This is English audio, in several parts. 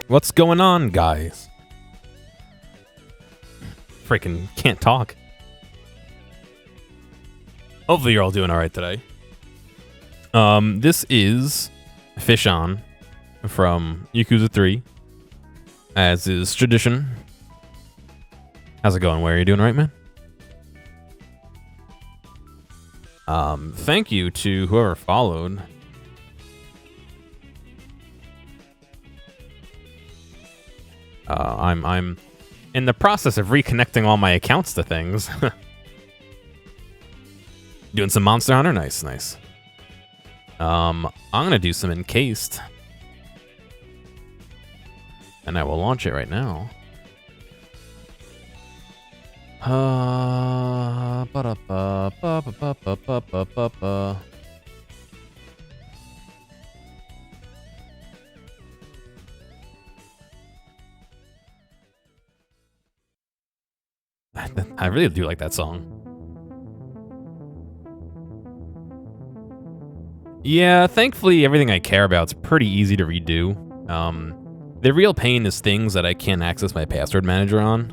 What's going on, guys? Freaking can't talk. Hopefully you're all doing all right today. This is Fish On from Yakuza 3, as is tradition. How's it going? Where are you doing, right, man? Thank you to whoever followed. I'm in the process of reconnecting all my accounts to things. Doing some Monster Hunter? Nice, nice. I'm gonna do some Encased. And I will launch it right now. I really do like that song. Yeah, thankfully everything I care about is pretty easy to redo. The real pain is things that I can't access my password manager on,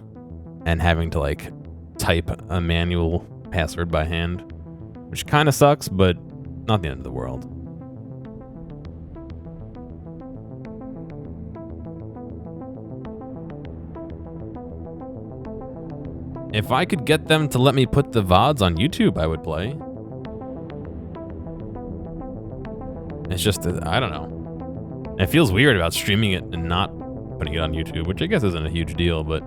and having to like type a manual password by hand, which kind of sucks, but not the end of the world. If I could get them to let me put the VODs on YouTube, I would play. It's just, I don't know. It feels weird about streaming it and not putting it on YouTube, which I guess isn't a huge deal, but...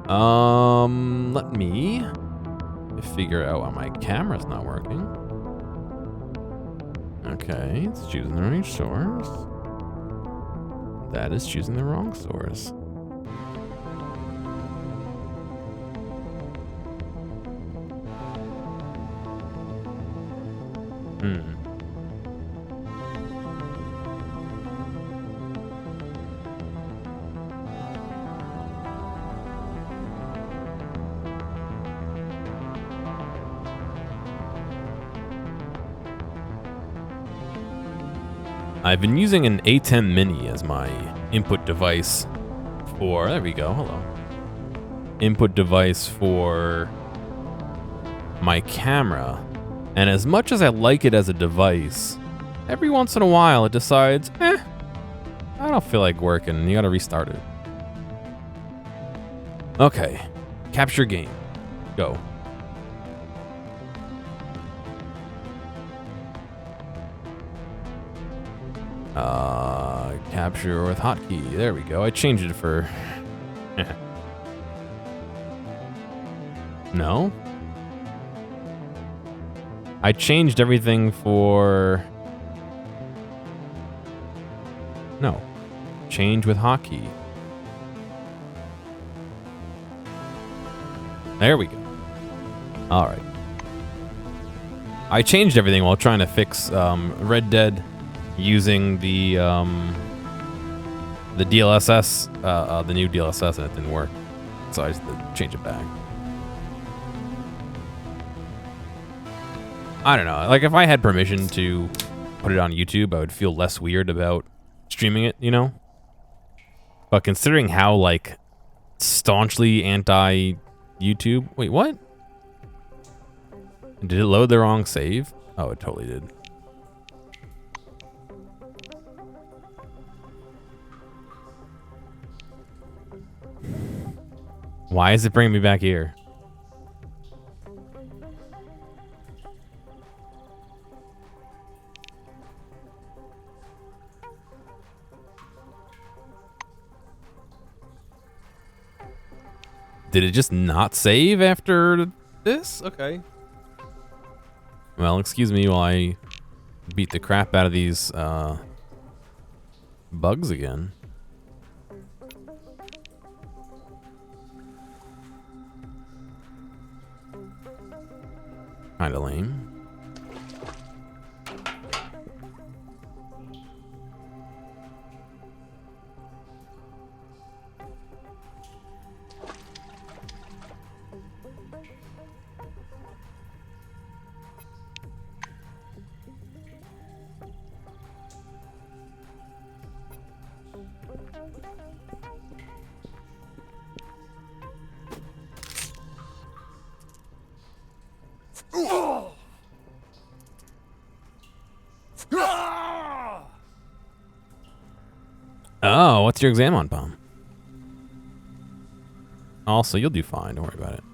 let me figure out why my camera's not working. Okay, it's choosing the right source. That is choosing the wrong source. I've been using an A10 Mini as my input device for, there we go, hello. Input device for my camera. And as much as I like it as a device, every once in a while it decides, I don't feel like working, and you gotta restart it. Okay, capture game, go. Capture with hotkey. There we go. I changed it for... No? I changed everything for... No. Change with hotkey. There we go. Alright. I changed everything while trying to fix Red Dead using the DLSS, the new DLSS, and it didn't work. So I just had to change it back. I don't know. Like, if I had permission to put it on YouTube, I would feel less weird about streaming it, you know? But considering how, like, staunchly anti-YouTube... Wait, what? Did it load the wrong save? Oh, it totally did. Why is it bringing me back here? Did it just not save after this? Okay. Well, excuse me while I beat the crap out of these bugs again. Kinda lame. Oh, what's your exam on, Palm? Also, you'll do fine. Don't worry about it.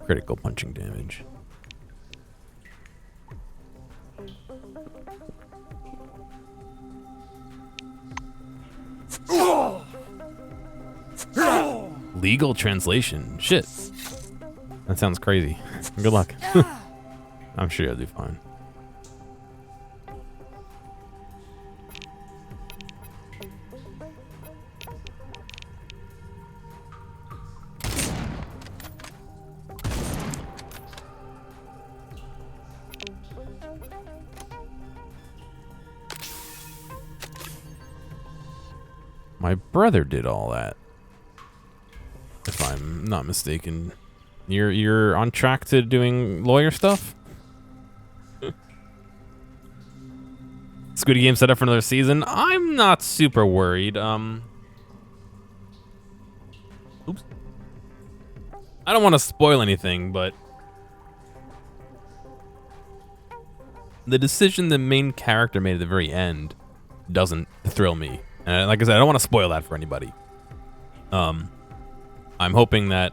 Critical punching damage. Legal translation. Shit. That sounds crazy. Good luck. I'm sure you'll do fine. My brother did all that, if I'm not mistaken. You're on track to doing lawyer stuff? Squid Game set up for another season? I'm not super worried. Oops. I don't want to spoil anything, but the decision the main character made at the very end doesn't thrill me. And like I said, I don't want to spoil that for anybody. I'm hoping that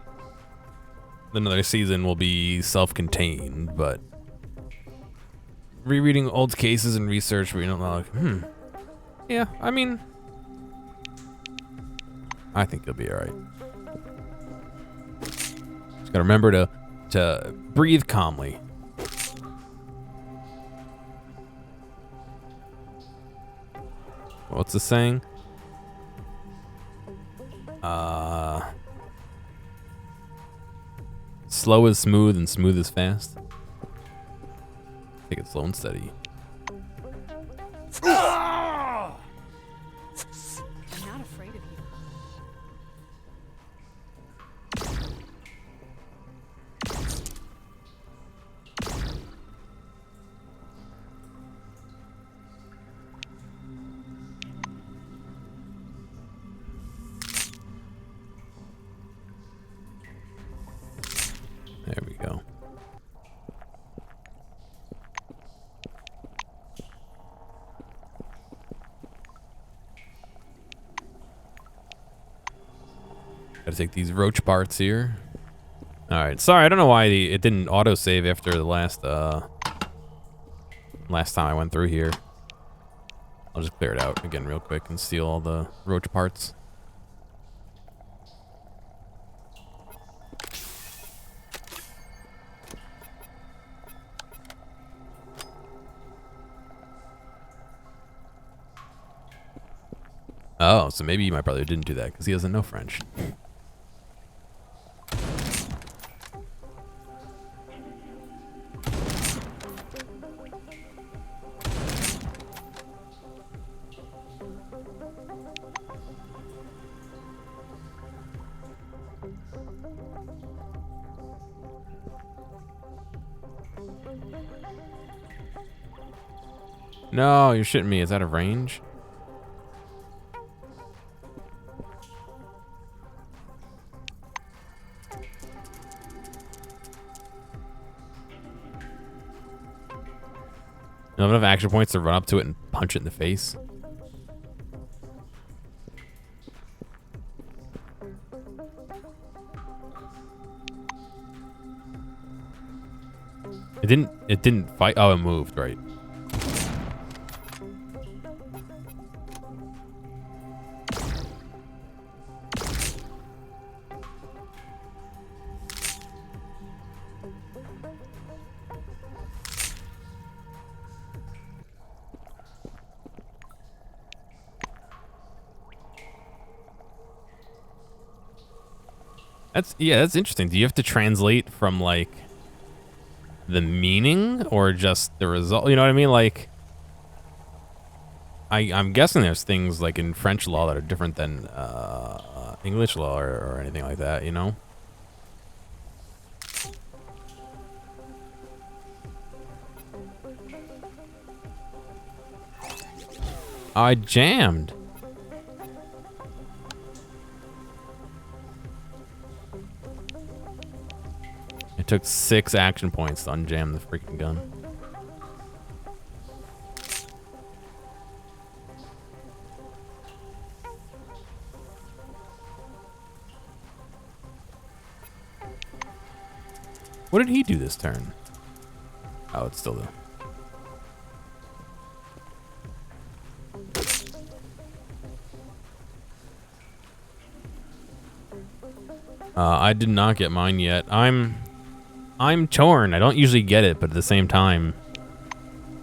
another season will be self-contained, but rereading old cases and research where you don't know, like, yeah, I mean, I think you'll be all right. Just gotta remember to breathe calmly. What's the saying? Slow is smooth and smooth is fast. Take it slow and steady. I'm not afraid of you. There we go. Gotta take these roach parts here. Alright, sorry, I don't know why it didn't autosave after the last time I went through here. I'll just clear it out again real quick and steal all the roach parts. Oh, so maybe my brother didn't do that because he doesn't know French. No, you're shitting me. Is that out of range? You have enough action points to run up to it and punch it in the face. It didn't fight. Oh, it moved, right. That's interesting. Do you have to translate from like the meaning or just the result? You know what I mean? Like, I'm guessing there's things like in French law that are different than English law or anything like that, you know? I jammed. It took 6 action points to unjam the freaking gun. What did he do this turn? Oh, it's still there. I did not get mine yet. I'm torn. I don't usually get it, but at the same time,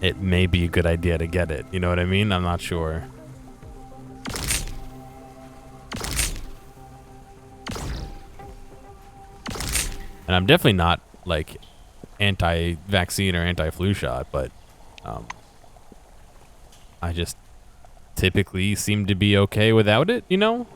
it may be a good idea to get it. You know what I mean? I'm not sure. And I'm definitely not like anti-vaccine or anti-flu shot, but I just typically seem to be okay without it, you know?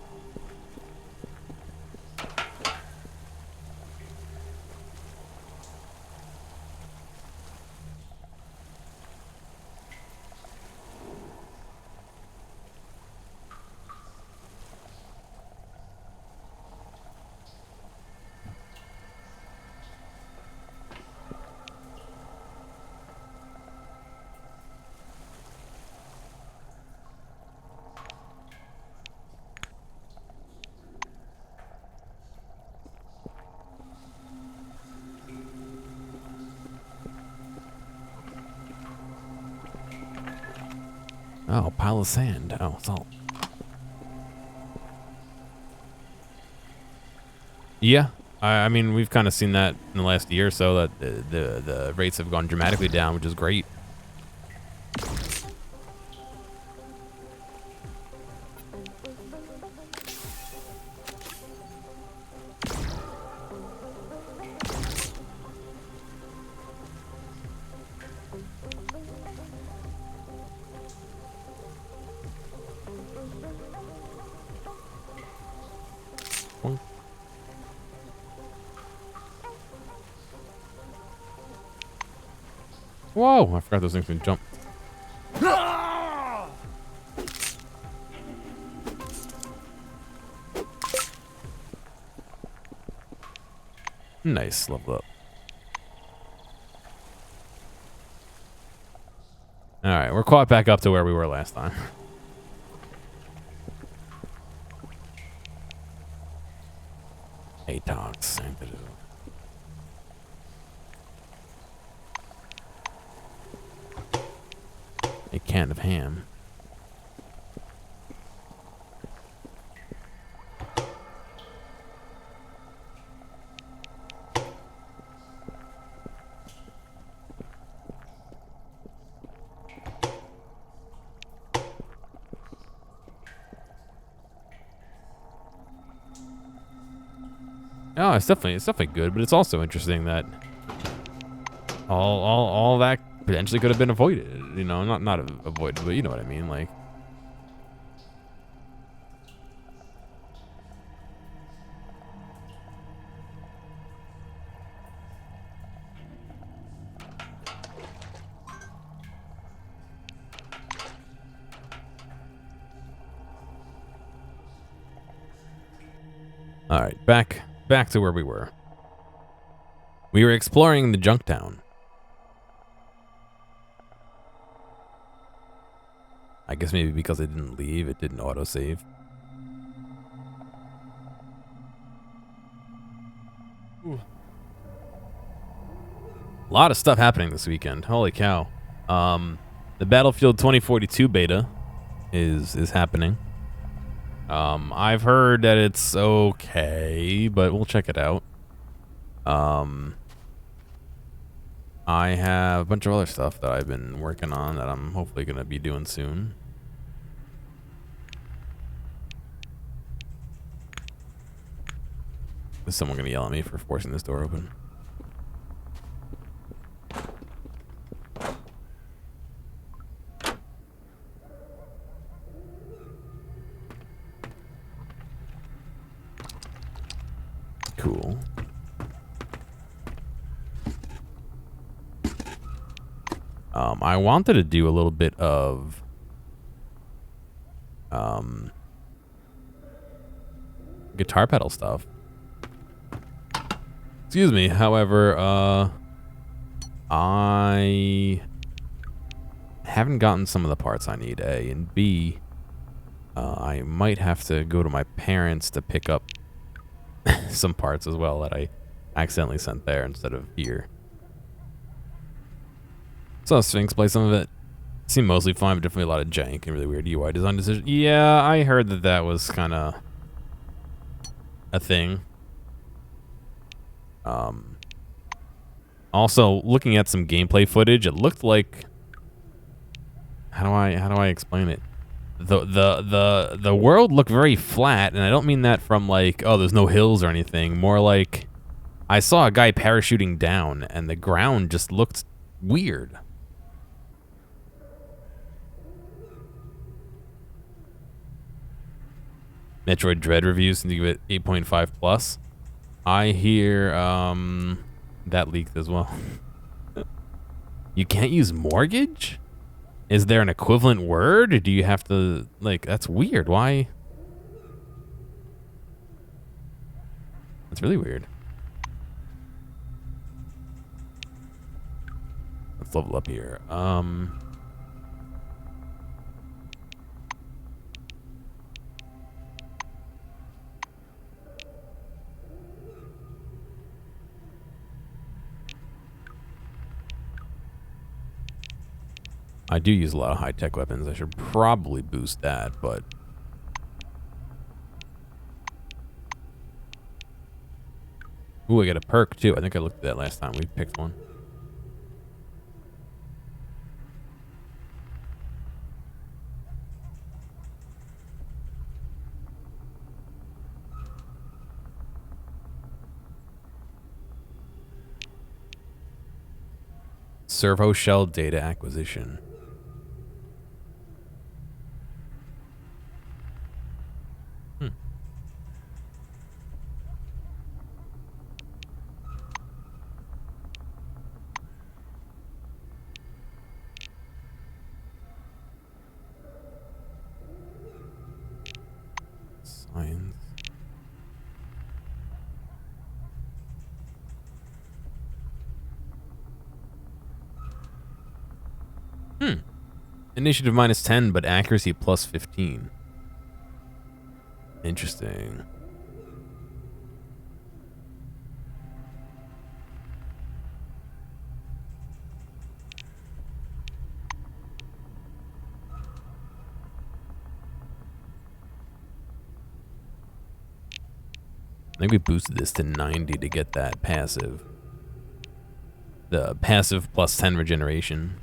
Oh, pile of sand. Oh, salt. Yeah, I mean, we've kind of seen that in the last year or so, that the rates have gone dramatically down, which is great. Whoa, I forgot those things can jump. Nice, level up. Alright, we're caught back up to where we were last time. Atox. A can of ham. Oh, it's definitely good, but it's also interesting that all that potentially could have been avoided. You know, not avoided, but you know what I mean. Like, all right, back to where we were. We were exploring the junk town. I guess maybe because I didn't leave, it didn't autosave. A lot of stuff happening this weekend. Holy cow. The Battlefield 2042 beta is happening. I've heard that it's okay, but we'll check it out. I have a bunch of other stuff that I've been working on that I'm hopefully going to be doing soon. Is someone going to yell at me for forcing this door open? cool. I wanted to do a little bit of guitar pedal stuff. Excuse me. However, I haven't gotten some of the parts I need, A, and B, I might have to go to my parents to pick up some parts as well that I accidentally sent there instead of here. So Sphinx play some of it. Seemed mostly fine, but definitely a lot of jank and really weird UI design decisions. Yeah, I heard that that was kind of a thing. Also, looking at some gameplay footage, it looked like, how do I explain it? The world looked very flat, and I don't mean that from like, oh, there's no hills or anything. More like, I saw a guy parachuting down, and the ground just looked weird. Metroid Dread reviews and you give it 8.5 plus. I hear that leaked as well. You can't use mortgage? Is there an equivalent word? Do you have to, like, that's weird. Why? That's really weird. Let's level up here. I do use a lot of high-tech weapons. I should probably boost that, but... Ooh, I got a perk, too. I think I looked at that last time we picked one. Servo shell data acquisition. Science. Initiative -10, but accuracy +15. Interesting. I think we boosted this to 90 to get that passive. The passive +10 regeneration.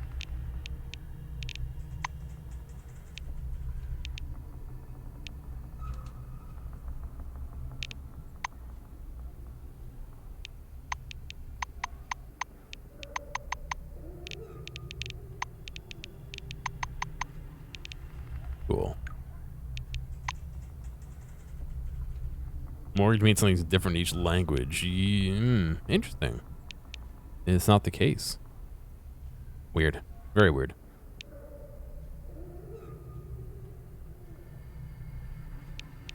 Cool. Mortgage means something's different in each language. Interesting. It's not the case. Weird. Very weird.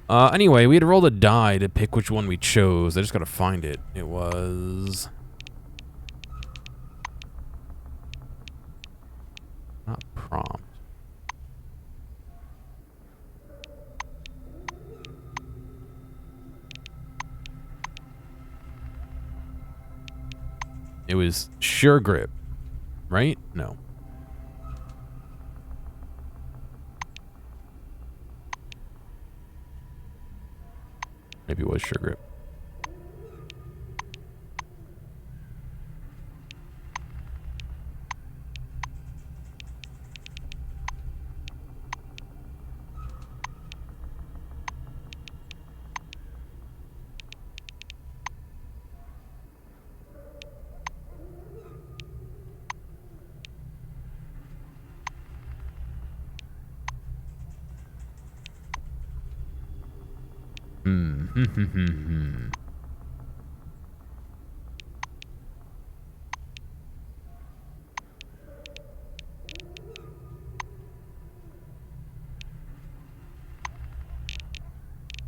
Anyway, we had rolled a die to pick which one we chose. I just gotta find it. It was... not prompt. It was Sure Grip, right? No. Maybe it was Sure Grip.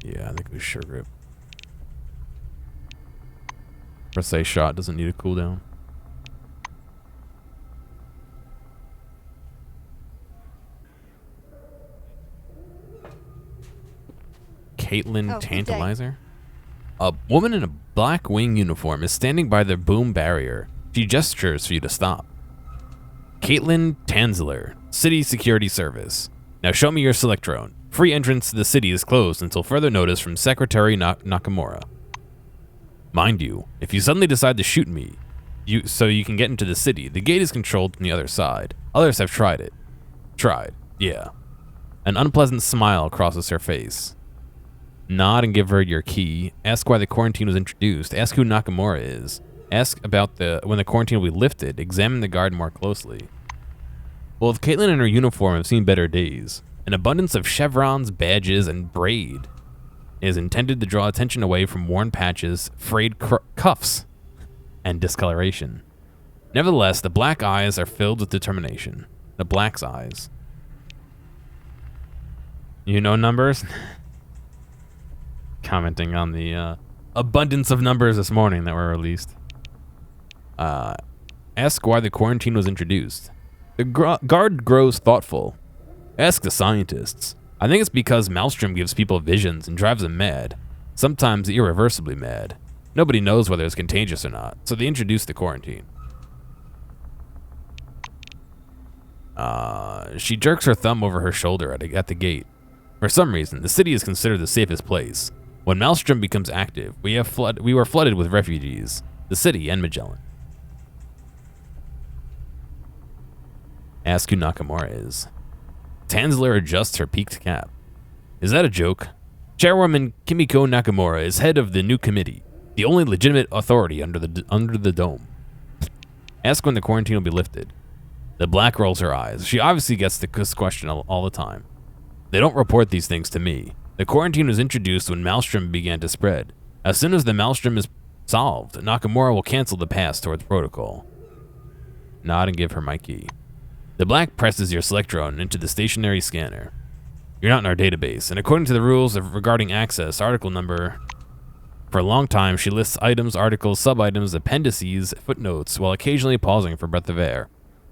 Yeah, I think it was sure grip. Precise shot doesn't need a cooldown. Caitlin Oh, good day. Tantalizer? A woman in a black wing uniform is standing by the boom barrier. She gestures for you to stop. Caitlin Tanzler, City Security Service. Now show me your Selectrone. Free entrance to the city is closed until further notice from Secretary Nakamura. Mind you, if you suddenly decide to shoot me, so you can get into the city, the gate is controlled from the other side. Others have tried it. Yeah. An unpleasant smile crosses her face. Nod and give her your key. Ask why the quarantine was introduced. Ask who Nakamura is. Ask about when the quarantine will be lifted. Examine the guard more closely. Well, if Caitlin and her uniform have seen better days, an abundance of chevrons, badges, and braid is intended to draw attention away from worn patches, frayed cuffs, and discoloration. Nevertheless, the black eyes are filled with determination. The black's eyes. You know numbers? Commenting on the abundance of numbers this morning that were released. Ask why the quarantine was introduced. The guard grows thoughtful. Ask the scientists. I think it's because Maelstrom gives people visions and drives them mad. Sometimes irreversibly mad. Nobody knows whether it's contagious or not, so they introduced the quarantine. She jerks her thumb over her shoulder at the gate. For some reason, the city is considered the safest place. When Maelstrom becomes active, we were flooded with refugees. The city and Magellan. Ask who Nakamura is. Tanzler adjusts her peaked cap. Is that a joke? Chairwoman Kimiko Nakamura is head of the new committee, the only legitimate authority under the dome. Ask when the quarantine will be lifted. The black rolls her eyes. She obviously gets this question all the time. They don't report these things to me. The quarantine was introduced when Maelstrom began to spread. As soon as the Maelstrom is solved, Nakamura will cancel the pass towards protocol. Nod and give her my key. The black presses your Selectrone into the stationary scanner. You're not in our database, and according to the rules regarding access, article number... For a long time, she lists items, articles, sub-items, appendices, footnotes, while occasionally pausing for breath of air.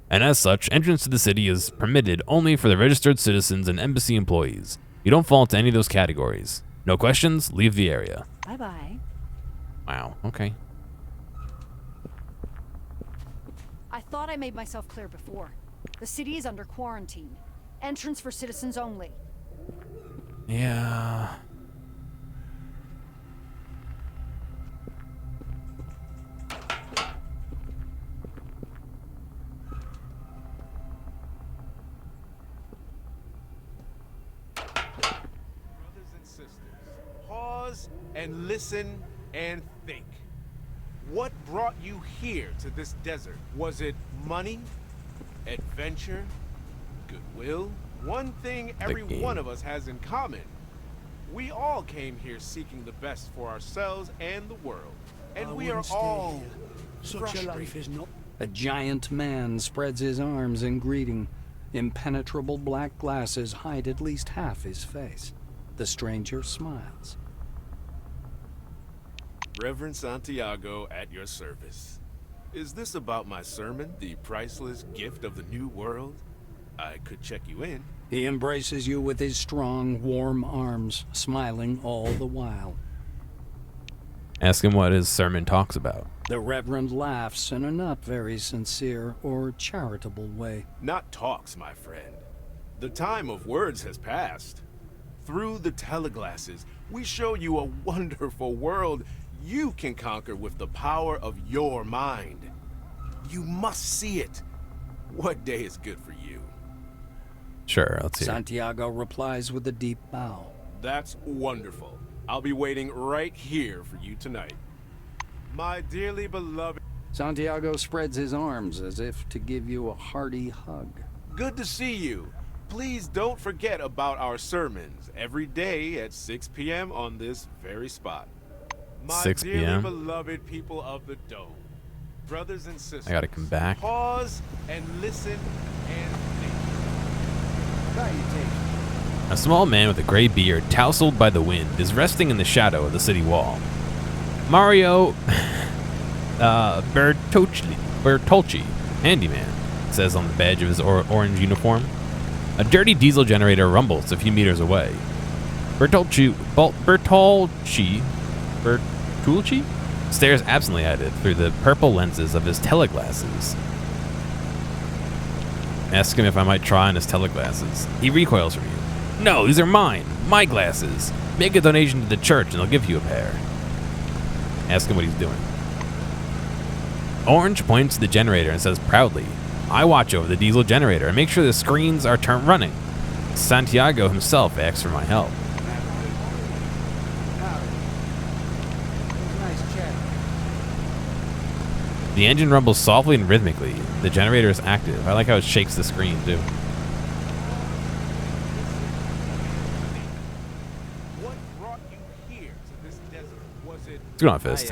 And as such, entrance to the city is permitted only for the registered citizens and embassy employees. You don't fall into any of those categories. No questions, leave the area. Bye-bye. Wow, okay. I thought I made myself clear before. The city is under quarantine. Entrance for citizens only. Yeah... Pause and listen and think. What brought you here to this desert? Was it money? Adventure? Goodwill? One thing every one of us has in common. We all came here seeking the best for ourselves and the world. And we are all Such a life is not. A giant man spreads his arms in greeting. Impenetrable black glasses hide at least half his face. The stranger smiles. Reverend Santiago at your service. Is this about my sermon, the priceless gift of the new world? I could check you in. He embraces you with his strong, warm arms, smiling all the while. Ask him what his sermon talks about. The Reverend laughs in a not very sincere or charitable way. Not talks, my friend. The time of words has passed. Through the teleglasses, we show you a wonderful world you can conquer with the power of your mind. You must see it. What day is good for you? Sure, let's see. Santiago replies with a deep bow. That's wonderful. I'll be waiting right here for you tonight. My dearly beloved... Santiago spreads his arms as if to give you a hearty hug. Good to see you. Please don't forget about our sermons every day at 6 p.m. on this very spot. My 6 dearly p.m. beloved people of the Dome, brothers and sisters, I gotta come back. Pause and listen and think. A small man with a gray beard, tousled by the wind, is resting in the shadow of the city wall. Mario Bertolci, handyman, says on the badge of his orange uniform. A dirty diesel generator rumbles a few meters away. Bertolci stares absently at it through the purple lenses of his teleglasses. Ask him if I might try on his teleglasses. He recoils from you. No, these are mine. My glasses. Make a donation to the church and they'll give you a pair. Ask him what he's doing. Orange points to the generator and says proudly, I watch over the diesel generator and make sure the screens are running. Santiago himself asks for my help. The engine rumbles softly and rhythmically. The generator is active. I like how it shakes the screen, too. What brought you here to this desert? Was it Let's go on, Fist.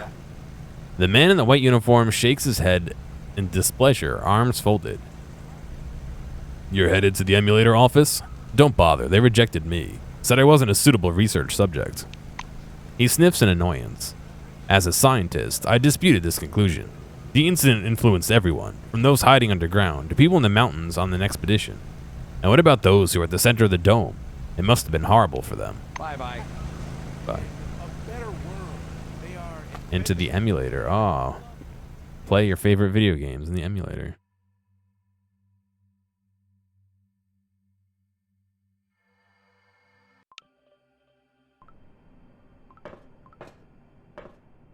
The man in the white uniform shakes his head in displeasure, arms folded. You're headed to the emulator office? Don't bother, they rejected me. Said I wasn't a suitable research subject. He sniffs in annoyance. As a scientist, I disputed this conclusion. The incident influenced everyone, from those hiding underground to people in the mountains on an expedition. And what about those who were at the center of the dome? It must have been horrible for them. Bye-bye. Bye. a better world? They are Into the emulator. Oh. Play your favorite video games in the emulator.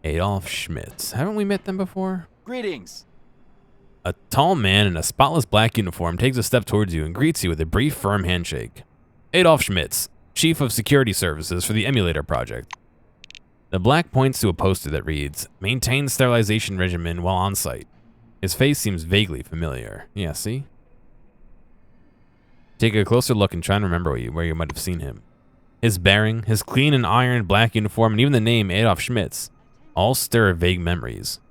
Adolf Schmitz. Haven't we met them before? Greetings. A tall man in a spotless black uniform takes a step towards you and greets you with a brief, firm handshake. Adolf Schmitz, Chief of Security Services for the Emulator Project. The black points to a poster that reads, Maintain sterilization regimen while on site. His face seems vaguely familiar. Yeah, see? Take a closer look and try and remember where you might have seen him. His bearing, his clean and iron black uniform, and even the name Adolf Schmitz all stir vague memories.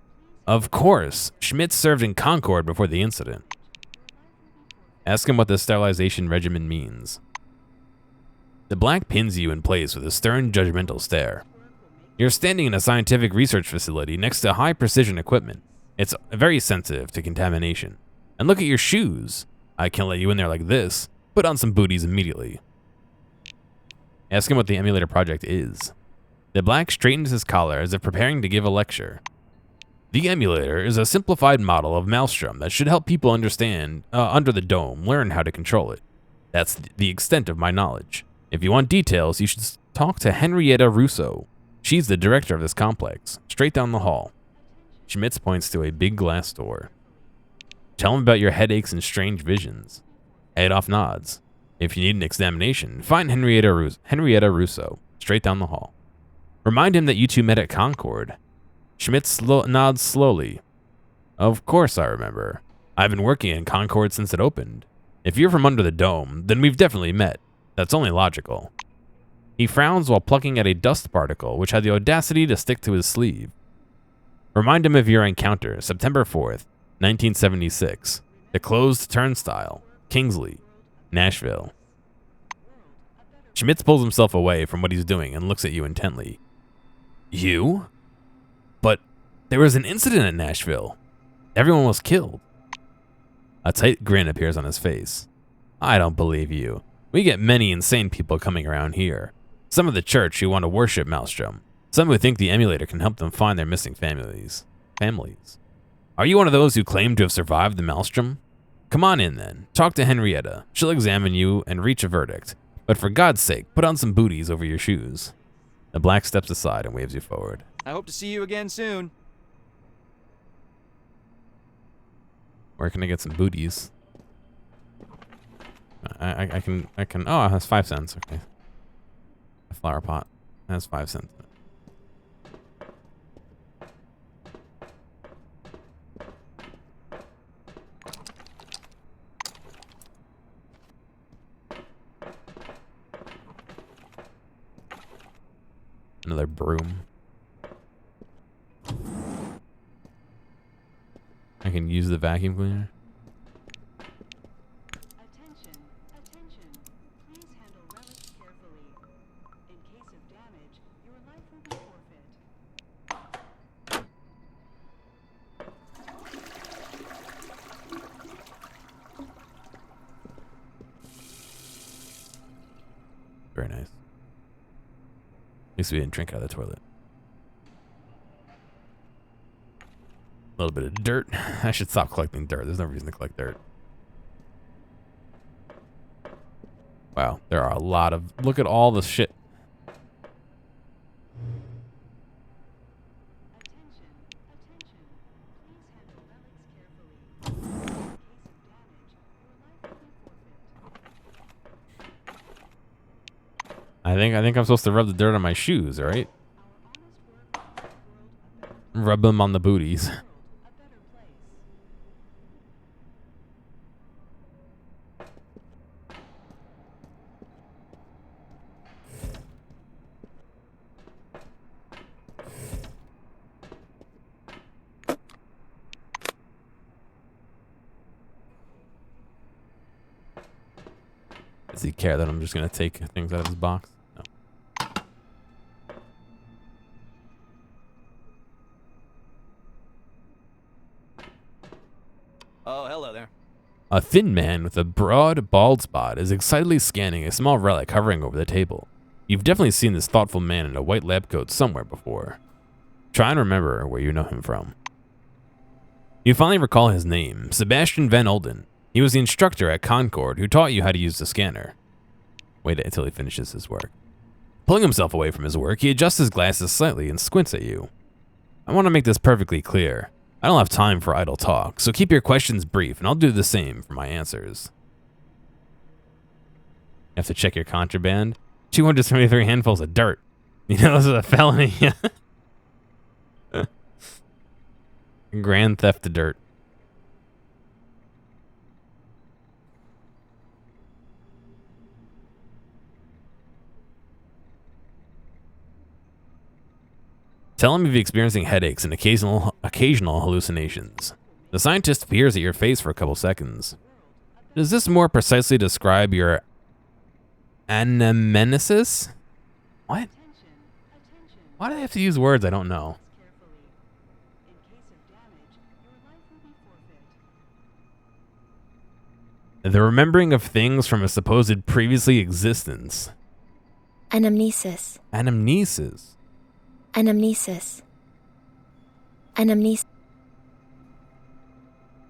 Of course, Schmitz served in Concord before the incident. Ask him what the sterilization regimen means. The black pins you in place with a stern, judgmental stare. You're standing in a scientific research facility next to high-precision equipment. It's very sensitive to contamination. And look at your shoes. I can't let you in there like this. Put on some booties immediately. Ask him what the Emulator Project is. The black straightens his collar as if preparing to give a lecture. The emulator is a simplified model of Maelstrom that should help people understand, under the dome, learn how to control it. That's the extent of my knowledge. If you want details, you should talk to Henrietta Russo. She's the director of this complex, straight down the hall. Schmitz points to a big glass door. Tell him about your headaches and strange visions. Adolf nods. If you need an examination, find Henrietta Russo, straight down the hall. Remind him that you two met at Concord. Schmitz nods slowly. Of course I remember. I've been working in Concord since it opened. If you're from under the dome, then we've definitely met. That's only logical. He frowns while plucking at a dust particle, which had the audacity to stick to his sleeve. Remind him of your encounter, September 4th, 1976. The closed turnstile, Kingsley, Nashville. Schmitz pulls himself away from what he's doing and looks at you intently. You? But there was an incident in Nashville. Everyone was killed. A tight grin appears on his face. I don't believe you. We get many insane people coming around here. Some of the church who want to worship Maelstrom. Some who think the emulator can help them find their missing families. Are you one of those who claim to have survived the Maelstrom? Come on in then. Talk to Henrietta. She'll examine you and reach a verdict. But for God's sake, put on some booties over your shoes. The black steps aside and waves you forward. I hope to see you again soon. Where can I get some booties? I can, oh, it has 5 cents, okay. A flower pot has 5 cents. Another broom. I can use the vacuum cleaner. Attention, attention. Please handle relics At least we didn't drink out of the toilet. A little bit of dirt. I should stop collecting dirt. There's no reason to collect dirt. Wow, there are a lot of... Look at all the shit. I think I'm supposed to rub the dirt on my shoes, right? Rub them on the booties. Does he care that I'm just gonna take things out of his box? No. Oh, hello there. A thin man with a broad, bald spot is excitedly scanning a small relic hovering over the table. You've definitely seen this thoughtful man in a white lab coat somewhere before. Try and remember where you know him from. You finally recall his name, Sebastian Van Olden. He was the instructor at Concord who taught you how to use the scanner. Wait until he finishes his work. Pulling himself away from his work, he adjusts his glasses slightly and squints at you. I want to make this perfectly clear. I don't have time for idle talk, so keep your questions brief, and I'll do the same for my answers. You have to check your contraband. 273 handfuls of dirt. You know, this is a felony. Grand theft of dirt. Tell him if you're experiencing headaches and occasional hallucinations. The scientist peers at your face for a couple seconds. Does this more precisely describe your anamnesis? What? Why do they have to use words I don't know? The remembering of things from a supposed previously existence. Anamnesis. Anamnesis. Anamnesis.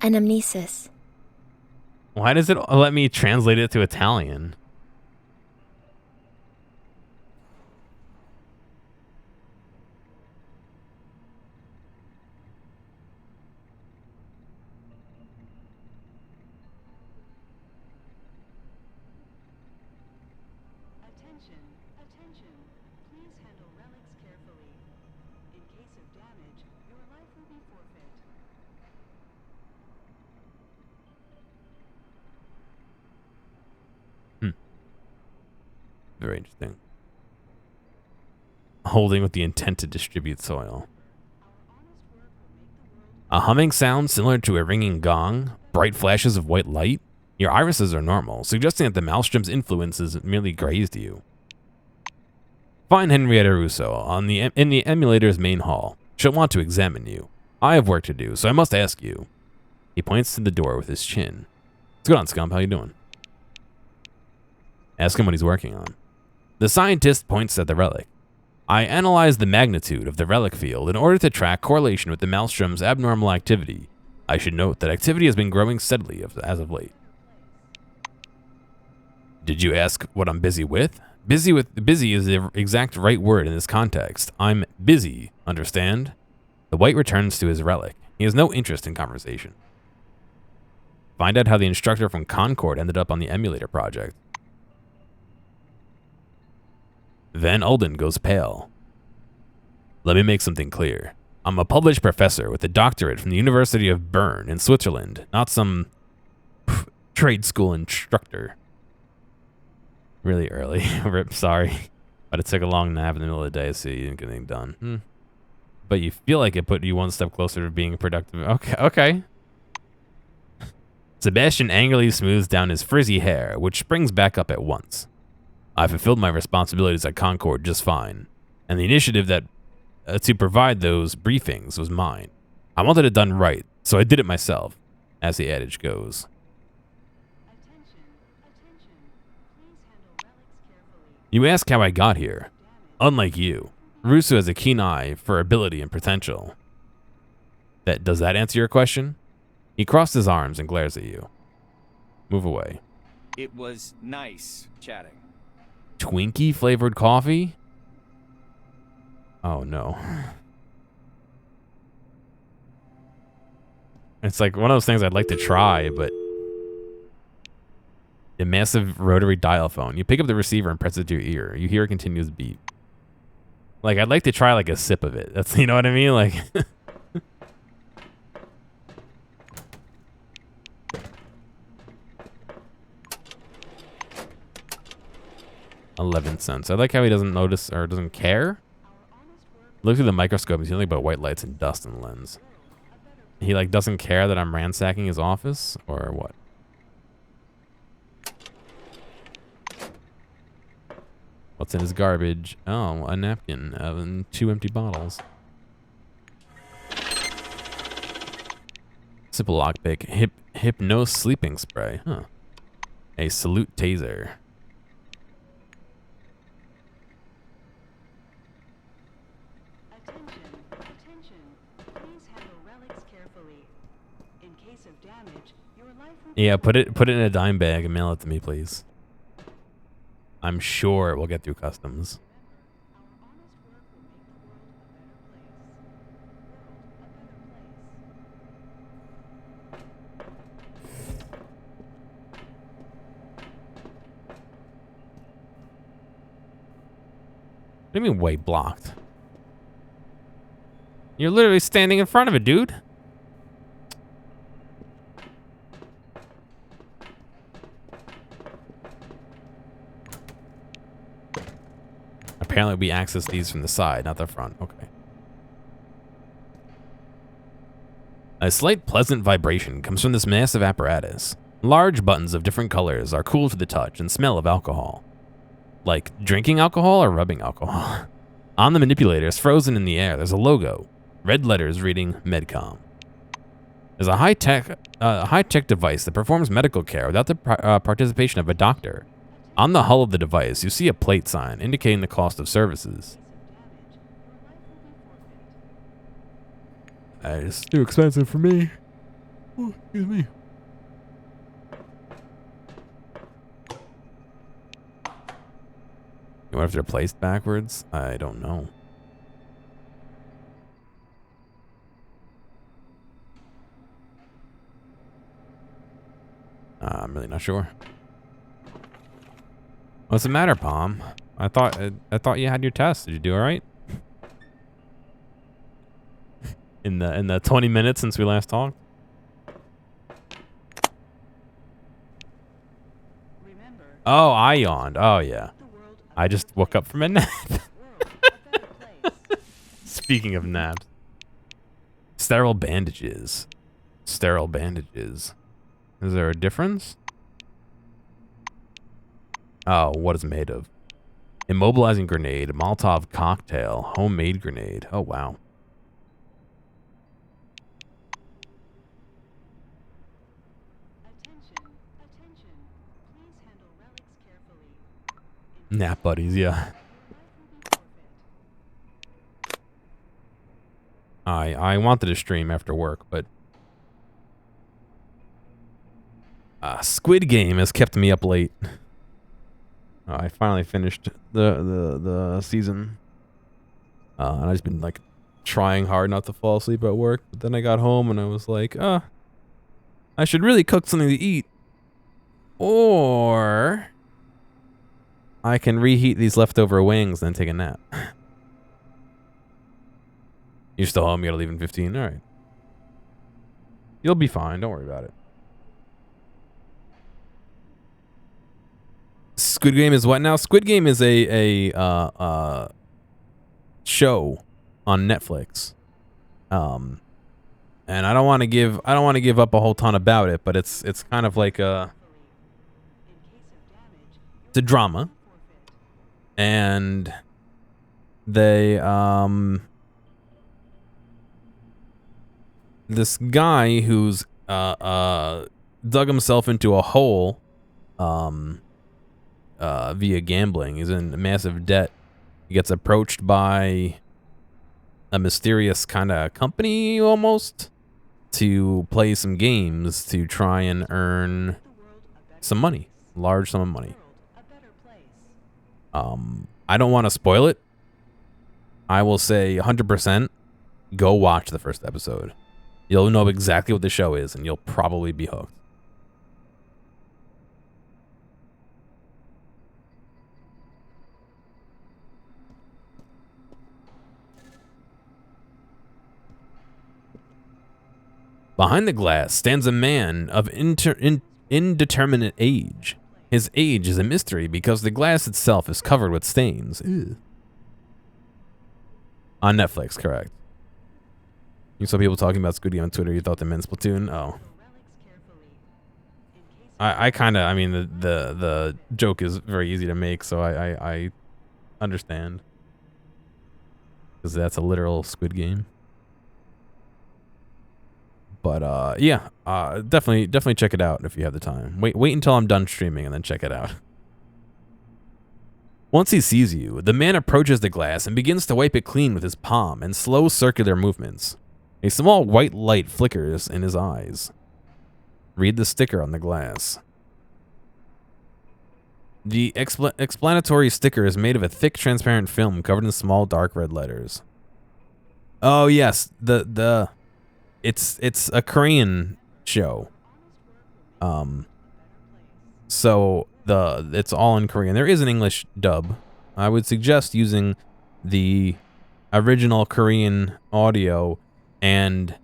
Anamnesis. Why does it let me translate it to Italian? Very interesting. Holding with the intent to distribute soil. A humming sound similar to a ringing gong, bright flashes of white light. Your irises are normal, suggesting that the maelstrom's influences merely grazed you. Find Henrietta Russo in the emulator's main hall. She'll want to examine you. I have work to do, so I must ask you. He points to the door with his chin. What's going on, Scump? How you doing? Ask him what he's working on. The scientist points at the relic. I analyzed the magnitude of the relic field in order to track correlation with the maelstrom's abnormal activity. I should note that activity has been growing steadily as of late. Did you ask what I'm busy with? Busy is the exact right word in this context. I'm busy, understand? The white returns to his relic. He has no interest in conversation. Find out how the instructor from Concord ended up on the emulator project. Van Olden goes pale. Let me make something clear. I'm a published professor with a doctorate from the University of Bern in Switzerland, not some trade school instructor. Really early. Rip, sorry. But it took a long nap in the middle of the day, so you didn't get anything done. But you feel like it put you one step closer to being productive. Okay. Sebastian angrily smooths down his frizzy hair, which springs back up at once. I fulfilled my responsibilities at Concord just fine, and the initiative to provide those briefings was mine. I wanted it done right, so I did it myself, as the adage goes. You ask how I got here. Unlike you, Russo has a keen eye for ability and potential. Does that answer your question? He crossed his arms and glares at you. Move away. It was nice chatting. Twinkie flavored coffee? Oh no. It's like one of those things I'd like to try, but a massive rotary dial phone. You pick up the receiver and press it to your ear. You hear a continuous beep. Like, I'd like to try like a sip of it. That's, you know what I mean? Like 11 cents. I like how he doesn't notice or doesn't care. Look through the microscope. He's only about white lights and dust in the lens. He like doesn't care that I'm ransacking his office or what? What's in his garbage? Oh, a napkin and 2 empty bottles. Simple lockpick. Hypno sleeping spray. Huh. A salute taser. Yeah, put it in a dime bag and mail it to me, please. I'm sure it will get through customs. What do you mean way blocked? You're literally standing in front of it, dude. Apparently we access these from the side, not the front. Okay. A slight pleasant vibration comes from this massive apparatus. Large buttons of different colors are cool to the touch and smell of alcohol. Like drinking alcohol or rubbing alcohol. On the manipulators, frozen in the air, there's a logo. Red letters reading Medcom. There's a high-tech device that performs medical care without the participation of a doctor. On the hull of the device, you see a plate sign indicating the cost of services. It's too expensive for me. Oh, excuse me. What if they're placed backwards? I don't know. I'm really not sure. What's the matter, Palm? I thought you had your test. Did you do all right? in the 20 minutes since we last talked? Oh, I yawned. Oh yeah. I just woke up from a nap. Speaking of naps. Sterile bandages. Sterile bandages. Is there a difference? Oh, what is it made of? Immobilizing grenade, Molotov cocktail, homemade grenade. Oh, wow. Nap buddies, yeah. I wanted to stream after work, but Squid Game has kept me up late. I finally finished the season, and I've just been like trying hard not to fall asleep at work. But then I got home and I was like, I should really cook something to eat, or I can reheat these leftover wings and then take a nap. You're still home? You gotta leave in 15? All right. You'll be fine. Don't worry about it. Squid Game is what now? Squid Game is a show on Netflix. And I don't want to give up a whole ton about it, but it's kind of like it's a drama. And they this guy who's dug himself into a hole via gambling. He's in massive debt, He gets approached by a mysterious kind of company almost to play some games to try and earn some money, large sum of money. I don't want to spoil it. I will say 100% go watch the first episode. You'll know exactly what the show is, and you'll probably be hooked. Behind the glass stands a man of indeterminate age. His age is a mystery because the glass itself is covered with stains. Ew. On Netflix, correct. You saw people talking about Scooty on Twitter. You thought they meant Splatoon? Oh. I mean, the joke is very easy to make, so I understand. Because that's a literal Squid Game. But yeah, definitely check it out if you have the time. Wait until I'm done streaming and then check it out. Once he sees you, the man approaches the glass and begins to wipe it clean with his palm in slow circular movements. A small white light flickers in his eyes. Read the sticker on the glass. The explanatory sticker is made of a thick, transparent film covered in small, dark red letters. Oh yes, it's a Korean show. So it's all in Korean. There is an English dub. I would suggest using the original Korean audio and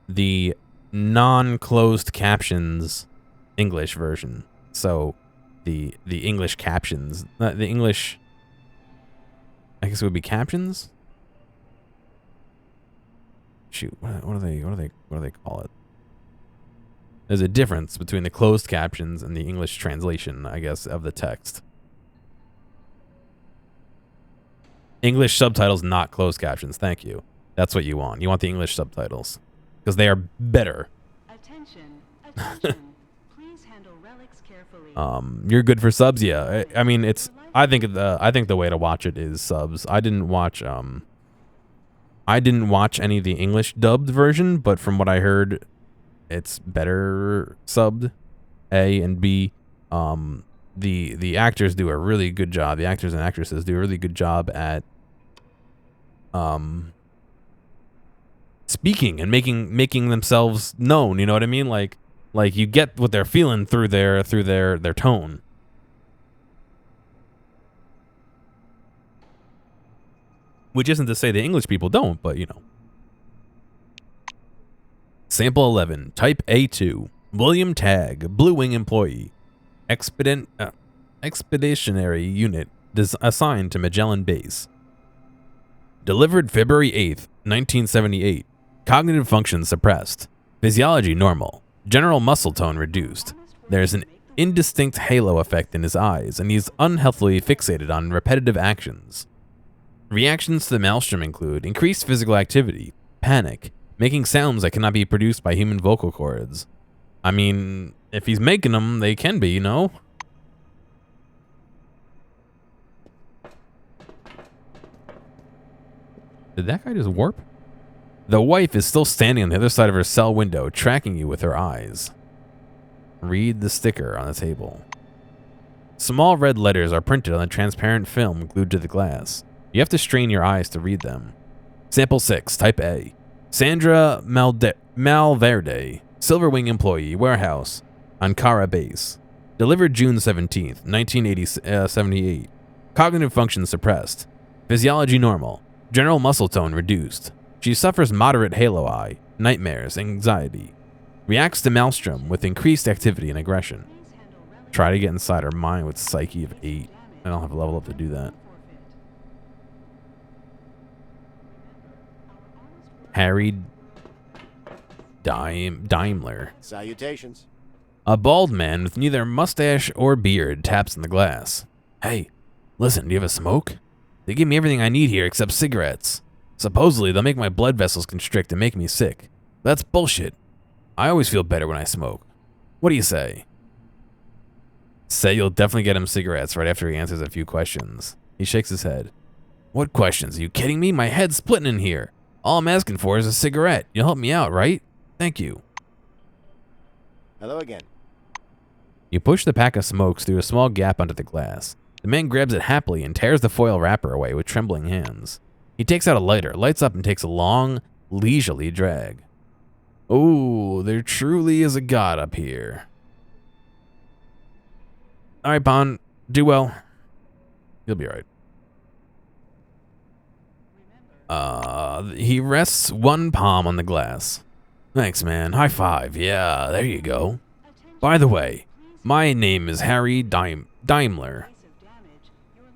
the non-closed captions English version. So the English captions, the English, I guess it would be captions. Shoot, what do they call it? There's a difference between the closed captions and the English translation, I guess, of the text. English subtitles, not closed captions. Thank you. That's what you want. You want the English subtitles because they are better. Attention. Please handle relics carefully. You're good for subs, yeah. I mean, it's. I think the way to watch it is subs. I didn't watch any of the English dubbed version, but from what I heard, it's better subbed. A and B. The actors do a really good job. The actors and actresses do a really good job at speaking and making themselves known. You know what I mean? Like you get what they're feeling through their tone. Which isn't to say the English people don't, but you know. Sample 11, Type A2, William Tagg, Blue Wing employee, expeditionary unit assigned to Magellan Base. Delivered February 8th, 1978. Cognitive functions suppressed. Physiology normal. General muscle tone reduced. There's an indistinct halo effect in his eyes, and he's unhealthily fixated on repetitive actions. Reactions to the maelstrom include increased physical activity, panic, making sounds that cannot be produced by human vocal cords. I mean, if he's making them, they can be, you know? Did that guy just warp? The wife is still standing on the other side of her cell window, tracking you with her eyes. Read the sticker on the table. Small red letters are printed on a transparent film glued to the glass. You have to strain your eyes to read them. Sample 6, Type A. Sandra Malverde, Silverwing employee, warehouse, Ankara base. Delivered June 17th, 1978. Cognitive functions suppressed. Physiology normal. General muscle tone reduced. She suffers moderate halo eye, nightmares, anxiety. Reacts to maelstrom with increased activity and aggression. Try to get inside her mind with psyche of 8. I don't have a level up to do that. Harry Daimler. Salutations. A bald man with neither mustache or beard taps in the glass. Hey, listen, do you have a smoke? They give me everything I need here except cigarettes. Supposedly, they'll make my blood vessels constrict and make me sick. That's bullshit. I always feel better when I smoke. What do you say? Say you'll definitely get him cigarettes right after he answers a few questions. He shakes his head. What questions? Are you kidding me? My head's splitting in here. All I'm asking for is a cigarette. You'll help me out, right? Thank you. Hello again. You push the pack of smokes through a small gap under the glass. The man grabs it happily and tears the foil wrapper away with trembling hands. He takes out a lighter, lights up, and takes a long, leisurely drag. Oh, there truly is a god up here. All right, Bond, do well. You'll be all right. He rests one palm on the glass. Thanks, man. High five. Yeah, there you go. By the way, my name is Harry Daimler.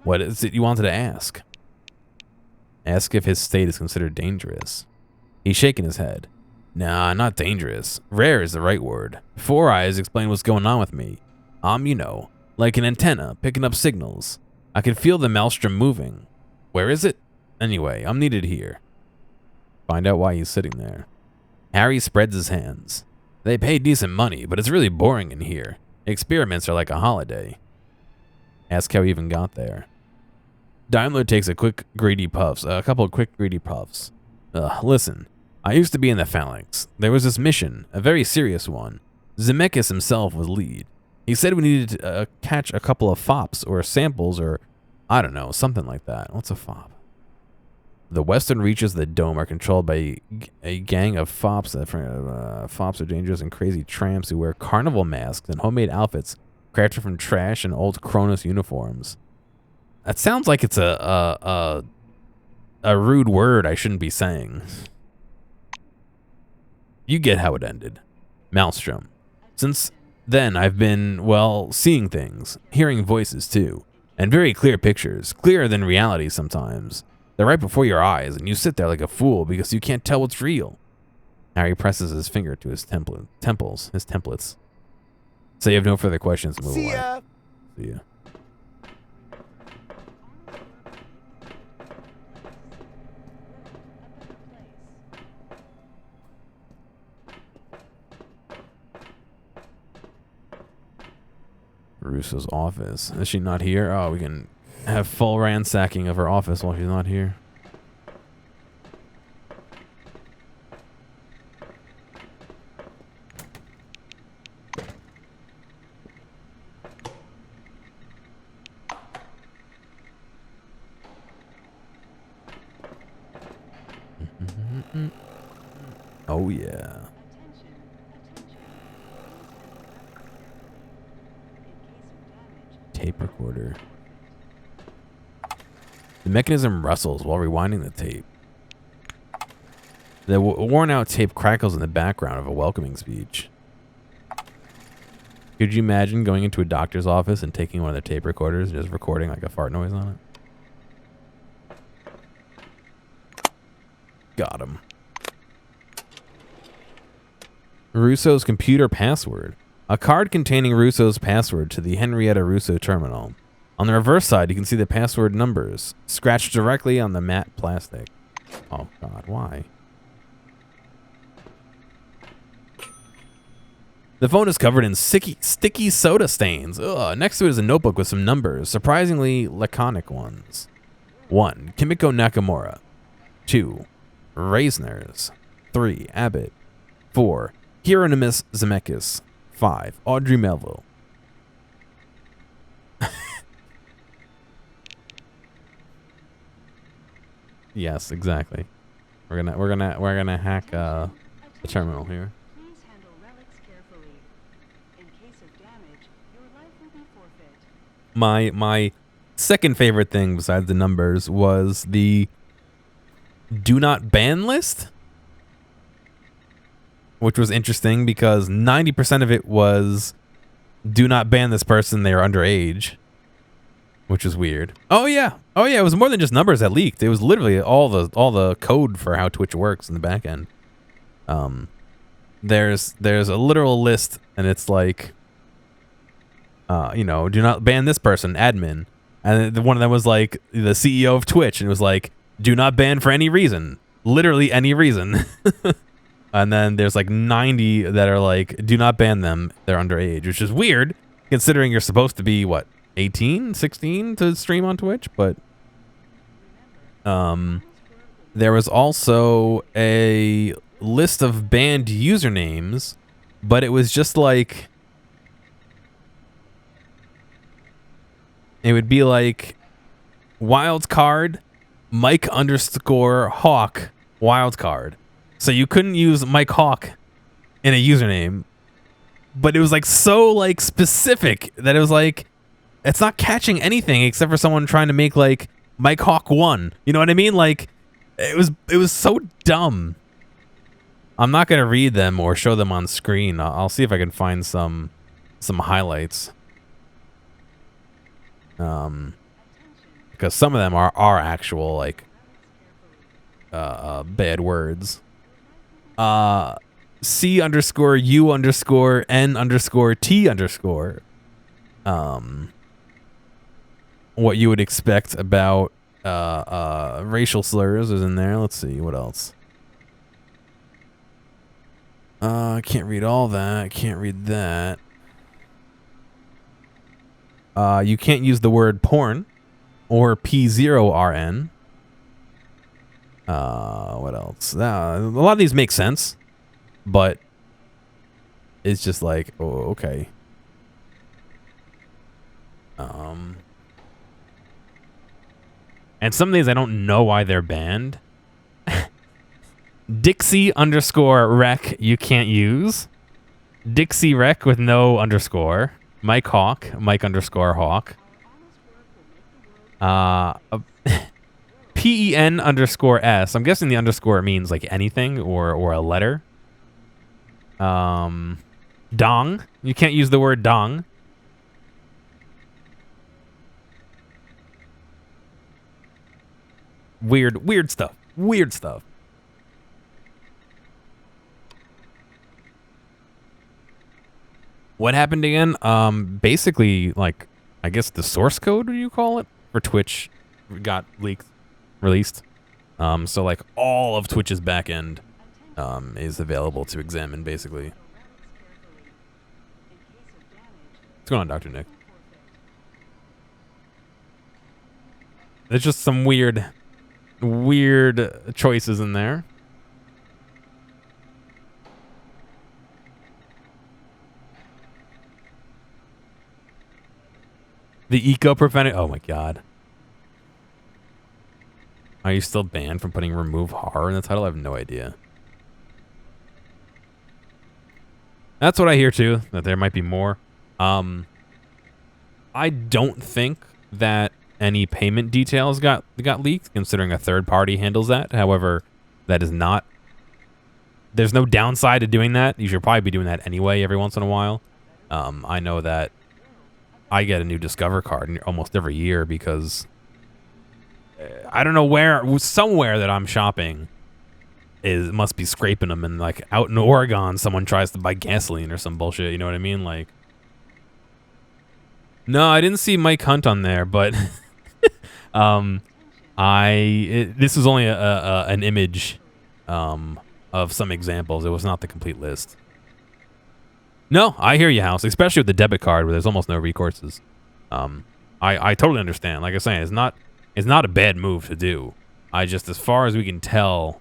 What is it you wanted to ask? Ask if his state is considered dangerous. He's shaking his head. Nah, not dangerous. Rare is the right word. Four Eyes explain what's going on with me. You know, like an antenna picking up signals. I can feel the maelstrom moving. Where is it? Anyway, I'm needed here. Find out why he's sitting there. Harry spreads his hands. They pay decent money, but it's really boring in here. Experiments are like a holiday. Ask how he even got there. Daimler takes a couple of quick greedy puffs. Listen, I used to be in the Phalanx. There was this mission, a very serious one. Zemeckis himself was lead. He said we needed to catch a couple of fops or samples or, I don't know, something like that. What's a fop? The western reaches of the dome are controlled by a gang of fops. Fops are dangerous and crazy tramps who wear carnival masks and homemade outfits crafted from trash and old Cronus uniforms. That sounds like it's a rude word I shouldn't be saying. You get how it ended. Maelstrom. Since then, I've been, well, seeing things, hearing voices too, and very clear pictures, clearer than reality sometimes. They're right before your eyes, and you sit there like a fool because you can't tell what's real. Harry presses his finger to his templates. So you have no further questions. Move away. See ya. Russo's office. Is she not here? Oh, we can have full ransacking of her office while she's not here. Oh yeah. Tape recorder. The mechanism rustles while rewinding the tape. The worn-out tape crackles in the background of a welcoming speech. Could you imagine going into a doctor's office and taking one of their tape recorders and just recording like a fart noise on it? Got him. Russo's computer password. A card containing Russo's password to the Henrietta Russo terminal. On the reverse side, you can see the password numbers scratched directly on the matte plastic. Oh God, why? The phone is covered in sticky soda stains. Ugh. Next to it is a notebook with some numbers, surprisingly laconic ones. 1. Kimiko Nakamura. 2. Reisner's. 3. Abbott. 4. Hieronymus Zemeckis. 5. Audrey Melville. Yes, exactly. We're gonna hack the terminal here. Please handle relics carefully. In case of damage, your life will be forfeit. My second favorite thing besides the numbers was the do not ban list, which was interesting because 90% of it was do not ban this person, they are underage, which is weird. Oh yeah, it was more than just numbers that leaked. It was literally all the code for how Twitch works in the back end. There's a literal list, and it's like, do not ban this person, admin, and one of them was like the CEO of Twitch, and it was like, do not ban for any reason, literally any reason. And then there's like 90 that are like, do not ban them, they're underage, which is weird considering you're supposed to be, what, 18, 16 to stream on Twitch? But There was also a list of banned usernames, but it was just like, it would be like wildcard Mike _ Hawk wildcard. So you couldn't use Mike Hawk in a username, but it was like so like specific that it was like, it's not catching anything except for someone trying to make like Mike Hawk 1. You know what I mean? Like it was so dumb. I'm not going to read them or show them on screen. I'll see if I can find some highlights. Because some of them are actual like bad words. C_U_N_T_. What you would expect about racial slurs is in there. Let's see what else. I can't read all that. Can't read that. You can't use the word porn or P0RN. What else? A lot of these make sense, but it's just like, oh, okay. And some of these I don't know why they're banned. Dixie_rec you can't use. Dixie rec with no underscore. Mike Hawk, Mike _Hawk. PEN_S. I'm guessing the underscore means like anything or a letter. Dong. You can't use the word dong. Weird stuff. Weird stuff. What happened again? Basically, like, I guess the source code, what do you call it, for Twitch got released. So like all of Twitch's backend is available to examine, basically. What's going on, Dr. Nick? There's just some weird choices in there. The eco-prophetic. Oh my god. Are you still banned from putting remove horror in the title? I have no idea. That's what I hear too, that there might be more. I don't think that any payment details got leaked, considering a third party handles that. However, that is not... There's no downside to doing that. You should probably be doing that anyway every once in a while. I know that I get a new Discover card almost every year because I don't know where, somewhere that I'm shopping must be scraping them, and like out in Oregon someone tries to buy gasoline or some bullshit, you know what I mean? Like, no, I didn't see Mike Hunt on there, but this was only an image of some examples. It was not the complete list. No, I hear you, House, especially with the debit card where there's almost no recourses. I totally understand. Like I was saying, it's not a bad move to do. As far as we can tell,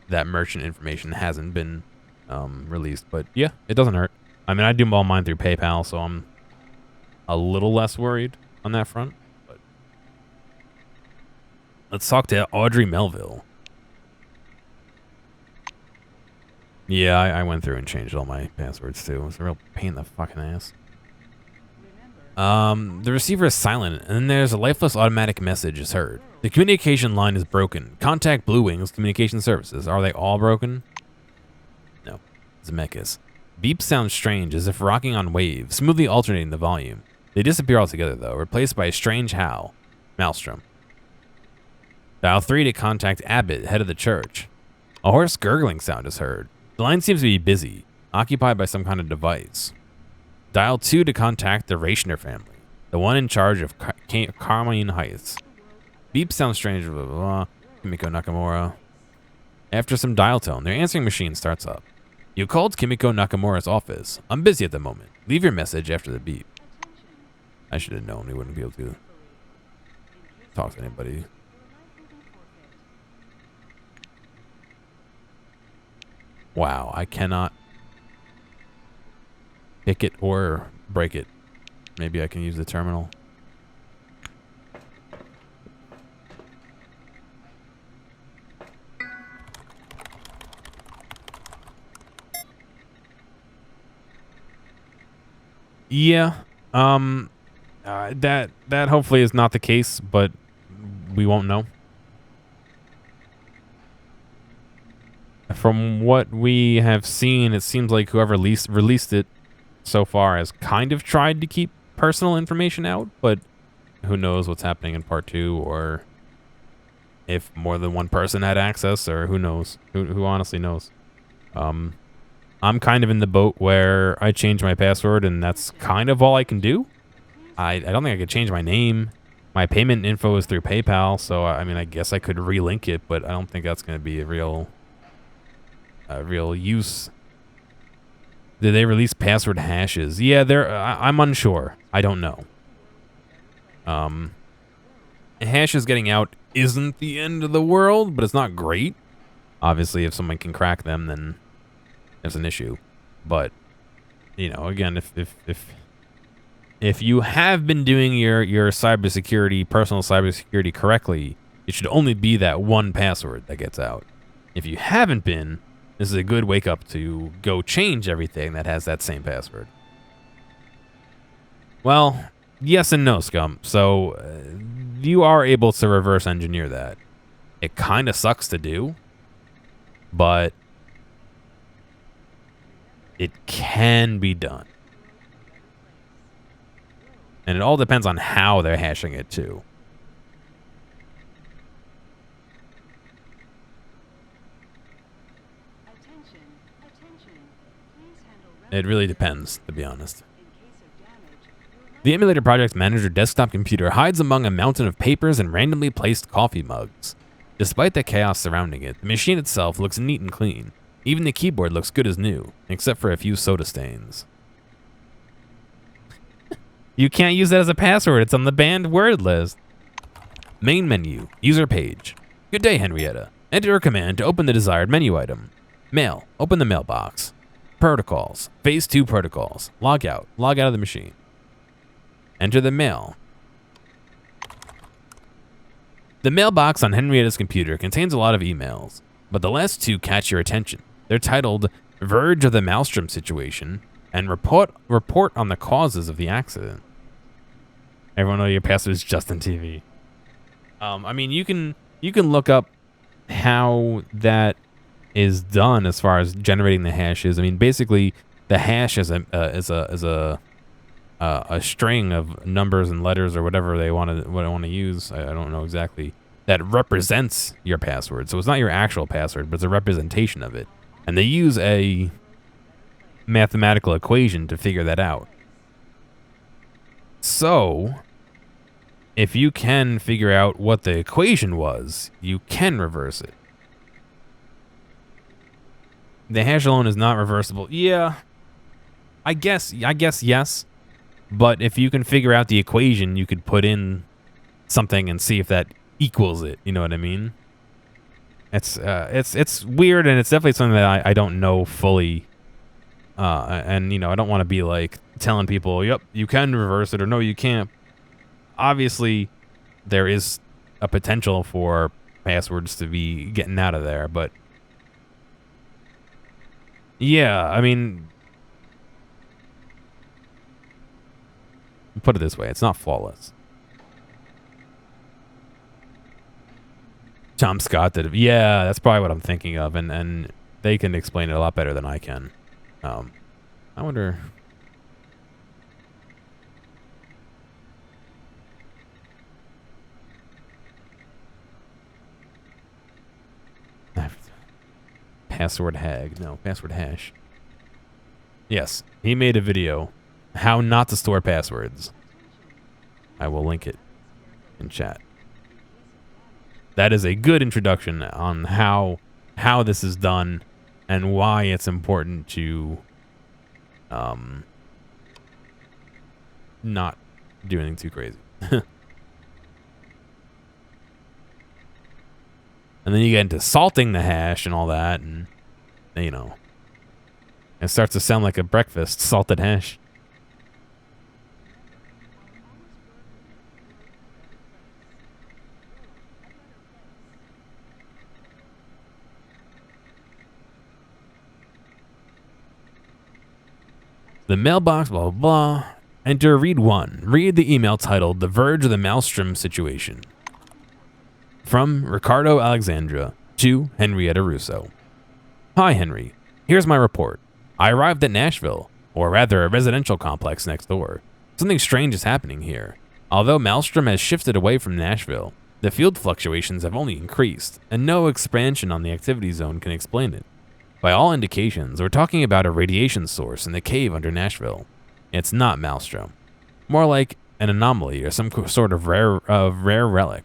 that merchant information hasn't been released. But yeah, it doesn't hurt. I mean, I do all mine through PayPal, so I'm a little less worried on that front. But let's talk to Audrey Melville. Yeah, I went through and changed all my passwords too. It was a real pain in the fucking ass. The receiver is silent, and then there's a lifeless automatic message is heard. The communication line is broken. Contact Blue Wings Communication Services. Are they all broken? No. Zemeckis. Beeps sound strange, as if rocking on waves, smoothly alternating the volume. They disappear altogether, though, replaced by a strange howl. Maelstrom. Dial 3 to contact Abbott, head of the church. A hoarse gurgling sound is heard. The line seems to be busy, occupied by some kind of device. Dial 2 to contact the Rachner family, the one in charge of Carmine Heights. Beep sounds strange, blah, blah, blah. Kimiko Nakamura. After some dial tone, their answering machine starts up. You called Kimiko Nakamura's office. I'm busy at the moment. Leave your message after the beep. I should have known we wouldn't be able to talk to anybody. Wow, I cannot pick it or break it. Maybe I can use the terminal. Yeah. That hopefully is not the case, but we won't know. From what we have seen, it seems like whoever released it so far has kind of tried to keep personal information out, but who knows what's happening in part 2, or if more than one person had access, or who knows? Who honestly knows? I'm kind of in the boat where I changed my password, and that's kind of all I can do. I don't think I could change my name. My payment info is through PayPal, so I mean, I guess I could relink it, but I don't think that's going to be a real use. Did they release password hashes? Yeah, I'm unsure. I don't know. Hashes getting out isn't the end of the world, but it's not great. Obviously, if someone can crack them, then there's an issue. But you know, again, if you have been doing your cybersecurity, personal cybersecurity correctly, it should only be that one password that gets out. If you haven't been, this is a good wake up to go change everything that has that same password. Well, yes and no, scum. So you are able to reverse engineer that. It kind of sucks to do, but it can be done. And it all depends on how they're hashing it too. It really depends, to be honest. The emulator project's manager desktop computer hides among a mountain of papers and randomly placed coffee mugs. Despite the chaos surrounding it, the machine itself looks neat and clean. Even the keyboard looks good as new, except for a few soda stains. You can't use that as a password. It's on the banned word list. Main menu. User page. Good day, Henrietta. Enter a command to open the desired menu item. Mail. Open the mailbox. Protocols. Phase 2 protocols. Log out. Log out of the machine. Enter the mail. The mailbox on Henrietta's computer contains a lot of emails, but the last two catch your attention. They're titled Verge of the Maelstrom Situation and report on the causes of the accident. Everyone know your password is Justin TV. I mean, you can look up how that is done as far as generating the hashes. I mean, basically, the hash is a string of numbers and letters or whatever they want to use. I don't know exactly. That represents your password. So it's not your actual password, but it's a representation of it. And they use a mathematical equation to figure that out. So, if you can figure out what the equation was, you can reverse it. The hash alone is not reversible. Yeah, I guess yes. But if you can figure out the equation, you could put in something and see if that equals it. You know what I mean? It's weird, and it's definitely something that I don't know fully. And you know, I don't want to be like telling people, "Yep, you can reverse it," or "No, you can't." Obviously, there is a potential for passwords to be getting out of there, but yeah, I mean, put it this way, it's not flawless. Tom Scott did it. Yeah, that's probably what I'm thinking of, and they can explain it a lot better than I can. I wonder. Password hag. No, password hash. Yes, he made a video. How not to store passwords. I will link it in chat. That is a good introduction on how this is done and why it's important to not do anything too crazy. And then you get into salting the hash and all that, and you know, It starts to sound like a breakfast, salted hash. The mailbox, blah, blah, blah. Enter read 1. Read the email titled The Verge of the Maelstrom Situation. From Ricardo Alexandra to Henrietta Russo. Hi, Henry. Here's my report. I arrived at Nashville, or rather a residential complex next door. Something strange is happening here. Although Maelstrom has shifted away from Nashville, the field fluctuations have only increased, and no expansion on the activity zone can explain it. By all indications, we're talking about a radiation source in the cave under Nashville. It's not Maelstrom. More like an anomaly or some sort of rare relic.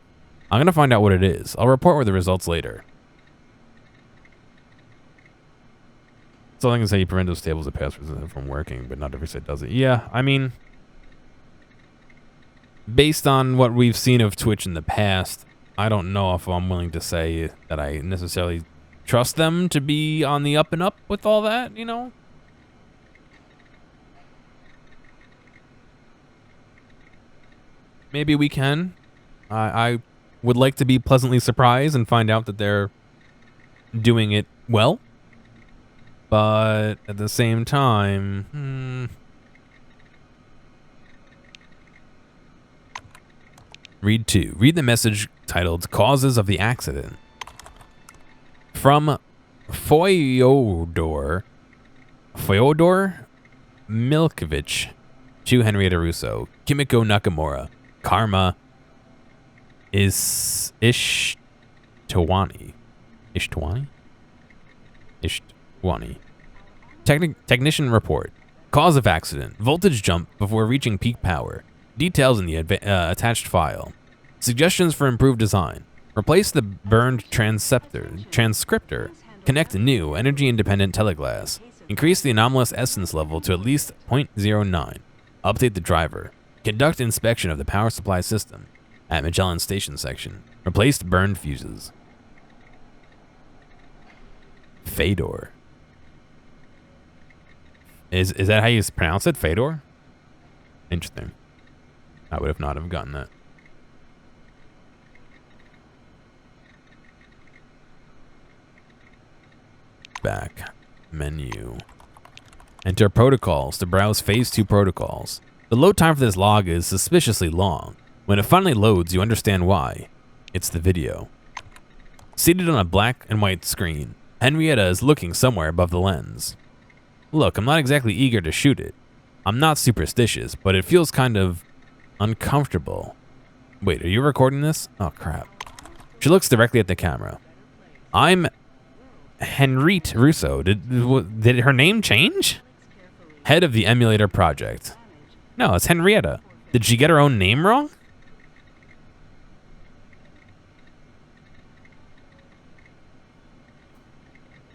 I'm going to find out what it is. I'll report with the results later. So I can say you prevent those tables of passwords from working, but not every site does it. Yeah, I mean, based on what we've seen of Twitch in the past, I don't know if I'm willing to say that I necessarily trust them to be on the up and up with all that, you know? Maybe we can. I would like to be pleasantly surprised and find out that they're doing it well. But at the same time, Read 2. Read the message titled Causes of the Accident. From Fyodor Milkovich to Henrietta Russo. Kimiko Nakamura. Karma is Ishtwani. Technician report. Cause of accident. Voltage jump before reaching peak power. Details in the attached file. Suggestions for improved design. Replace the burned transcriptor. Connect a new energy-independent teleglass. Increase the anomalous essence level to at least 0.09. Update the driver. Conduct inspection of the power supply system at Magellan Station section. Replace burned fuses. Fedor. Is that how you pronounce it? Fedor? Interesting. I would have not have gotten that. Back. Menu. Enter protocols to browse phase 2 protocols. The load time for this log is suspiciously long. When it finally loads, you understand why. It's the video. Seated on a black and white screen, Henrietta is looking somewhere above the lens. Look, I'm not exactly eager to shoot it. I'm not superstitious, but it feels kind of uncomfortable. Wait, are you recording this? Oh, crap. She looks directly at the camera. I'm Henriette Russo. Did her name change? Head of the emulator project. No, it's Henrietta. Did she get her own name wrong?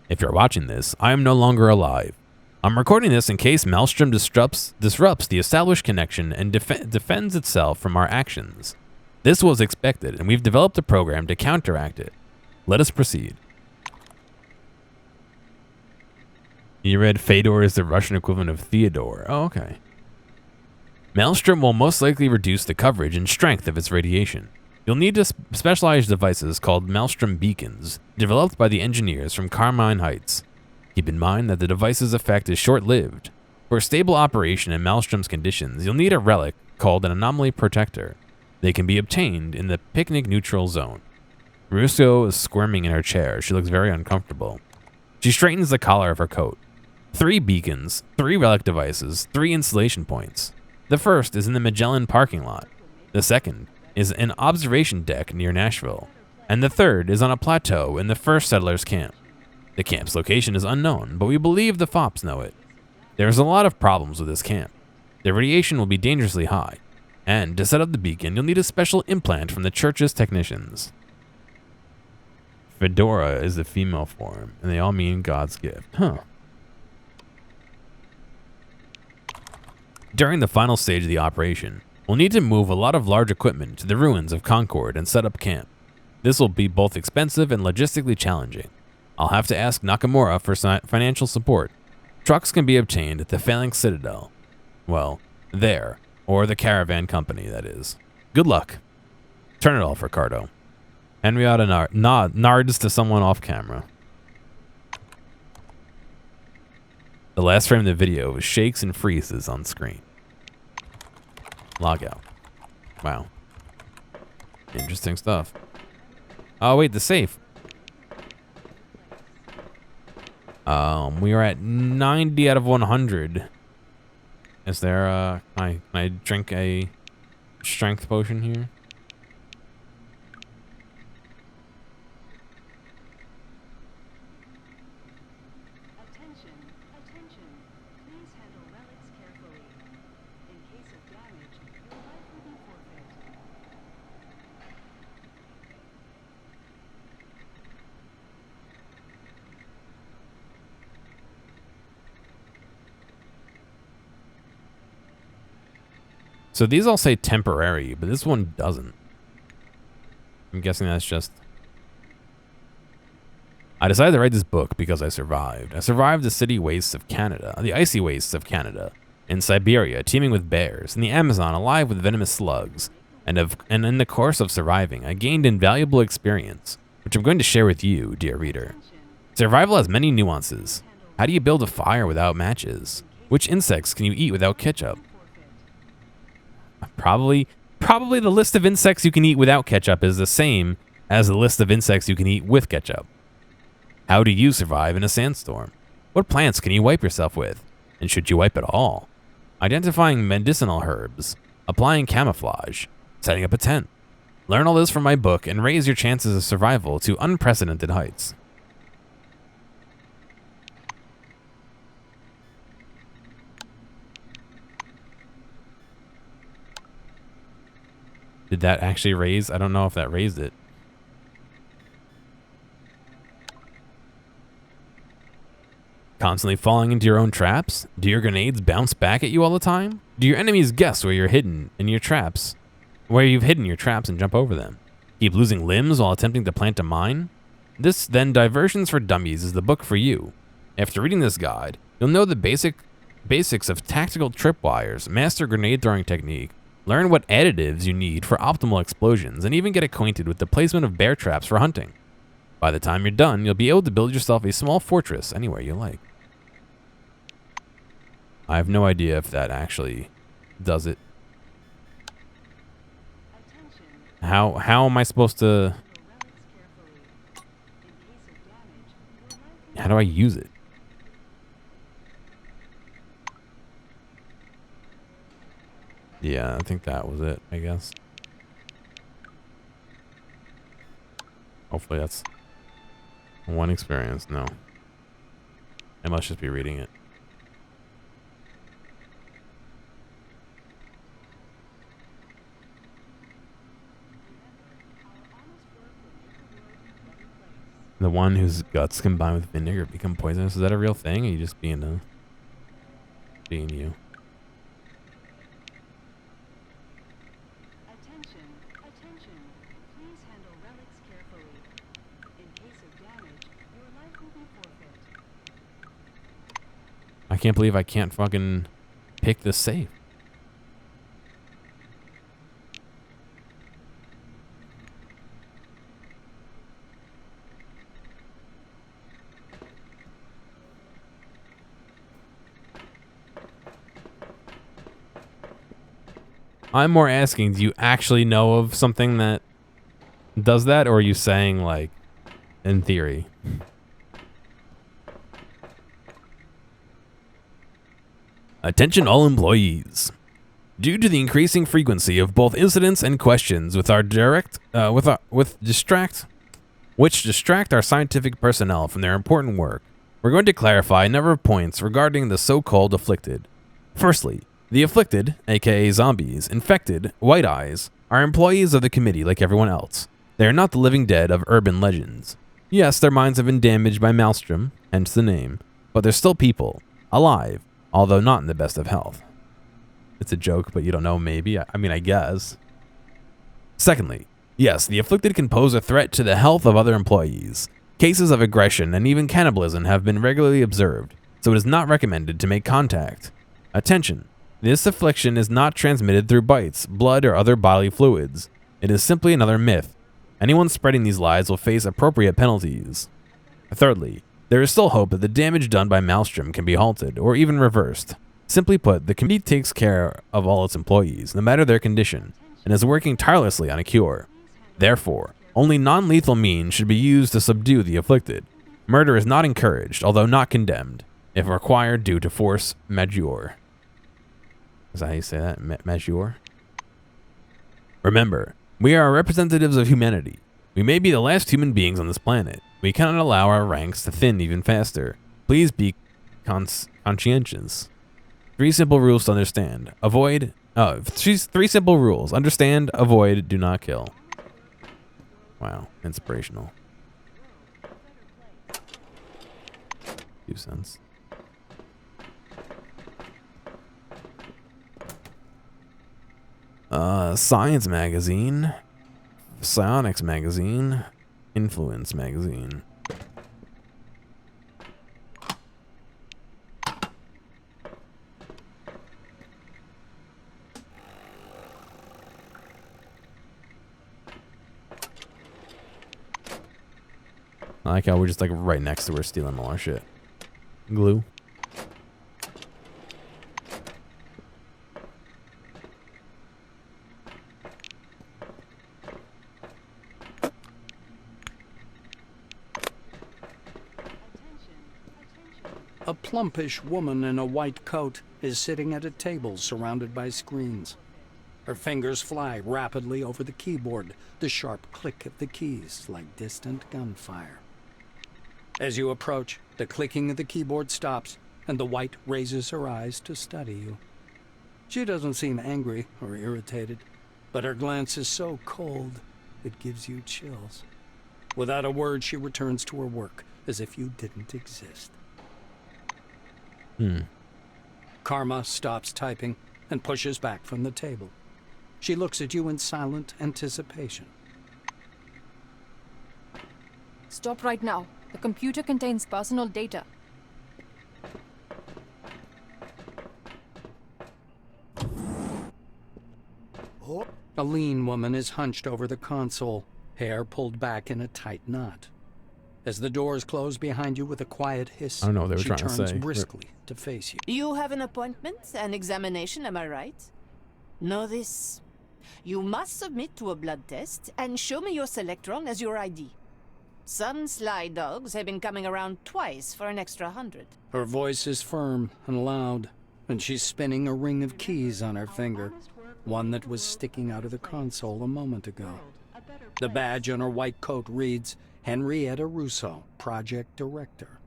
If you're watching this, I am no longer alive. I'm recording this in case Maelstrom disrupts the established connection and defends itself from our actions. This was expected, and we've developed a program to counteract it. Let us proceed. You read Fedor is the Russian equivalent of Theodore. Oh, okay. Maelstrom will most likely reduce the coverage and strength of its radiation. You'll need specialized devices called Maelstrom beacons, developed by the engineers from Carmine Heights. Keep in mind that the device's effect is short-lived. For stable operation in Maelstrom's conditions, you'll need a relic called an anomaly protector. They can be obtained in the picnic neutral zone. Russo is squirming in her chair. She looks very uncomfortable. She straightens the collar of her coat. 3 beacons, 3 relic devices, 3 installation points. The first is in the Magellan parking lot. The second is an observation deck near Nashville. And the third is on a plateau in the first settlers' camp. The camp's location is unknown, but we believe the FOPs know it. There's a lot of problems with this camp. The radiation will be dangerously high. And to set up the beacon, you'll need a special implant from the church's technicians. Fedora is the female form, and they all mean God's gift. Huh. During the final stage of the operation, we'll need to move a lot of large equipment to the ruins of Concord and set up camp. This will be both expensive and logistically challenging. I'll have to ask Nakamura for financial support. Trucks can be obtained at the Phalanx Citadel. Well, there. Or the caravan company, that is. Good luck. Turn it off, Ricardo. Henrietta nods to someone off camera. The last frame of the video shakes and freezes on screen. Log out. Wow. Interesting stuff. Oh, wait, the safe. We are at 90 out of 100. Is there can I drink a strength potion here? Attention, attention. Please handle relics carefully. In case of damage, your life will be forfeit. So these all say temporary, but this one doesn't. I'm guessing that's just... I decided to write this book because I survived. I survived the city wastes of Canada, the icy wastes of Canada, in Siberia, teeming with bears, in the Amazon, alive with venomous slugs, and in the course of surviving, I gained invaluable experience, which I'm going to share with you, dear reader. Survival has many nuances. How do you build a fire without matches? Which insects can you eat without ketchup? Probably the list of insects you can eat without ketchup is the same as the list of insects you can eat with ketchup. How do you survive in a sandstorm? What plants can you wipe yourself with? And should you wipe at all? Identifying medicinal herbs, applying camouflage, setting up a tent. Learn all this from my book and raise your chances of survival to unprecedented heights. Did that actually raise? I don't know if that raised it. Constantly falling into your own traps? Do your grenades bounce back at you all the time? Do your enemies guess where you're hidden in your traps? Where you've hidden your traps and jump over them? Keep losing limbs while attempting to plant a mine? This, then, Diversions for Dummies is the book for you. After reading this guide, you'll know the basics of tactical tripwires, master grenade throwing technique, learn what additives you need for optimal explosions, and even get acquainted with the placement of bear traps for hunting. By the time you're done, you'll be able to build yourself a small fortress anywhere you like. I have no idea if that actually does it. How am I supposed to... How do I use it? Yeah, I think that was it, I guess. Hopefully that's one experience. No. I must just be reading it. The one whose guts combined with vinegar become poisonous. Is that a real thing? Or are you just being you? Attention, attention. Please handle relics carefully. In case of damage, your life will be forfeit. I can't believe I can't fucking pick this safe. I'm more asking, do you actually know of something that does that, or are you saying, like, in theory? Attention all employees. Due to the increasing frequency of both incidents and questions with our which distract our scientific personnel from their important work, we're going to clarify a number of points regarding the so-called afflicted. Firstly, the afflicted, aka zombies, infected, white eyes, are employees of the committee like everyone else. They are not the living dead of urban legends. Yes, their minds have been damaged by Maelstrom, hence the name, but they're still people, alive, although not in the best of health. It's a joke, but you don't know, maybe. I mean, I guess. Secondly, yes, the afflicted can pose a threat to the health of other employees. Cases of aggression and even cannibalism have been regularly observed. so it is not recommended to make contact. Attention! This affliction is not transmitted through bites, blood, or other bodily fluids. It is simply another myth. Anyone spreading these lies will face appropriate penalties. Thirdly, there is still hope that the damage done by Maelstrom can be halted, or even reversed. Simply put, the committee takes care of all its employees, no matter their condition, and is working tirelessly on a cure. Therefore, only non-lethal means should be used to subdue the afflicted. Murder is not encouraged, although not condemned, if required due to force majeure. Is that how you say that? Majeure? Remember, we are representatives of humanity. We may be the last human beings on this planet. We cannot allow our ranks to thin even faster. Please be conscientious. 3 simple rules to understand. Avoid... Oh, 3 simple rules. Understand, avoid, do not kill. Wow, inspirational. 2 cents. Science magazine. Psionics magazine. Influence magazine. I like how we're just like right next to her stealing all our shit. Glue. A plumpish woman in a white coat is sitting at a table surrounded by screens. Her fingers fly rapidly over the keyboard, the sharp click of the keys like distant gunfire. As you approach, the clicking of the keyboard stops, and the white raises her eyes to study you. She doesn't seem angry or irritated, but her glance is so cold it gives you chills. Without a word, she returns to her work, as if you didn't exist. Karma stops typing and pushes back from the table. She looks at you in silent anticipation. Stop right now. The computer contains personal data. A lean woman is hunched over the console, hair pulled back in a tight knot. As the doors close behind you with a quiet hiss, I don't know what they were she trying to turns say. briskly to face you. You have an appointment, an examination, am I right? Know this. You must submit to a blood test and show me your Selectron as your ID. Some sly dogs have been coming around twice for an extra 100. Her voice is firm and loud, and she's spinning a ring of keys on her finger, one that was sticking out of the console a moment ago. The badge on her white coat reads, Henrietta Russo, Project Director.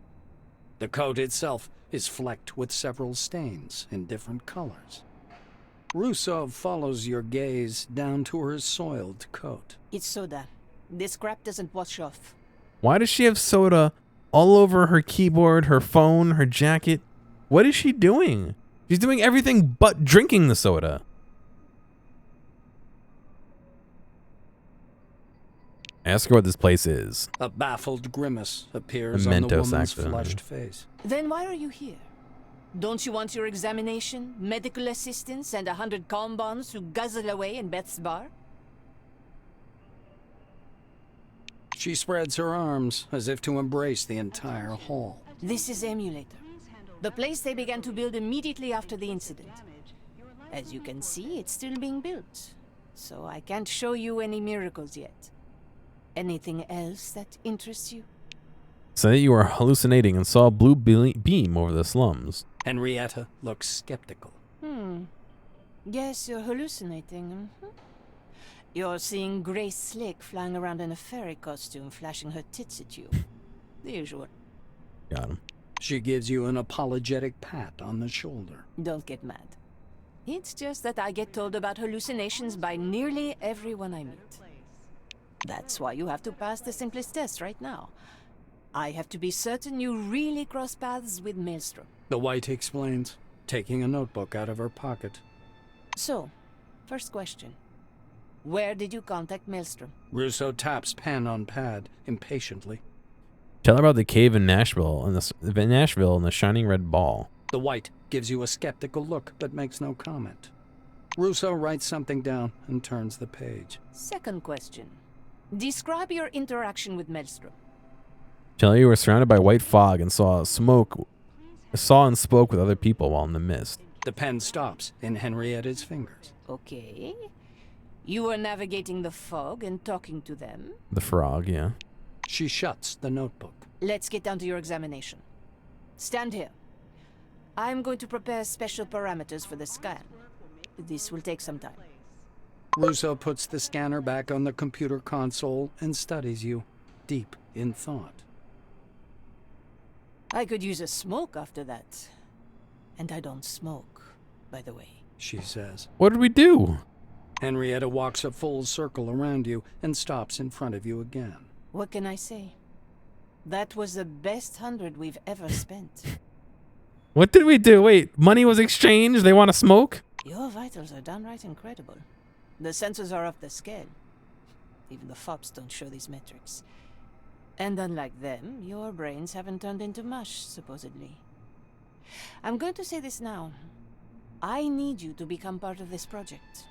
The coat itself is flecked with several stains in different colors. Russo follows your gaze down to her soiled coat. It's soda. This crap doesn't wash off. Why does she have soda all over her keyboard, her phone, her jacket? What is she doing? She's doing everything but drinking the soda. Ask her what this place is. A baffled grimace appears A on the Mentos woman's accident. flushed face. Then why are you here? Don't you want your examination, medical assistance, and 100 calm bombs to guzzle away in Beth's bar? She spreads her arms as if to embrace the entire hall. This is Emulator, the place they began to build immediately after the incident. As you can see, it's still being built, so I can't show you any miracles yet. Anything else that interests you? Say that you were hallucinating and saw a blue beam over the slums. Henrietta looks skeptical. Guess you're hallucinating. You're seeing Grace Slick flying around in a fairy costume, flashing her tits at you. The usual. Got him. She gives you an apologetic pat on the shoulder. Don't get mad. It's just that I get told about hallucinations by nearly everyone I meet. That's why you have to pass the simplest test right now. I have to be certain you really cross paths with Maelstrom. The white explains, taking a notebook out of her pocket. So, first question. Where did you contact Maelstrom? Russo taps pen on pad impatiently. Tell her about the cave in Nashville and the shining red ball. The White gives you a skeptical look, but makes no comment. Russo writes something down and turns the page. Second question. Describe your interaction with Maelstrom. Tell her you were surrounded by white fog and saw and spoke with other people while in the mist. The pen stops in Henrietta's fingers. Okay. You were navigating the fog and talking to them. The frog, yeah. She shuts the notebook. Let's get down to your examination. Stand here. I'm going to prepare special parameters for the scan. This will take some time. Russo puts the scanner back on the computer console and studies you, deep in thought. I could use a smoke after that. And I don't smoke, by the way. She says. What did we do? Henrietta walks a full circle around you and stops in front of you again. What can I say? That was the best 100 we've ever spent. What did we do? Wait, money was exchanged? They want to smoke? Your vitals are downright incredible. The sensors are off the scale. Even the FOBs don't show these metrics. And unlike them, your brains haven't turned into mush, supposedly. I'm going to say this now. I need you to become part of this project.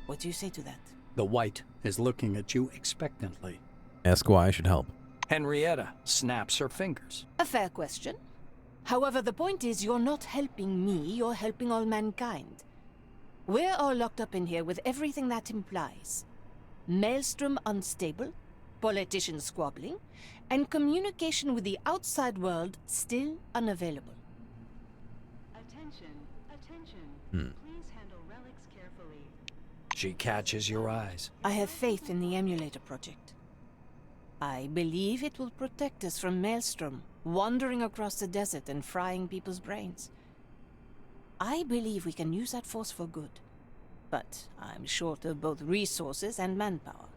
What do you say to that? The White is looking at you expectantly. Ask why I should help. Henrietta snaps her fingers. A fair question. However, the point is you're not helping me, you're helping all mankind. We're all locked up in here with everything that implies. Maelstrom unstable, politicians squabbling, and communication with the outside world still unavailable. Attention, attention. Please handle relics carefully. She catches your eyes. I have faith in the emulator project. I believe it will protect us from Maelstrom wandering across the desert and frying people's brains. I believe we can use that force for good, but I'm short of both resources and manpower.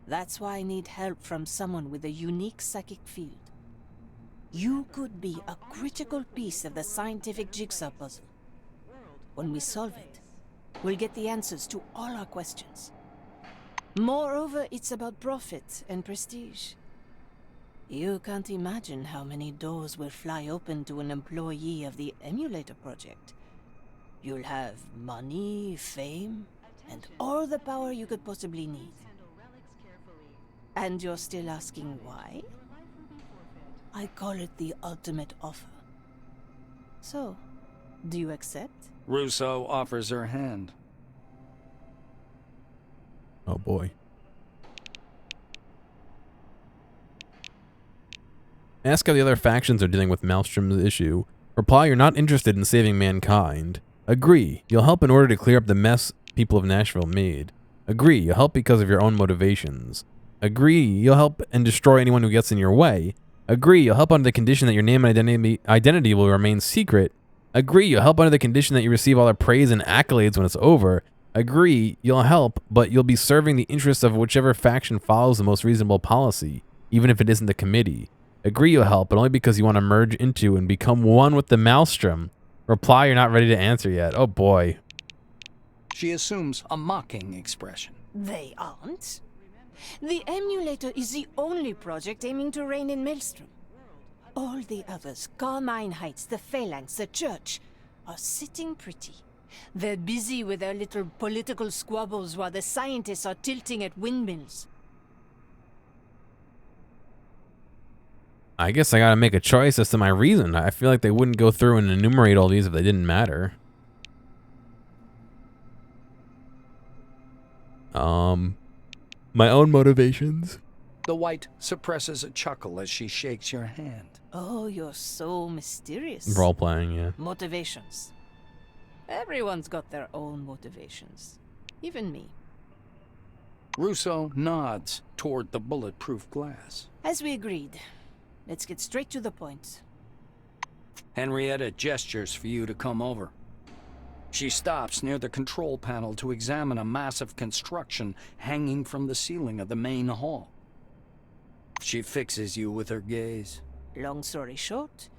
That's why I need help from someone with a unique psychic field. You could be a critical piece of the scientific jigsaw puzzle. When we solve it, we'll get the answers to all our questions. Moreover, it's about profit and prestige. You can't imagine how many doors will fly open to an employee of the emulator project. You'll have money, fame, and all the power you could possibly need. And you're still asking why? I call it the ultimate offer. So, do you accept? Russo offers her hand. Oh boy. Ask how the other factions are dealing with Maelstrom's issue. Reply you're not interested in saving mankind. Agree, you'll help in order to clear up the mess people of Nashville made. Agree, you'll help because of your own motivations. Agree, you'll help and destroy anyone who gets in your way. Agree, you'll help under the condition that your name and identity will remain secret. Agree, you'll help under the condition that you receive all the praise and accolades when it's over. Agree, you'll help, but you'll be serving the interests of whichever faction follows the most reasonable policy, even if it isn't the committee. Agree you'll help, but only because you want to merge into and become one with the Maelstrom. Reply you're not ready to answer yet. Oh boy. She assumes a mocking expression. They aren't. The emulator is the only project aiming to reign in Maelstrom. All the others, Carmine Heights, the Phalanx, the Church, are sitting pretty. They're busy with their little political squabbles while the scientists are tilting at windmills. I guess I gotta make a choice as to my reason. I feel like they wouldn't go through and enumerate all these if they didn't matter. My own motivations. The White suppresses a chuckle as she shakes your hand. Oh, you're so mysterious. Role-playing, yeah. Motivations. Everyone's got their own motivations. Even me. Russo nods toward the bulletproof glass. As we agreed. Let's get straight to the point. Henrietta gestures for you to come over. She stops near the control panel to examine a massive construction hanging from the ceiling of the main hall. She fixes you with her gaze. Long story short,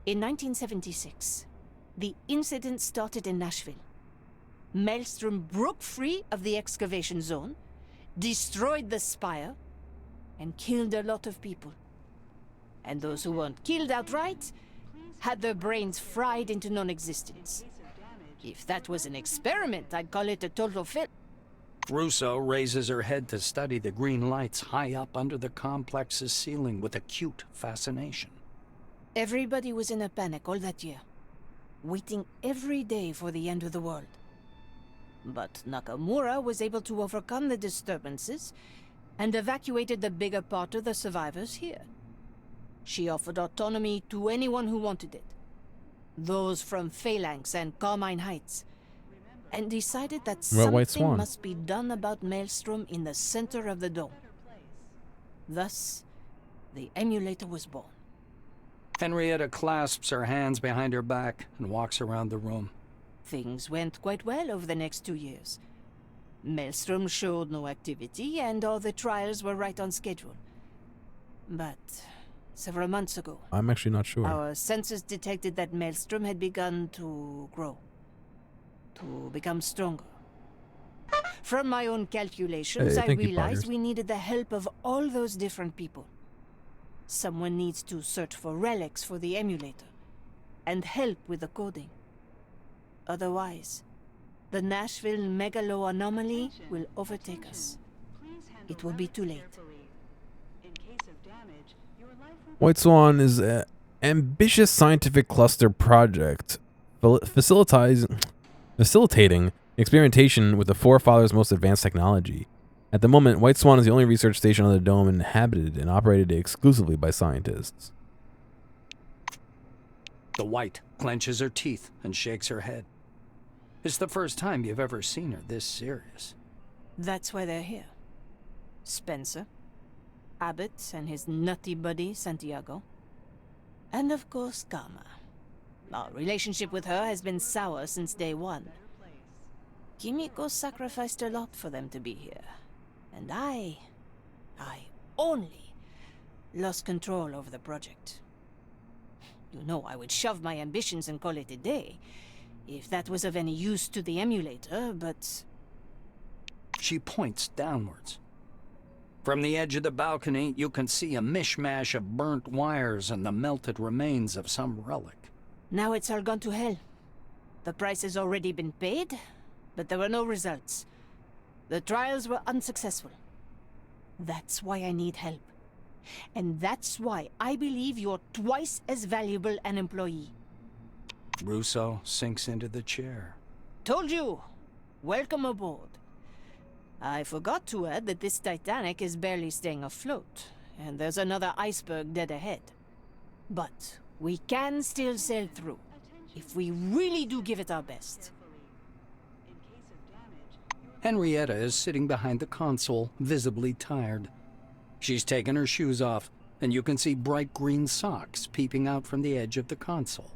in 1976, the incident started in Nashville. Maelstrom broke free of the excavation zone, destroyed the spire, and killed a lot of people. And those who weren't killed outright had their brains fried into non-existence. If that was an experiment, I'd call it a total fail. Russo raises her head to study the green lights high up under the complex's ceiling with acute fascination. Everybody was in a panic all that year, waiting every day for the end of the world. But Nakamura was able to overcome the disturbances and evacuated the bigger part of the survivors here. She offered autonomy to anyone who wanted it, those from Phalanx and Carmine Heights, and decided that something must be done about Maelstrom in the center of the dome. Thus, the emulator was born. Henrietta clasps her hands behind her back and walks around the room. Things went quite well over the next 2 years. Maelstrom showed no activity, and all the trials were right on schedule. But several months ago, I'm actually not sure. Our sensors detected that Maelstrom had begun to grow, to become stronger. From my own calculations, I realized we needed the help of all those different people. Someone needs to search for relics for the emulator, and help with the coding. Otherwise, the Nashville megalo anomaly will overtake us. It will be too late. White Swan is an ambitious scientific cluster project facilitating experimentation with the forefathers' most advanced technology. At the moment, White Swan is the only research station on the dome inhabited and operated exclusively by scientists. The White clenches her teeth and shakes her head. It's the first time you've ever seen her this serious. That's why they're here. Spencer, Abbott and his nutty buddy Santiago, and of course Karma. Our relationship with her has been sour since day one. Kimiko sacrificed a lot for them to be here. And I only lost control over the project. You know I would shove my ambitions and call it a day, if that was of any use to the emulator, but... She points downwards. From the edge of the balcony, you can see a mishmash of burnt wires and the melted remains of some relic. Now it's all gone to hell. The price has already been paid, but there were no results. The trials were unsuccessful. That's why I need help. And that's why I believe you're twice as valuable an employee. Russo sinks into the chair. Told you! Welcome aboard. I forgot to add that this Titanic is barely staying afloat, and there's another iceberg dead ahead. But we can still sail through, if we really do give it our best. Henrietta is sitting behind the console, visibly tired. She's taken her shoes off, and you can see bright green socks peeping out from the edge of the console.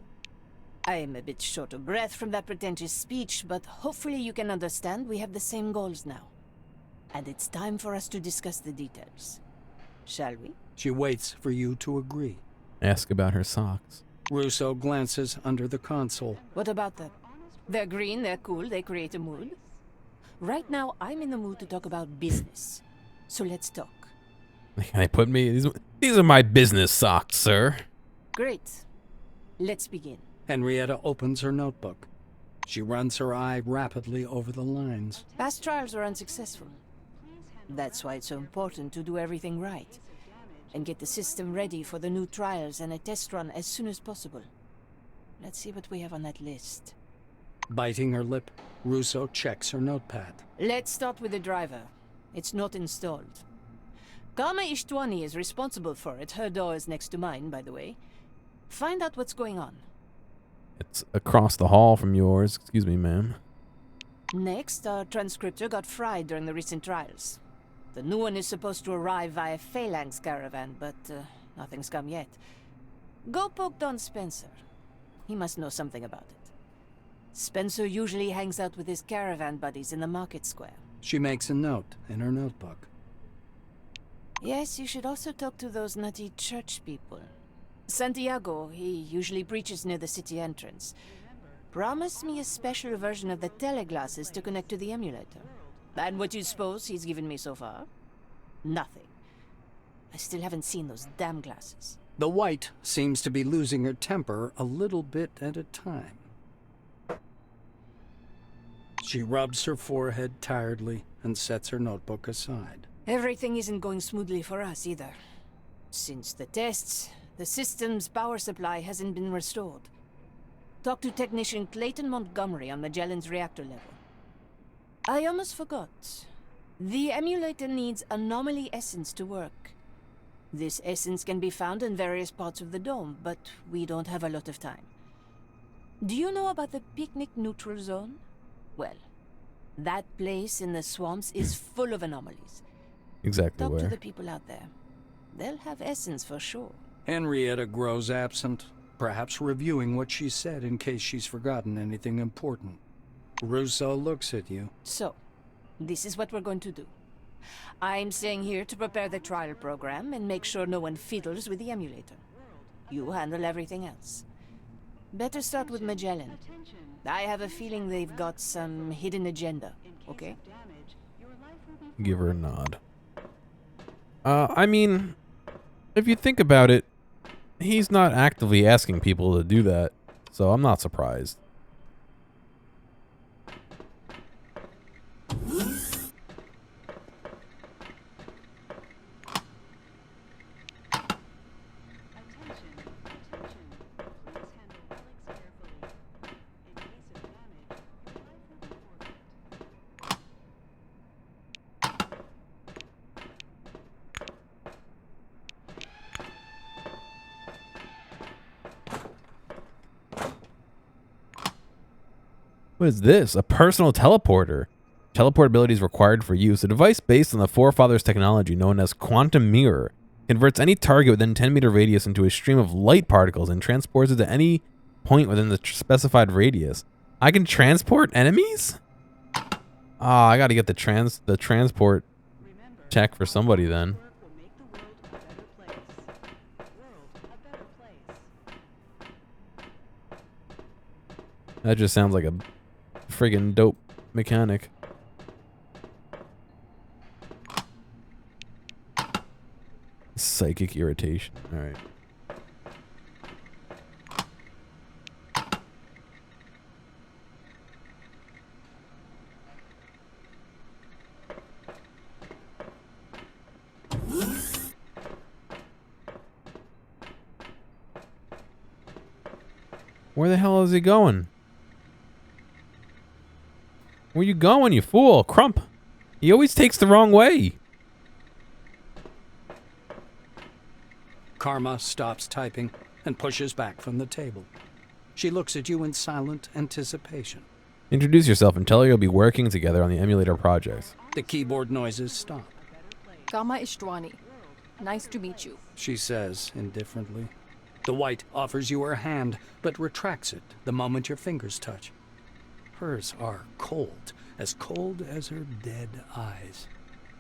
I am a bit short of breath from that pretentious speech, but hopefully you can understand we have the same goals now. And it's time for us to discuss the details. Shall we? She waits for you to agree. Ask about her socks. Russo glances under the console. What about them? They're green, they're cool, they create a mood. Right now, I'm in the mood to talk about business. So let's talk. They put me... These are my business socks, sir. Great. Let's begin. Henrietta opens her notebook. She runs her eye rapidly over the lines. Past trials were unsuccessful. That's why it's so important to do everything right. And get the system ready for the new trials and a test run as soon as possible. Let's see what we have on that list. Biting her lip, Russo checks her notepad. Let's start with the driver. It's not installed. Karma Ishtwani is responsible for it. Her door is next to mine, by the way. Find out what's going on. It's across the hall from yours. Excuse me, ma'am. Next, our transcriptor got fried during the recent trials. The new one is supposed to arrive via Phalanx caravan, but nothing's come yet. Go poke Don Spencer. He must know something about it. Spencer usually hangs out with his caravan buddies in the market square. She makes a note in her notebook. Yes, you should also talk to those nutty church people. Santiago, he usually preaches near the city entrance. Promised me a special version of the teleglasses to connect to the emulator. And what do you suppose he's given me so far? Nothing. I still haven't seen those damn glasses. The white seems to be losing her temper a little bit at a time. She rubs her forehead tiredly and sets her notebook aside. Everything isn't going smoothly for us either. Since the tests, the system's power supply hasn't been restored. Talk to Technician Clayton Montgomery on Magellan's reactor level. I almost forgot. The emulator needs anomaly essence to work. This essence can be found in various parts of the dome, but we don't have a lot of time. Do you know about the picnic neutral zone? Well, that place in the swamps is full of anomalies. Exactly Talk where. to the people out there. They'll have essence for sure. Henrietta grows absent, perhaps reviewing what she said in case she's forgotten anything important. Russo looks at you. So, this is what we're going to do. I'm staying here to prepare the trial program and make sure no one fiddles with the emulator. You handle everything else. Better start with Magellan. I have a feeling they've got some hidden agenda, okay? Give her a nod. I mean, if you think about it, he's not actively asking people to do that, so I'm not surprised. What is this? A personal teleporter. Teleportability is required for use. A device based on the Forefathers technology known as Quantum Mirror converts any target within 10-meter radius into a stream of light particles and transports it to any point within the specified radius. I can transport enemies? Ah, I gotta get the transport check for somebody then. That just sounds like a friggin' dope mechanic. Psychic irritation. Alright. Where the hell is he going? Where you going, you fool? Crump. He always takes the wrong way. Karma stops typing and pushes back from the table. She looks at you in silent anticipation. Introduce yourself and tell her you'll be working together on the emulator project. The keyboard noises stop. Kama Ishtwani. Nice to meet you. She says indifferently. The white offers you her hand, but retracts it the moment your fingers touch. Hers are cold as her dead eyes.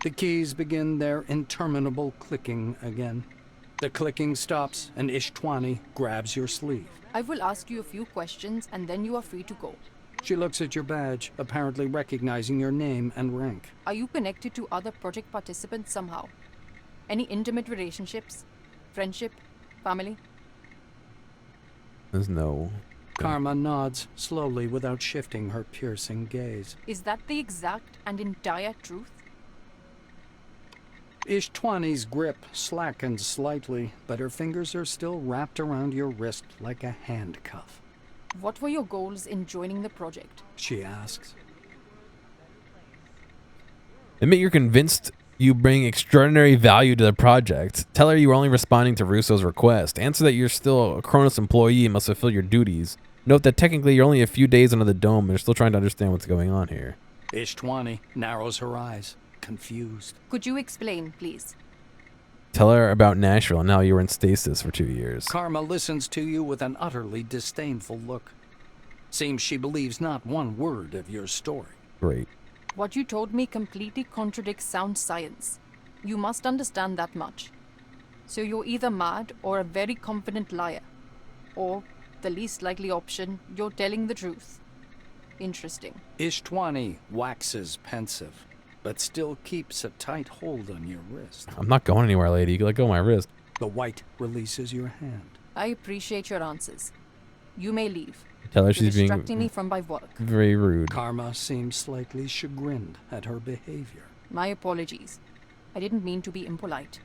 The keys begin their interminable clicking again. The clicking stops, and Ishtwani grabs your sleeve. I will ask you a few questions and then you are free to go. She looks at your badge, apparently recognizing your name and rank. Are you connected to other project participants somehow? Any intimate relationships? Friendship? Family? There's no... Karma nods slowly without shifting her piercing gaze. Is that the exact and entire truth? Ishtwani's grip slackens slightly, but her fingers are still wrapped around your wrist like a handcuff. What were your goals in joining the project? She asks. Admit you're convinced you bring extraordinary value to the project. Tell her you were only responding to Russo's request. Answer that you're still a Kronos employee and must fulfill your duties. Note that technically you're only a few days under the dome and you're still trying to understand what's going on here. Ishtwani narrows her eyes, confused. Could you explain, please? Tell her about Nashville and how you were in stasis for 2 years. Karma listens to you with an utterly disdainful look. Seems she believes not one word of your story. Great. What you told me completely contradicts sound science. You must understand that much. So you're either mad or a very confident liar. Or, the least likely option, you're telling the truth. Interesting. Ishtwani waxes pensive. but still keeps a tight hold on your wrist. I'm not going anywhere, lady. You let go of my wrist. The white releases your hand. I appreciate your answers. You may leave. Tell her You're she's distracting me being from my work. very rude. Karma seems slightly chagrined at her behavior. My apologies. I didn't mean to be impolite.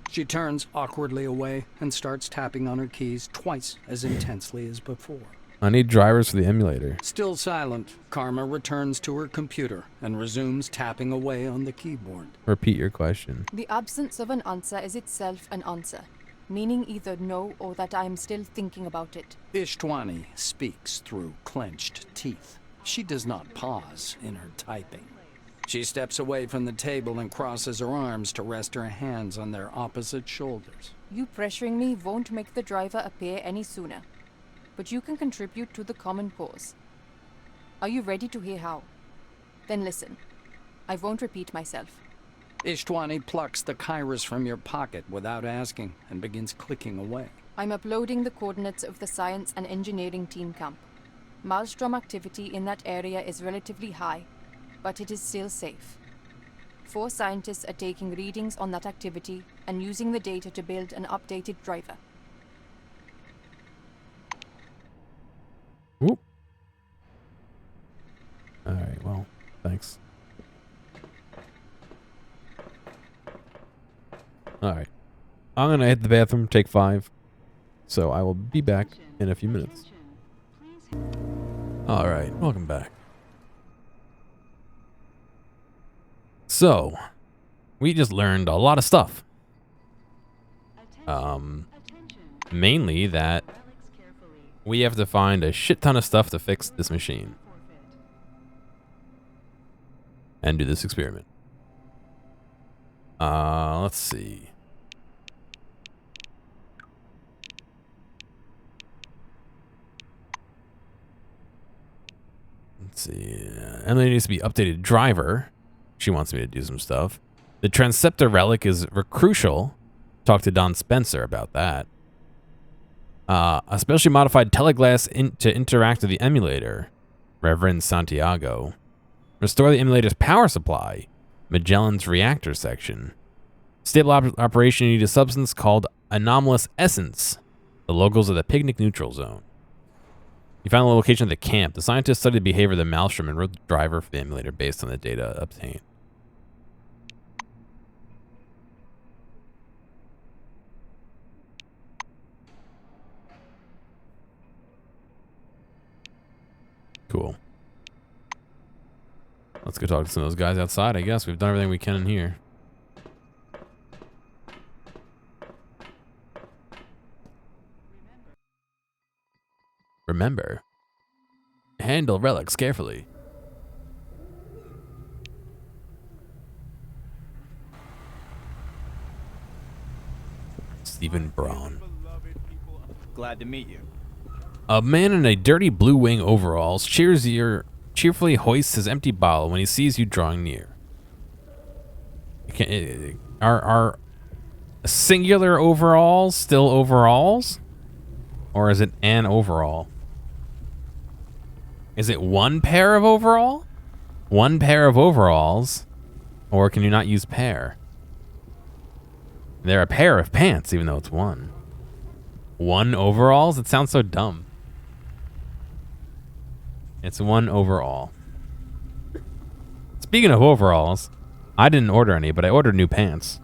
She turns awkwardly away and starts tapping on her keys twice as intensely as before. I need drivers for the emulator. Still silent, Karma returns to her computer and resumes tapping away on the keyboard. Repeat your question. The absence of an answer is itself an answer, meaning either no or that I am still thinking about it. Ishtwani speaks through clenched teeth. She does not pause in her typing. She steps away from the table and crosses her arms to rest her hands on their opposite shoulders. You pressuring me won't make the driver appear any sooner, but you can contribute to the common cause. Are you ready to hear how? Then listen. I won't repeat myself. Ishtwani plucks the kairos from your pocket without asking and begins clicking away. I'm uploading the coordinates of the science and engineering team camp. Maelstrom activity in that area is relatively high, but it is still safe. 4 scientists are taking readings on that activity and using the data to build an updated driver. Whoop. Alright, well, thanks. Alright. I'm gonna hit the bathroom, take 5. So I will be back in a few minutes. Alright, welcome back. So, we just learned a lot of stuff. Mainly that we have to find a shit ton of stuff to fix this machine. And do this experiment. Let's see. Let's see. Emily needs to be updated driver. She wants me to do some stuff. The Transceptor Relic is crucial. Talk to Don Spencer about that. A specially modified teleglass to interact with the emulator. Reverend Santiago. Restore the emulator's power supply. Magellan's reactor section. Stable operation, you need a substance called anomalous essence. The locals of the picnic neutral zone. You found the location of the camp. The scientists studied the behavior of the Maelstrom and wrote the driver for the emulator based on the data obtained. Cool. Let's go talk to some of those guys outside, I guess. We've done everything we can in here. Remember, handle relics carefully. Stephen Braun. Glad to meet you. A man in a dirty blue wing overalls cheerfully hoists his empty bottle when he sees you drawing near. Are singular overalls still overalls? Or is it an overall? Is it one pair of overall? One pair of overalls? Or can you not use pair? They're a pair of pants, even though it's one. One overalls? It sounds so dumb. It's one overall. Speaking of overalls, I didn't order any, but I ordered new pants.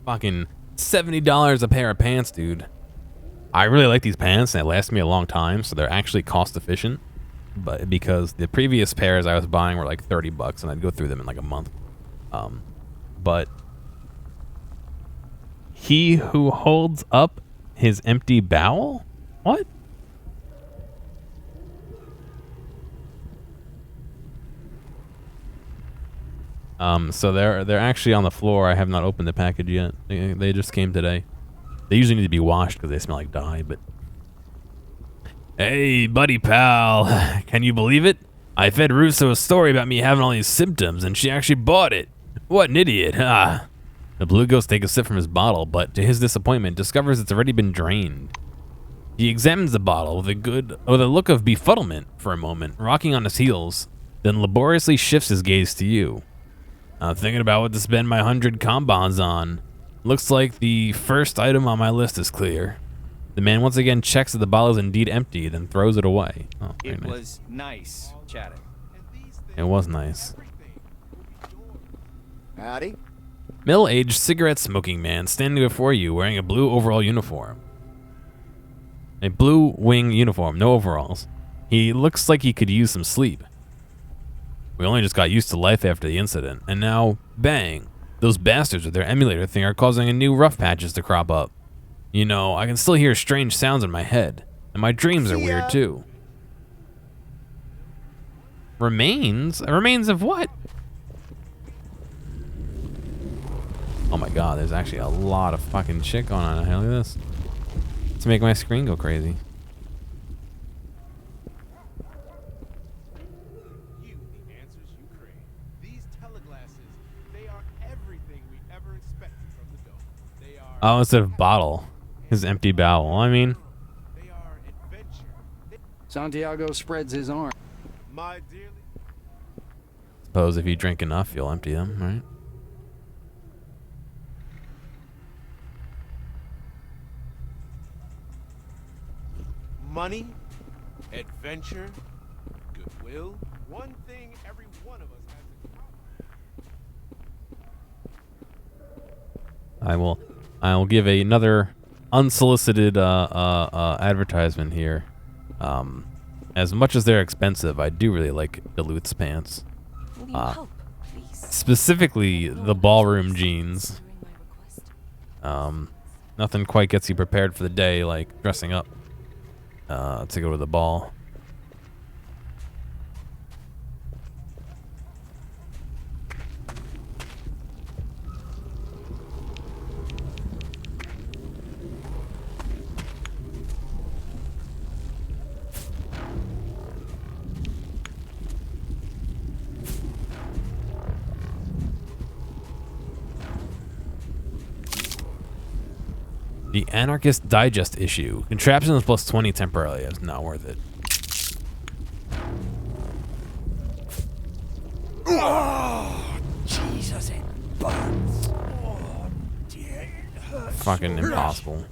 Fucking $70 a pair of pants, dude. I really like these pants, and they last me a long time, so they're actually cost efficient. But because the previous pairs I was buying were like $30, and I'd go through them in like a month. But he who holds up his empty bowel? What? So they're actually on the floor. I have not opened the package yet. They just came today. They usually need to be washed because they smell like dye, but... Hey, buddy pal. Can you believe it? I fed Russo a story about me having all these symptoms, and she actually bought it. What an idiot. The blue ghost takes a sip from his bottle, but to his disappointment, discovers it's already been drained. He examines the bottle with a look of befuddlement for a moment, rocking on his heels then laboriously shifts his gaze to you. I'm thinking about what to spend my 100 combons on. Looks like the first item on my list is clear. The man once again checks that the bottle is indeed empty, then throws it away. Oh, very It nice. was nice chatting. It was nice. Howdy. Middle-aged cigarette-smoking man standing before you wearing a blue overall uniform. A blue wing uniform, no overalls. He looks like he could use some sleep. We only just got used to life after the incident, and now, bang, those bastards with their emulator thing are causing a new rough patches to crop up. You know, I can still hear strange sounds in my head, and my dreams are weird too. Remains? Remains of what? Oh my god, there's actually a lot of fucking shit going on. Look at this. To make my screen go crazy. You, the answers you crave. These teleglasses, they are everything we ever expected from the dome. They are Oh, instead of bottle. His empty bowel. I mean, they are adventure. Santiago spreads his arm. My dearly suppose if you drink enough, you'll empty them, right? money, adventure, goodwill. One thing every one of us has in common. I will give another unsolicited advertisement here. As much as they're expensive, I do really like Duluth's pants. Specifically the ballroom jeans. Nothing quite gets you prepared for the day like dressing up to go to the ball. The Anarchist Digest issue. Contraptions plus 20 temporarily. It's not worth it. Oh, Jesus, it burns. Oh, dear, it hurts. Fucking impossible.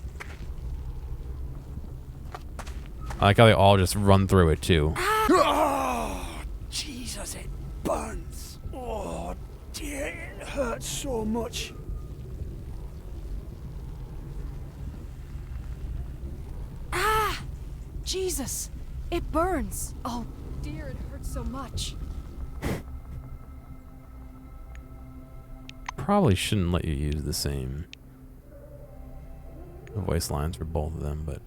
I like how they all just run through it too. Oh, Jesus, it burns. Oh, dear, it hurts so much. Ah! Jesus! It burns! Oh, dear, it hurts so much. Probably shouldn't let you use the same voice lines for both of them, but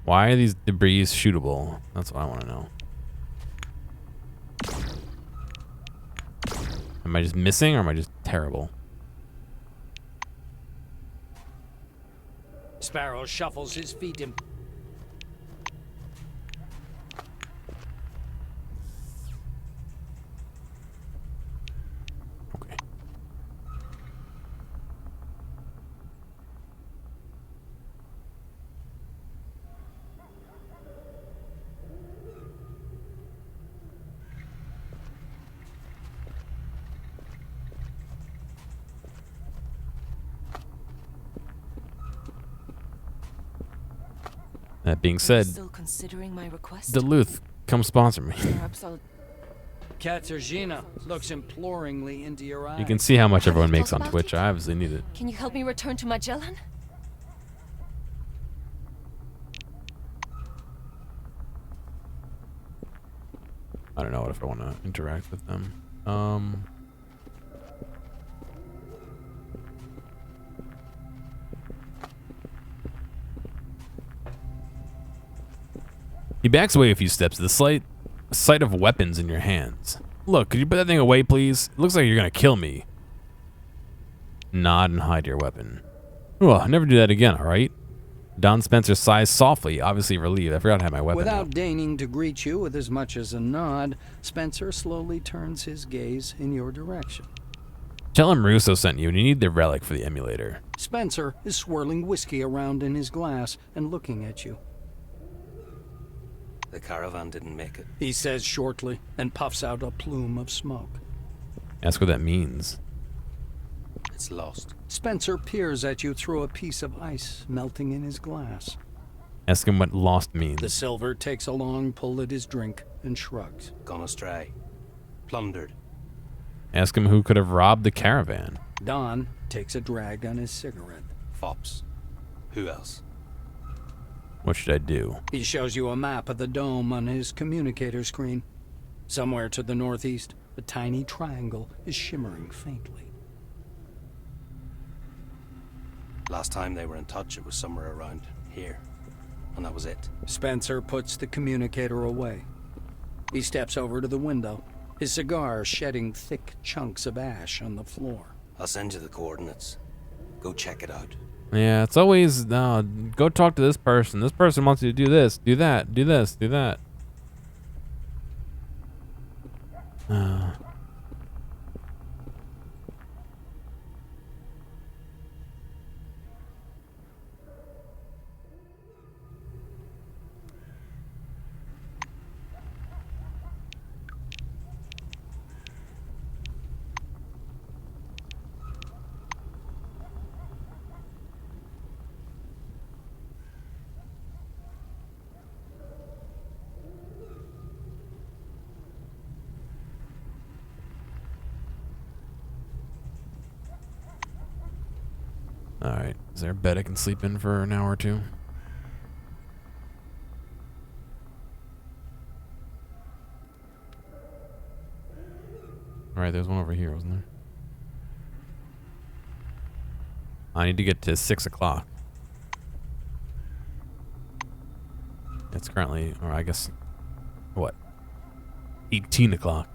why are these debris shootable? That's what I want to know. Am I just missing or am I just terrible? Sparrow shuffles his feet in. Okay. That being said, Still considering my request? Duluth, come sponsor me. Perhaps I'll... Katarzyna looks imploringly into your eyes. You can see how much everyone makes on Twitch. I obviously need it. Can you help me return to Magellan? I don't know if I want to interact with them. He backs away a few steps to the sight of weapons in your hands. Look, could you put that thing away, please? It looks like you're gonna kill me. Nod and hide your weapon. Oh, never do that again, all right? Don Spencer sighs softly, obviously relieved. I forgot to have my weapon Without out. deigning to greet you with as much as a nod, Spencer slowly turns his gaze in your direction. Tell him Russo sent you and you need the relic for the emulator. Spencer is swirling whiskey around in his glass and looking at you. The caravan didn't make it. He says shortly and puffs out a plume of smoke. Ask what that means. It's lost. Spencer peers at you through a piece of ice melting in his glass. Ask him what lost means. The silver takes a long pull at his drink and shrugs. Gone astray. Plundered. Ask him who could have robbed the caravan. Don takes a drag on his cigarette. Fops. Who else? What should I do? He shows you a map of the dome on his communicator screen. Somewhere to the northeast, a tiny triangle is shimmering faintly. Last time they were in touch, it was somewhere around here. And that was it. Spencer puts the communicator away. He steps over to the window, his cigar shedding thick chunks of ash on the floor. I'll send you the coordinates. Go check it out. Yeah, it's always, go talk to this person. This person wants you to do this, do that, do this, do that. Alright, is there a bed I can sleep in for an hour or two? Alright, there's one over here, wasn't there? I need to get to 6 o'clock. It's currently, or I guess, what? 18 o'clock.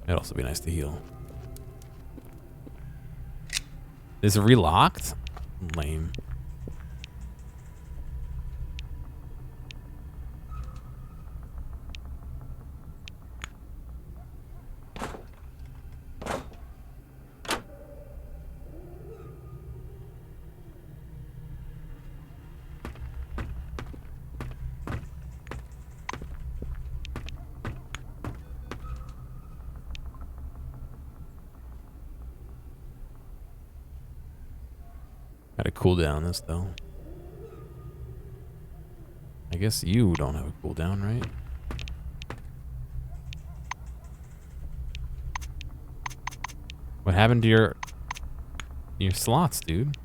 It'd also be nice to heal. Is it relocked? Lame. Gotta cool down this though. I guess you don't have a cooldown, right? What happened to your slots, dude?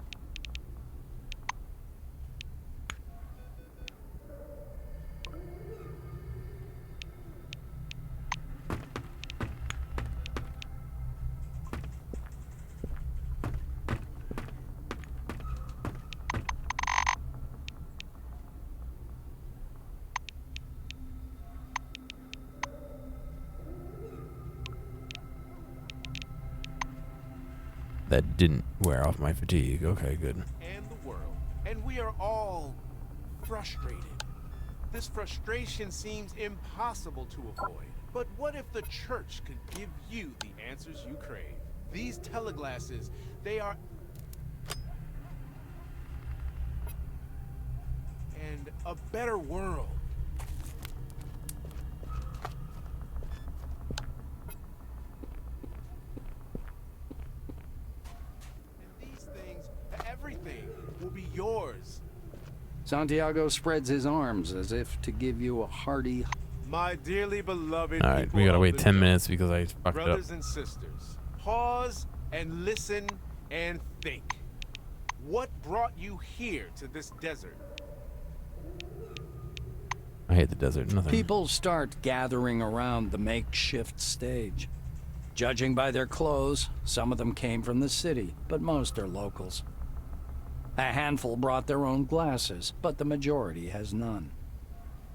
That didn't wear off my fatigue. Okay, good. And the world. And we are all frustrated. This frustration seems impossible to avoid. But what if the church could give you the answers you crave? These teleglasses, they are... and a better world. Everything will be yours. Santiago spreads his arms as if to give you a hearty... My dearly beloved All right, people we gotta of wait the 10 dome, minutes because I fucked it up. brothers and sisters, pause and listen and think. What brought you here to this desert? I hate the desert. Nothing. People start gathering around the makeshift stage. Judging by their clothes, some of them came from the city, but most are locals. A handful brought their own glasses, but the majority has none.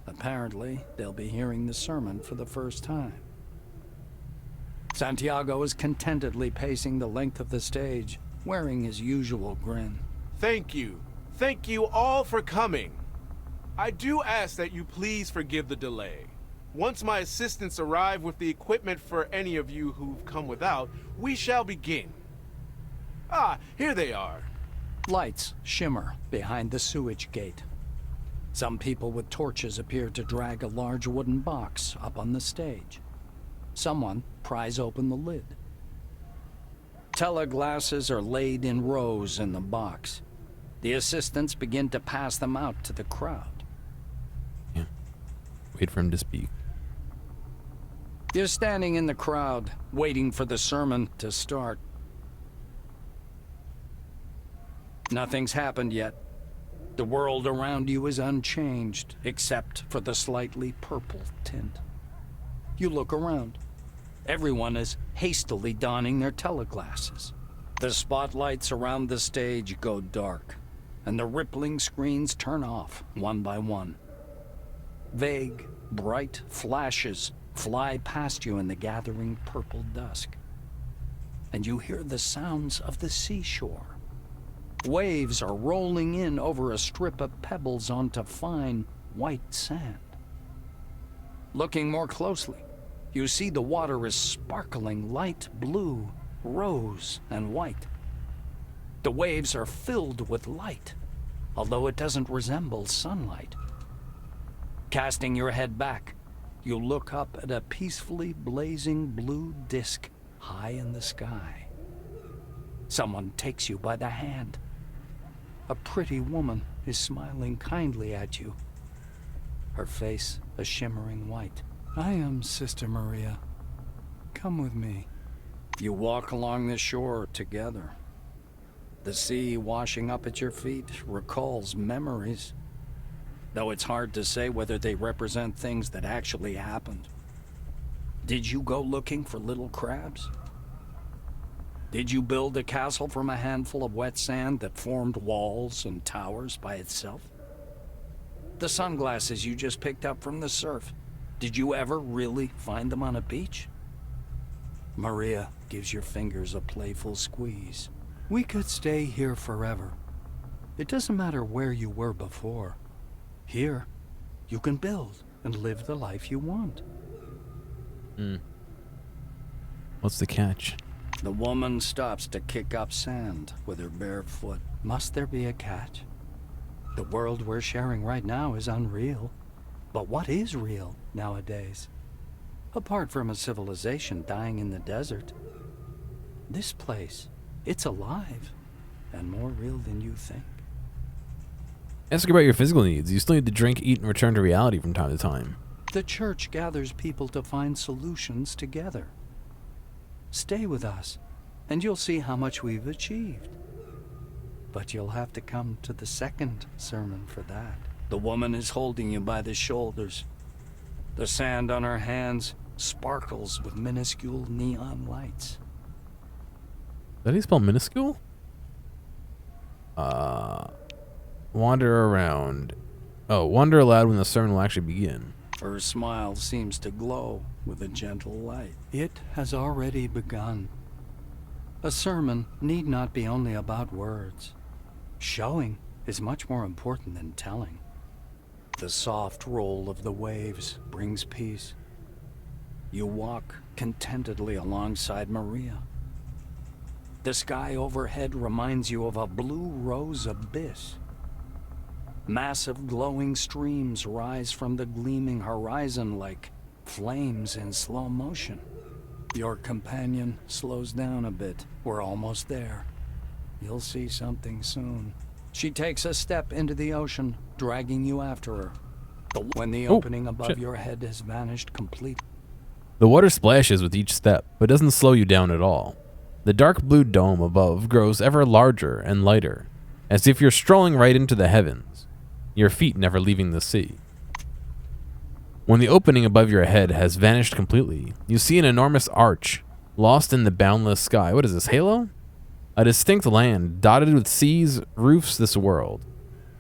Apparently, they'll be hearing the sermon for the first time. Santiago is contentedly pacing the length of the stage, wearing his usual grin. Thank you. Thank you all for coming. I do ask that you please forgive the delay. Once my assistants arrive with the equipment for any of you who've come without, we shall begin. Ah, here they are. Lights shimmer behind the sewage gate. Some people with torches appear to drag a large wooden box up on the stage. Someone pries open the lid. Teleglasses are laid in rows in the box. The assistants begin to pass them out to the crowd. Yeah. Wait for him to speak. You're standing in the crowd, waiting for the sermon to start. Nothing's happened yet. The world around you is unchanged, except for the slightly purple tint. You look around. Everyone is hastily donning their teleglasses. The spotlights around the stage go dark, and the rippling screens turn off one by one. Vague, bright flashes fly past you in the gathering purple dusk, and you hear the sounds of the seashore. Waves are rolling in over a strip of pebbles onto fine, white sand. Looking more closely, you see the water is sparkling light blue, rose, and white. The waves are filled with light, although it doesn't resemble sunlight. Casting your head back, you look up at a peacefully blazing blue disk high in the sky. Someone takes you by the hand. A pretty woman is smiling kindly at you, her face a shimmering white. I am Sister Maria. Come with me. You walk along the shore together. The sea washing up at your feet recalls memories, though it's hard to say whether they represent things that actually happened. Did you go looking for little crabs? Did you build a castle from a handful of wet sand that formed walls and towers by itself? The sunglasses you just picked up from the surf, did you ever really find them on a beach? Maria gives your fingers a playful squeeze. We could stay here forever. It doesn't matter where you were before. Here, you can build and live the life you want. What's the catch? The woman stops to kick up sand with her bare foot. Must there be a catch? The world we're sharing right now is unreal. But what is real nowadays? Apart from a civilization dying in the desert, this place, it's alive and more real than you think. Ask about your physical needs. You still need to drink, eat, and return to reality from time to time. The church gathers people to find solutions together. Stay with us, and you'll see how much we've achieved. But you'll have to come to the second sermon for that. The woman is holding you by the shoulders. The sand on her hands sparkles with minuscule neon lights. Is that how you spell minuscule? Wander around. Oh, wander aloud when the sermon will actually begin. Her smile seems to glow with a gentle light. It has already begun. A sermon need not be only about words. Showing is much more important than telling. The soft roll of the waves brings peace. You walk contentedly alongside Maria. The sky overhead reminds you of a blue-rose abyss. Massive glowing streams rise from the gleaming horizon like flames in slow motion. Your companion slows down a bit. We're almost there. You'll see something soon. She takes a step into the ocean, dragging you after her. When the opening above your head has vanished completely. The water splashes with each step, but doesn't slow you down at all. The dark blue dome above grows ever larger and lighter, as if you're strolling right into the heavens, your feet never leaving the sea. When the opening above your head has vanished completely, you see an enormous arch, lost in the boundless sky. What is this, Halo? A distinct land, dotted with seas, roofs this world.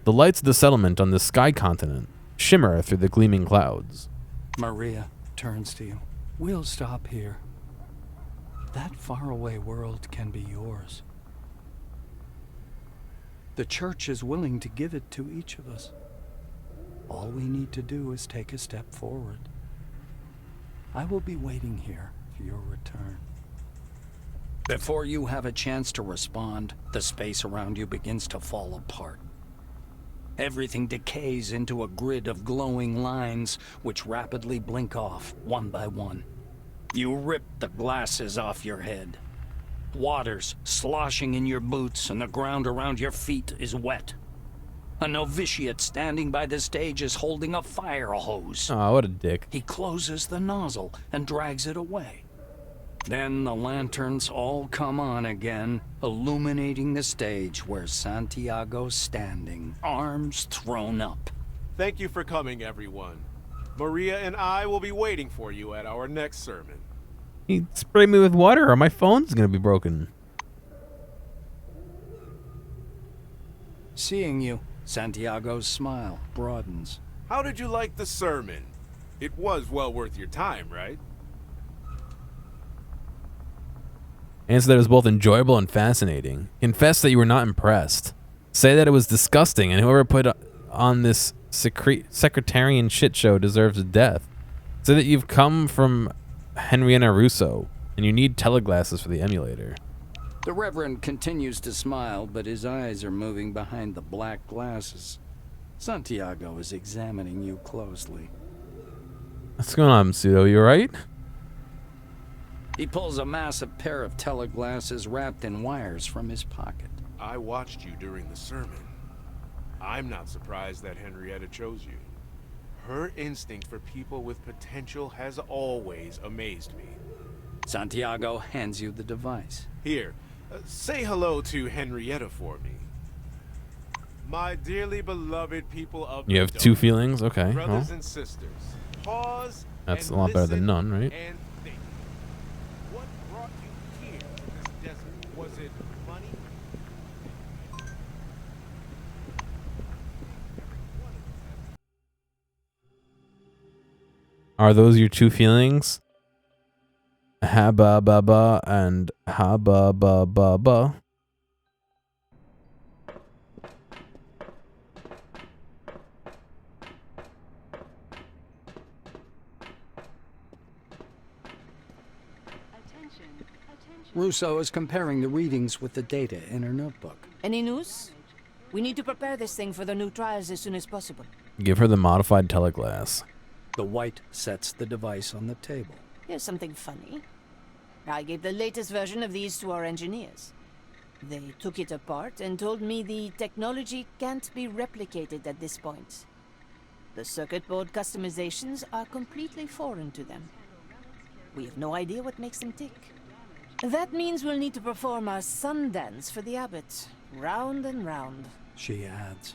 The lights of the settlement on this sky continent shimmer through the gleaming clouds. Maria turns to you. We'll stop here. That faraway world can be yours. The church is willing to give it to each of us. All we need to do is take a step forward. I will be waiting here for your return. Before you have a chance to respond, the space around you begins to fall apart. Everything decays into a grid of glowing lines which rapidly blink off, one by one. You rip the glasses off your head. Water's sloshing in your boots and the ground around your feet is wet. A novitiate standing by the stage is holding a fire hose. Oh, what a dick. He closes the nozzle and drags it away. Then the lanterns all come on again, illuminating the stage where Santiago's standing, arms thrown up. Thank you for coming, everyone. Maria and I will be waiting for you at our next sermon. He sprayed me with water or my phone's gonna be broken. Seeing you, Santiago's smile broadens. How did you like the sermon? It was well worth your time, right? Answer that it was both enjoyable and fascinating. Confess that you were not impressed. Say that it was disgusting and whoever put on this secretarian shit show deserves death. Say that you've come from Henrietta Russo and you need teleglasses for the emulator. The Reverend continues to smile, but his eyes are moving behind the black glasses. Santiago is examining you closely. What's going on, Pseudo? You alright? He pulls a massive pair of teleglasses wrapped in wires from his pocket. I watched you during the sermon. I'm not surprised that Henrietta chose you. Her instinct for people with potential has always amazed me. Santiago hands you the device. Here, say hello to Henrietta for me. My dearly beloved people of You have two feelings? Okay. brothers Well, and sisters, pause. that's and a lot better than listen none, right? and think. What brought you here to this desert? Was it money? Are those your two feelings? Ha ba ba ba and ha ba ba ba ba. Russo is comparing the readings with the data in her notebook. Any news? We need to prepare this thing for the new trials as soon as possible. Give her the modified teleglass. The white sets the device on the table. Here's something funny. I gave the latest version of these to our engineers. They took it apart and told me the technology can't be replicated at this point. The circuit board customizations are completely foreign to them. We have no idea what makes them tick. That means we'll need to perform our sun dance for the abbot, round and round. She adds.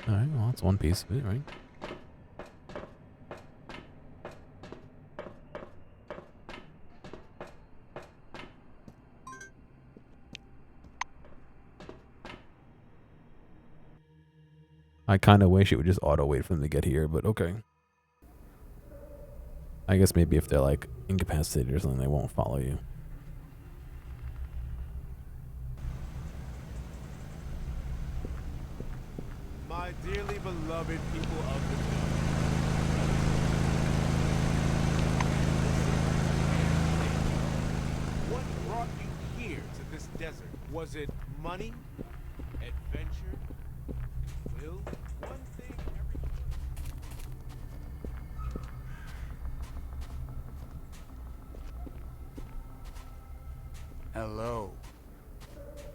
Alright, well, that's one piece of it, right? I kind of wish it would just auto-wait for them to get here, but okay. I guess maybe if they're, like, incapacitated or something, they won't follow you. My dearly beloved people of the what brought you here to this desert? Was it money? Adventure? Will? One thing Hello.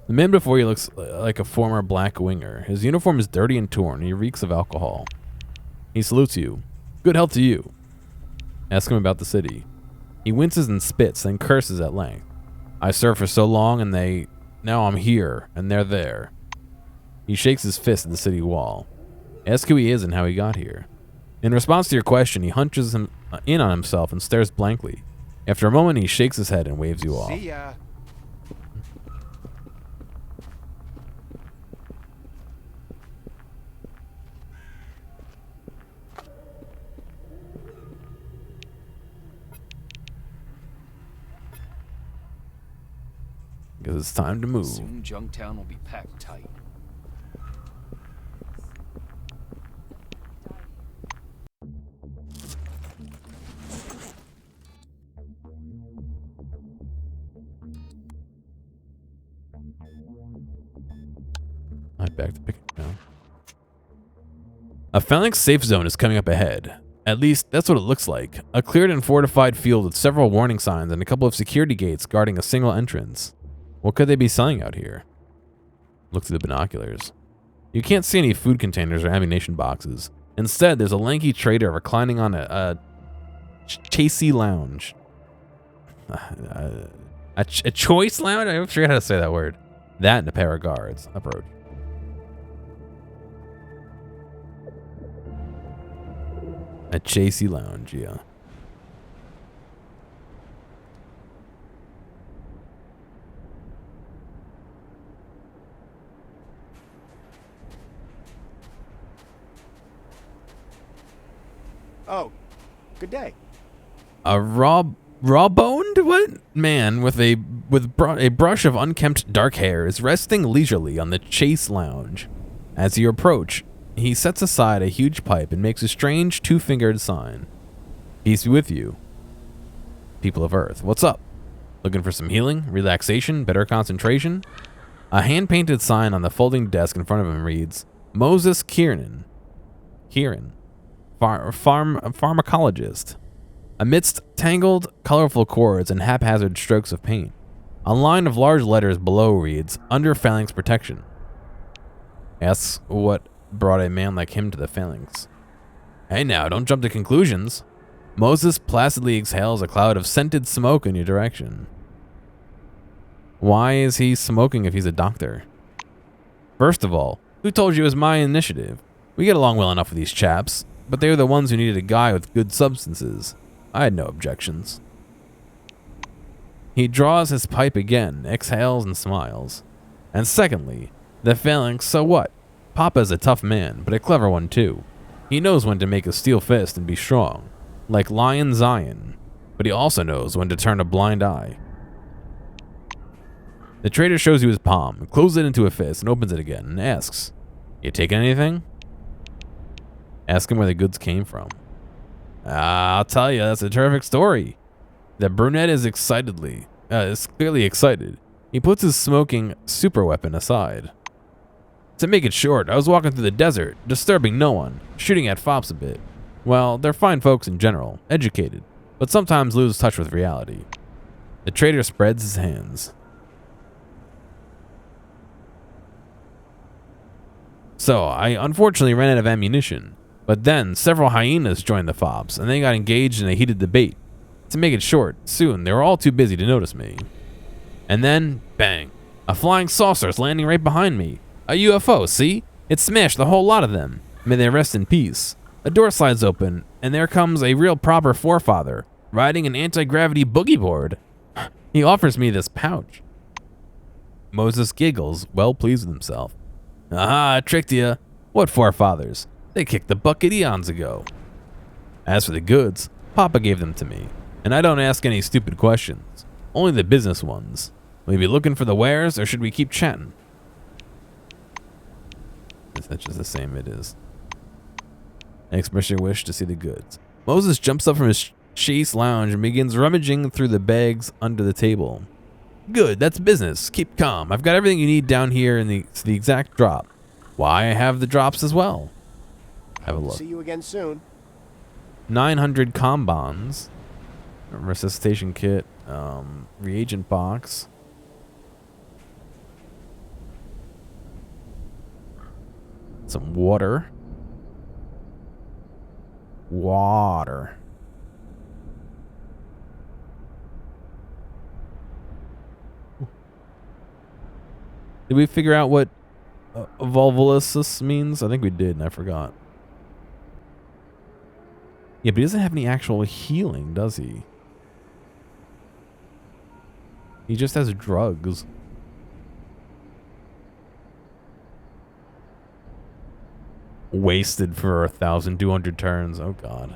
The man before you looks like a former black winger. His uniform is dirty and torn. He reeks of alcohol. He salutes you. Good health to you. Ask him about the city. He winces and spits, then curses at length. I served for so long and now I'm here, and they're there. He shakes his fist at the city wall. Ask who he is and how he got here. In response to your question, he hunches in on himself and stares blankly. After a moment, he shakes his head and waves you off. See ya. Because it's time to move. Soon Junktown will be packed tight. Alright, back to picking now. A Phalanx safe zone is coming up ahead. At least, that's what it looks like. A cleared and fortified field with several warning signs and a couple of security gates guarding a single entrance. What could they be selling out here? Look through the binoculars. You can't see any food containers or ammunition boxes. Instead, there's a lanky trader reclining on a chasey lounge. A choice lounge? I forget how to say that word. That and a pair of guards. Approach. A chasey lounge, yeah. Oh, good day. A raw-boned what man with a brush of unkempt dark hair is resting leisurely on the chase lounge. As you approach, he sets aside a huge pipe and makes a strange two-fingered sign. Peace be with you, people of Earth. What's up? Looking for some healing, relaxation, better concentration? A hand-painted sign on the folding desk in front of him reads, Moses Kieran, pharmacologist. Amidst tangled, colorful cords and haphazard strokes of paint, a line of large letters below reads, Under Phalanx Protection. Asks what brought a man like him to the Phalanx. Hey now, don't jump to conclusions. Moses placidly exhales a cloud of scented smoke in your direction. Why is he smoking if he's a doctor? First of all, who told you it was my initiative? We get along well enough with these chaps, but they were the ones who needed a guy with good substances. I had no objections. He draws his pipe again, exhales and smiles. And secondly, the Phalanx, so what? Papa's a tough man, but a clever one too. He knows when to make a steel fist and be strong, like Lion Zion, but he also knows when to turn a blind eye. The trader shows you his palm, closes it into a fist, and opens it again, and asks, You taking anything? Ask him where the goods came from. I'll tell you, that's a terrific story. The brunette is clearly excited. He puts his smoking super weapon aside. To make it short, I was walking through the desert, disturbing no one, shooting at fops a bit. Well, they're fine folks in general, educated, but sometimes lose touch with reality. The trader spreads his hands. So, I unfortunately ran out of ammunition, but then several hyenas joined the fops, and they got engaged in a heated debate. To make it short, soon they were all too busy to notice me. And then, bang, a flying saucer's landing right behind me. A UFO, see? It smashed the whole lot of them. May they rest in peace. A door slides open, and there comes a real proper forefather, riding an anti-gravity boogie board. He offers me this pouch. Moses giggles, well pleased with himself. Aha, I tricked you. What forefathers? They kicked the bucket eons ago. As for the goods, Papa gave them to me, and I don't ask any stupid questions, only the business ones. Will you be looking for the wares, or should we keep chatting? That's just the same it is. Express your wish to see the goods. Moses jumps up from his chase lounge and begins rummaging through the bags under the table. Good, that's business. Keep calm. I've got everything you need down here in the exact drop. Why, I have the drops as well. Have a look. See you again soon. 900 combons. Resuscitation kit. Reagent box. Some water. Water. Did we figure out what volvulusus means? I think we did, and I forgot. Yeah, but he doesn't have any actual healing, does he? He just has drugs. Wasted for 1,200 turns. Oh, God.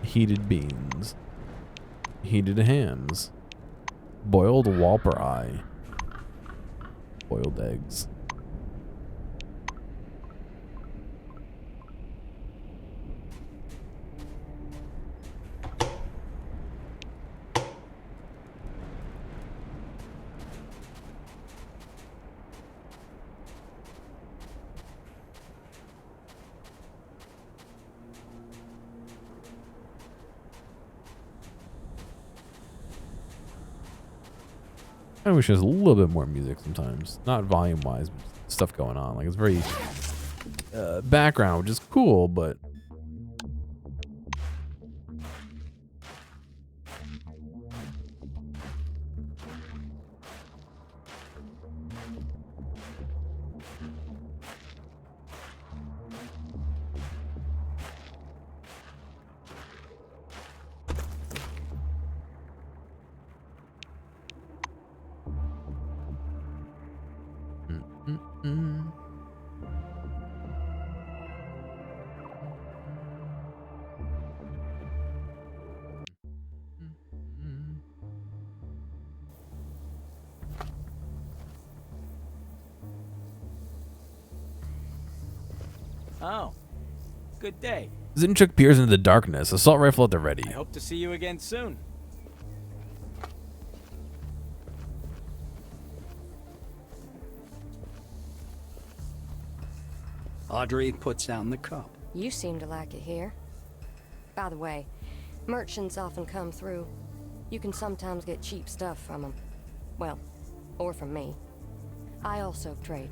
Heated beans. Heated hams. Boiled whopper eye. Boiled eggs. I wish there's a little bit more music sometimes. Not volume wise, but stuff going on. Like it's very background, which is cool, but Oh, good day. Zinchuk peers into the darkness, assault rifle at the ready. I hope to see you again soon. Audrey puts down the cup. You seem to like it here. By the way, merchants often come through. You can sometimes get cheap stuff from them. Well, or from me. I also trade.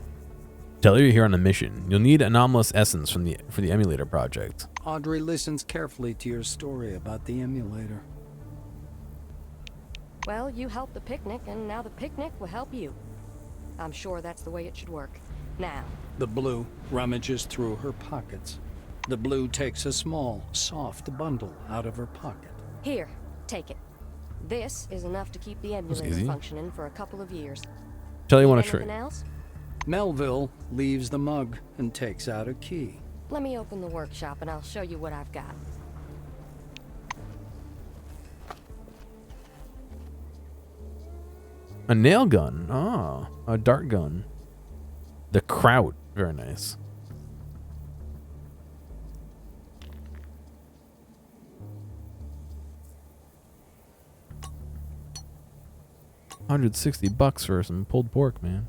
Tell her you're here on a mission. You'll need anomalous essence for the emulator project. Audrey listens carefully to your story about the emulator. Well, you helped the picnic, and now the picnic will help you. I'm sure that's the way it should work. Now. The Blue rummages through her pockets. The Blue takes a small, soft bundle out of her pocket. Here, take it. This is enough to keep the emulator functioning for a couple of years. Tell you want to Anything trade. else? Melville leaves the mug and takes out a key. Let me open the workshop and I'll show you what I've got. A nail gun. Ah, a dart gun. The Kraut. Very nice. $160 for some pulled pork, man.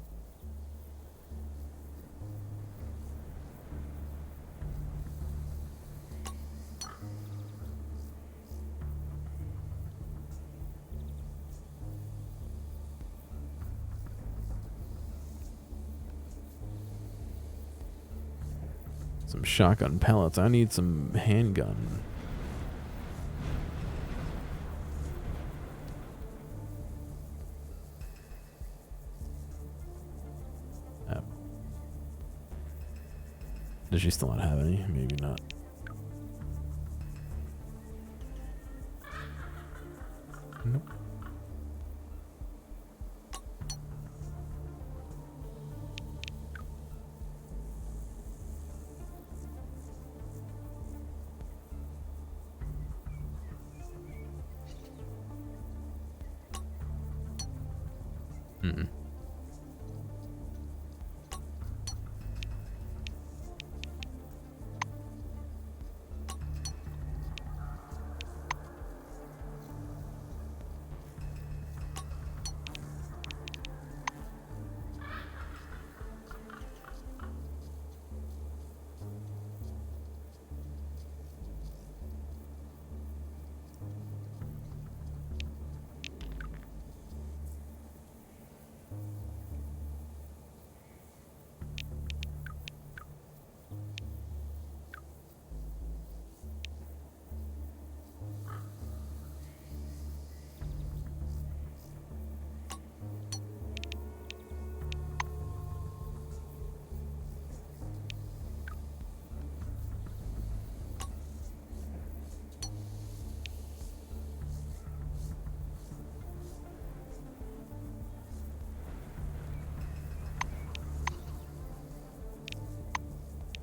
Some shotgun pellets. I need some handgun. Does she still not have any? Maybe not. Nope. Mm-mm.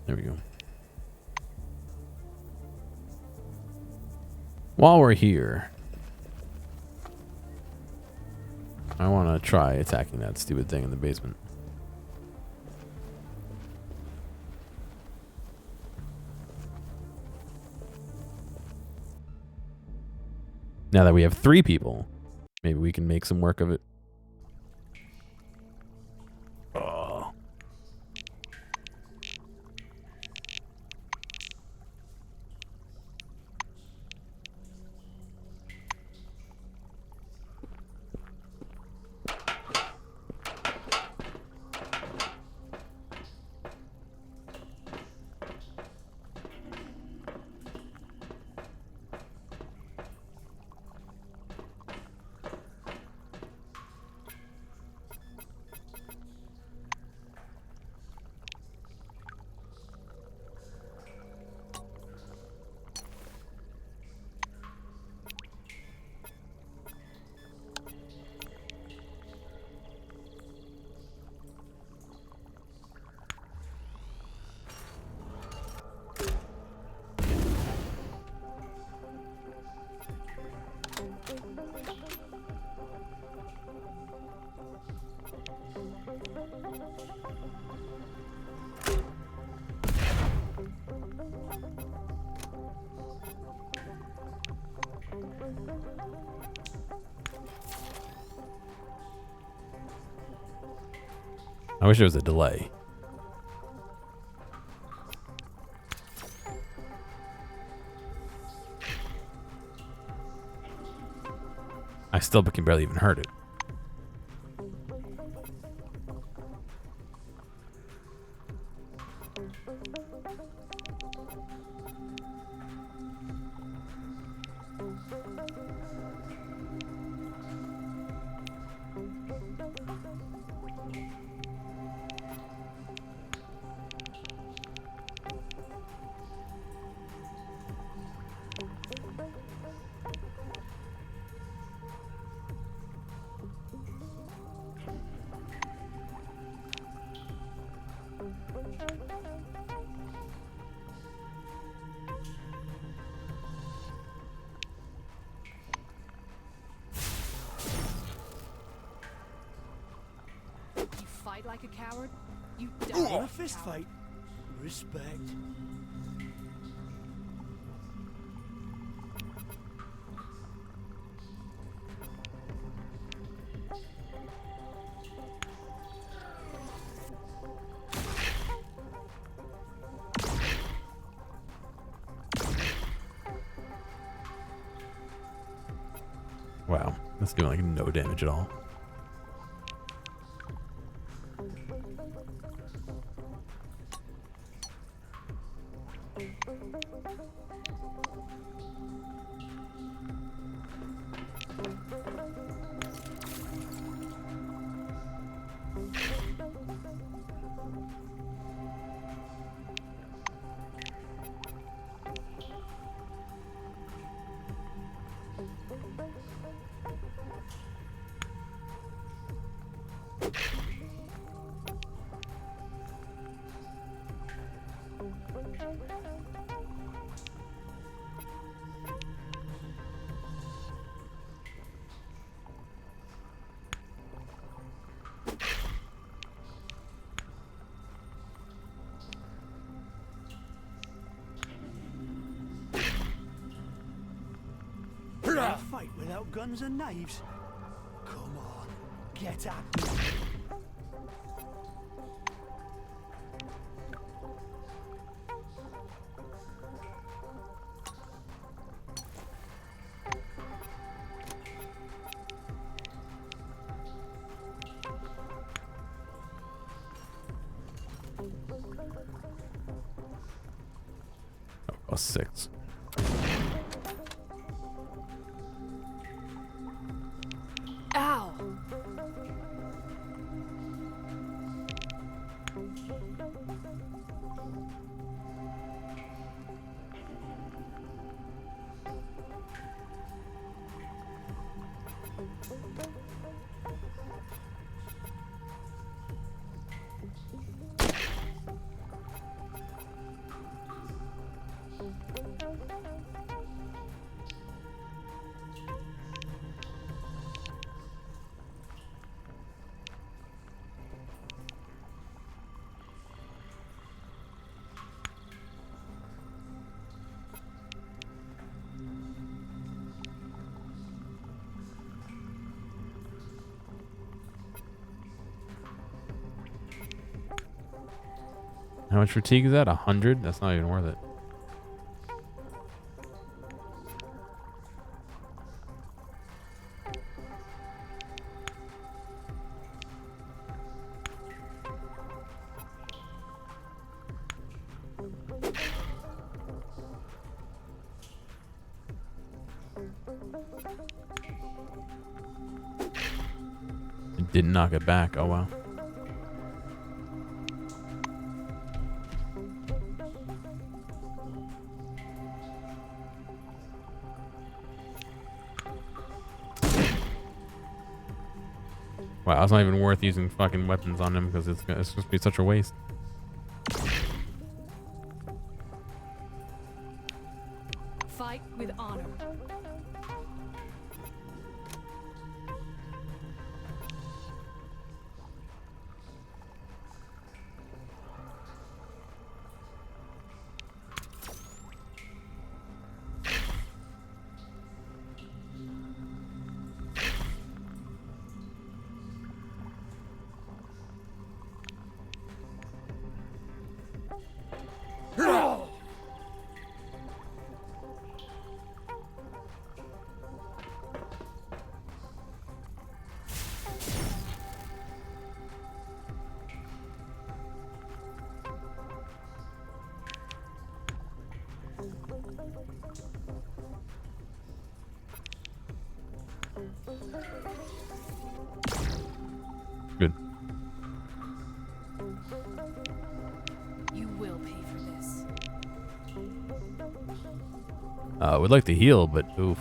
There we go. While we're here, I want to try attacking that stupid thing in the basement. Now that we have 3 people, maybe we can make some work of it. Oh. I wish there was a delay. I still can barely even heard it. Like a coward? You Ooh, a fist fight. Respect. Wow, that's doing like no damage at all. A fight without guns and knives? Come on, get at me. Oh, 6. Ow! How much fatigue is that? 100? That's not even worth it. It didn't knock it back. Oh, wow. Wow, it's not even worth using fucking weapons on him because it's supposed to be such a waste. Fight with honor. Good. You will pay for this. Would like to heal, but oof.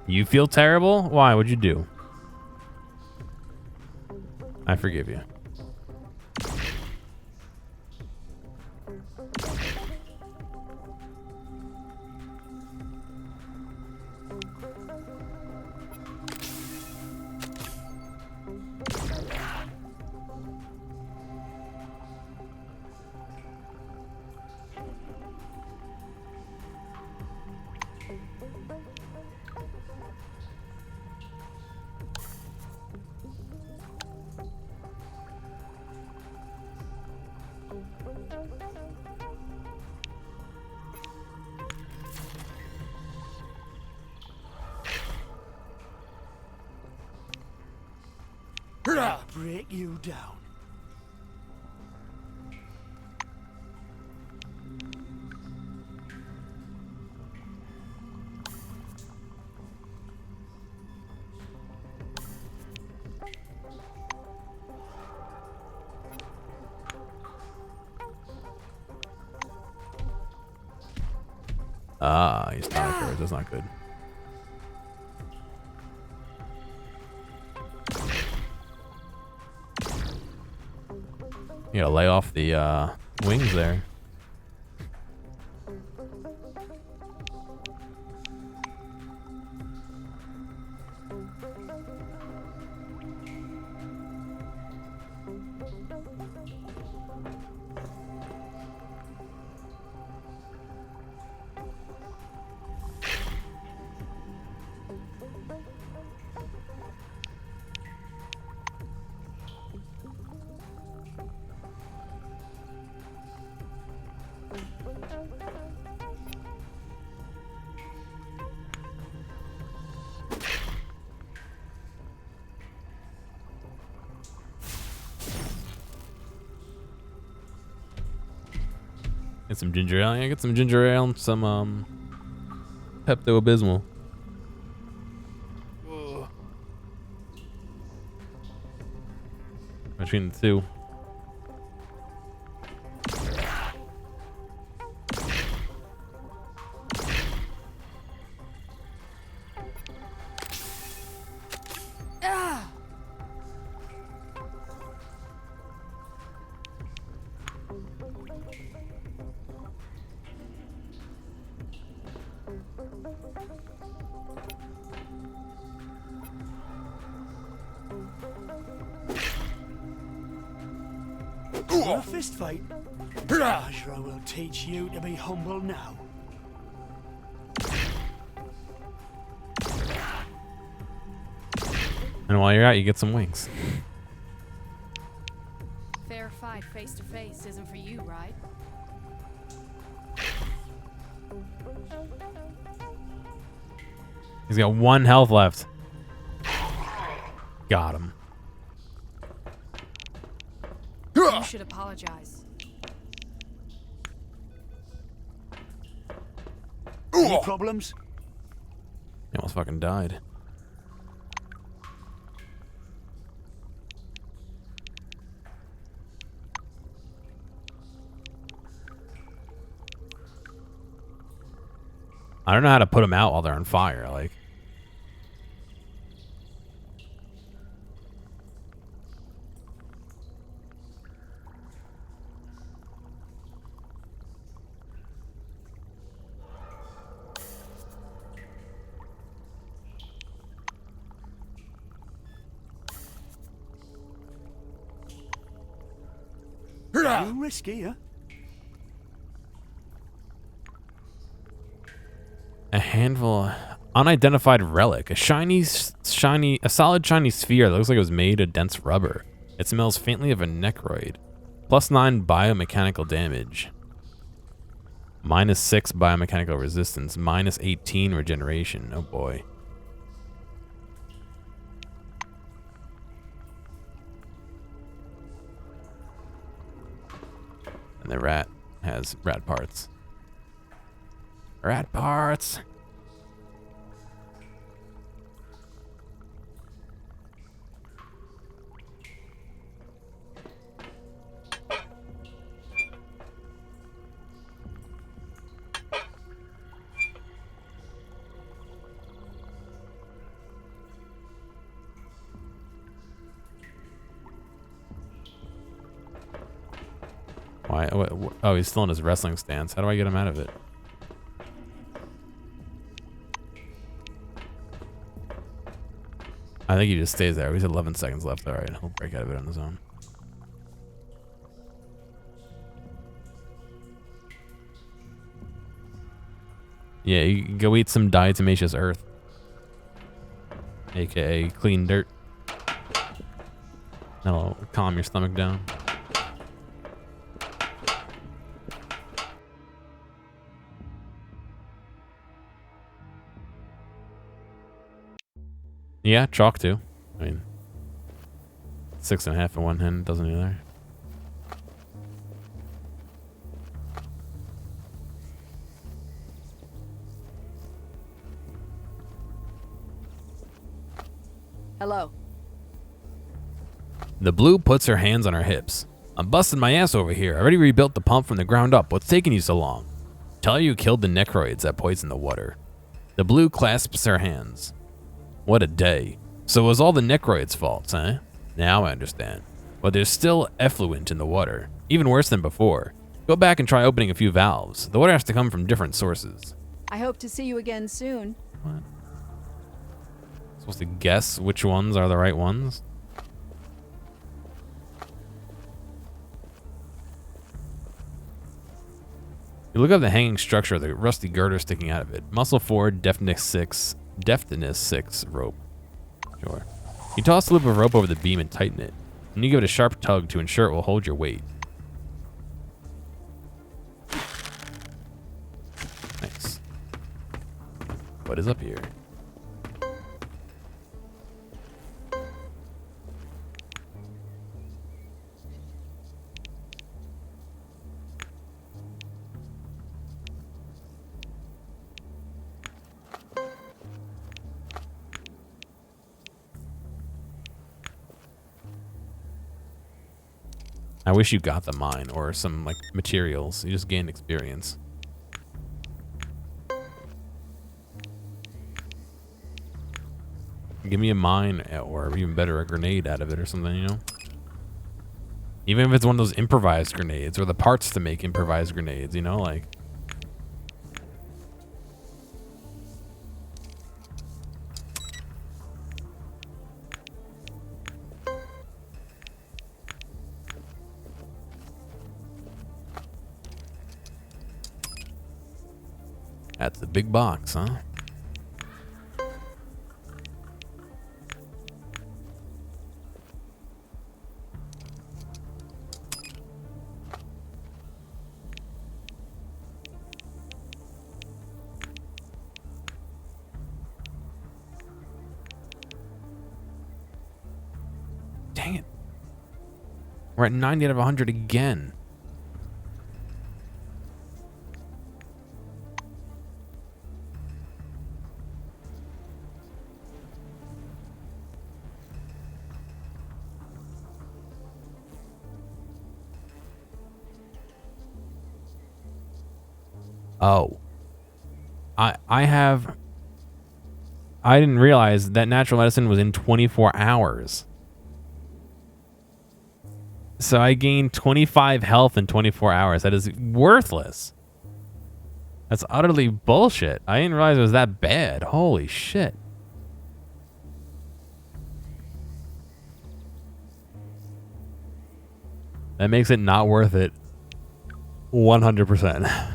You feel terrible? Why? What'd you do? I forgive you. Break you down. Ah, he's not hurt. That's not good. You gotta lay off the wings there. Get some ginger ale. Yeah, get some ginger ale and some Pepto-Bismol. between the two. For a fist fight? I will teach you to be humble now. And while you're out, you get some wings. Fair fight face to face isn't for you, right? He's got 1 health left. Got him. You should apologize. Any problems? He almost fucking died. I don't know how to put them out while they're on fire, like. Too risky, huh? A handful, unidentified relic, a solid shiny sphere that looks like it was made of dense rubber. It smells faintly of a necroid. +9 biomechanical damage. -6 biomechanical resistance. -18 regeneration. Oh boy. And the rat has rat parts. Rat parts. Why? Oh, he's still in his wrestling stance. How do I get him out of it? I think he just stays there. He's 11 seconds left. All right, he'll break out of it on his own. Yeah, you can go eat some diatomaceous earth, aka clean dirt. That'll calm your stomach down. Yeah, chalk too. I mean, 6.5 in one hand doesn't either. Hello. The blue puts her hands on her hips. I'm busting my ass over here. I already rebuilt the pump from the ground up. What's taking you so long? Tell her you killed the necroids that poisoned the water. The blue clasps her hands. What a day. So it was all the necroids' faults, huh? Now I understand. But there's still effluent in the water. Even worse than before. Go back and try opening a few valves. The water has to come from different sources. I hope to see you again soon. What? Supposed to guess which ones are the right ones? You look up the hanging structure, the rusty girder sticking out of it. Muscle 4, deftness 6 rope. Sure. You toss the loop of rope over the beam and tighten it. And you give it a sharp tug to ensure it will hold your weight. Nice. What is up here? I wish you got the mine or some like materials. You just gained experience. Give me a mine or even better, a grenade out of it or something, you know? Even if it's one of those improvised grenades or the parts to make improvised grenades, you know, like. That's a big box, huh? Dang it. We're at 90 out of 100 again. Oh. I didn't realize that natural medicine was in 24 hours. So I gained 25 health in 24 hours. That is worthless. That's utterly bullshit. I didn't realize it was that bad. Holy shit. That makes it not worth it 100%.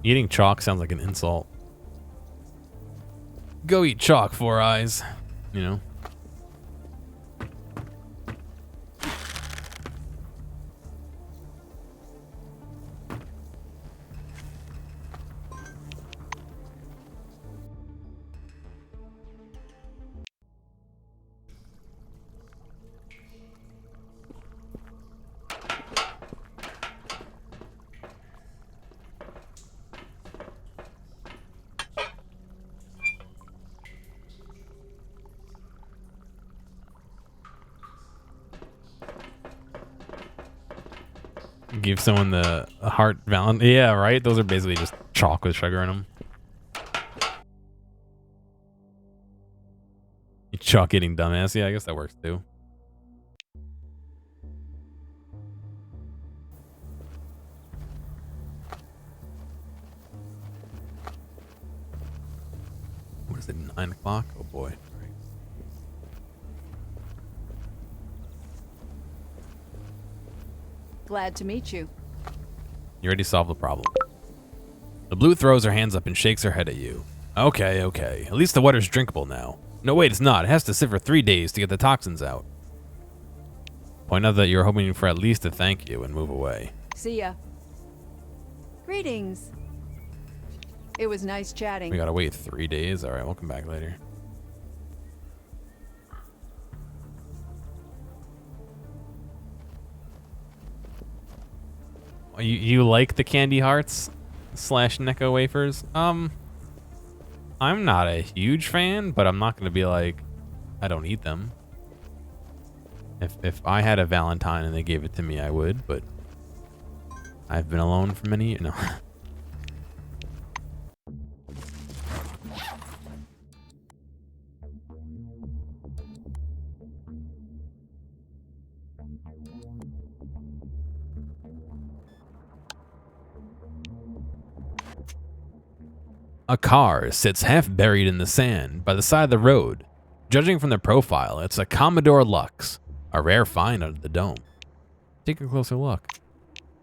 Eating chalk sounds like an insult. Go eat chalk, Four Eyes. You know? Give someone the heart valentine. Yeah, right? Those are basically just chalk with sugar in them. You chalk eating dumbass. Yeah, I guess that works too. What is it, 9 o'clock? Oh boy. Glad to meet you. You already solved the problem. The blue throws her hands up and shakes her head at you. Okay, okay. At least the water's drinkable now. No, wait, it's not. It has to sit for 3 days to get the toxins out. Point out that you're hoping for at least a thank you and move away. See ya. Greetings. It was nice chatting. We gotta wait 3 days? Alright, we'll come back later. You like the candy hearts / Necco wafers? I'm not a huge fan, but I'm not gonna be like, I don't eat them. If I had a Valentine and they gave it to me, I would, but I've been alone for many years. No. A car sits half buried in the sand by the side of the road. Judging from the profile, it's a Commodore Lux, a rare find under the dome. Take a closer look.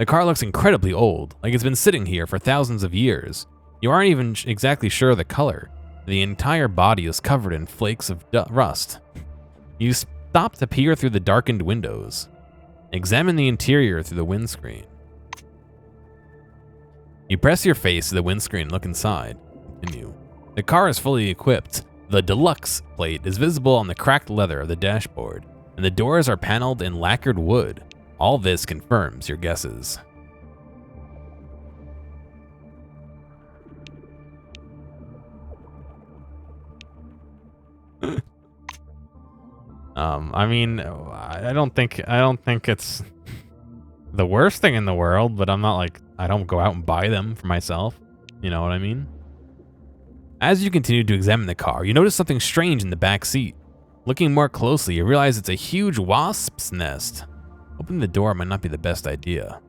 The car looks incredibly old, like it's been sitting here for thousands of years. You aren't even exactly sure of the color. The entire body is covered in flakes of rust. You stop to peer through the darkened windows. Examine the interior through the windscreen. You press your face to the windscreen and look inside. Continue. The car is fully equipped. The deluxe plate is visible on the cracked leather of the dashboard, and the doors are paneled in lacquered wood. All this confirms your guesses. I mean, I don't think it's the worst thing in the world, but I'm not like, I don't go out and buy them for myself. You know what I mean? As you continue to examine the car, you notice something strange in the back seat. Looking more closely, you realize it's a huge wasp's nest. Opening the door might not be the best idea.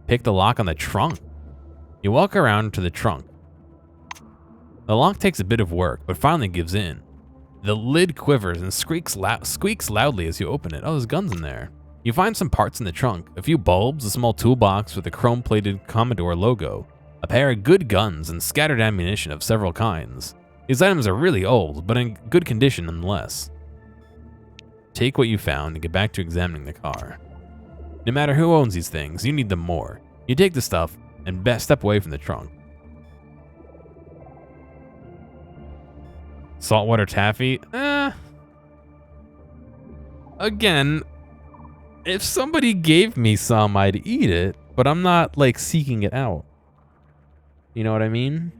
Pick the lock on the trunk. You walk around to the trunk. The lock takes a bit of work, but finally gives in. The lid quivers and squeaks loudly as you open it. Oh, there's guns in there. You find some parts in the trunk, a few bulbs, a small toolbox with a chrome-plated Commodore logo, a pair of good guns, and scattered ammunition of several kinds. These items are really old, but in good condition nonetheless. Take what you found and get back to examining the car. No matter who owns these things, you need them more. You take the stuff and step away from the trunk. Saltwater taffy? Again, if somebody gave me some, I'd eat it, but I'm not like seeking it out. You know what I mean?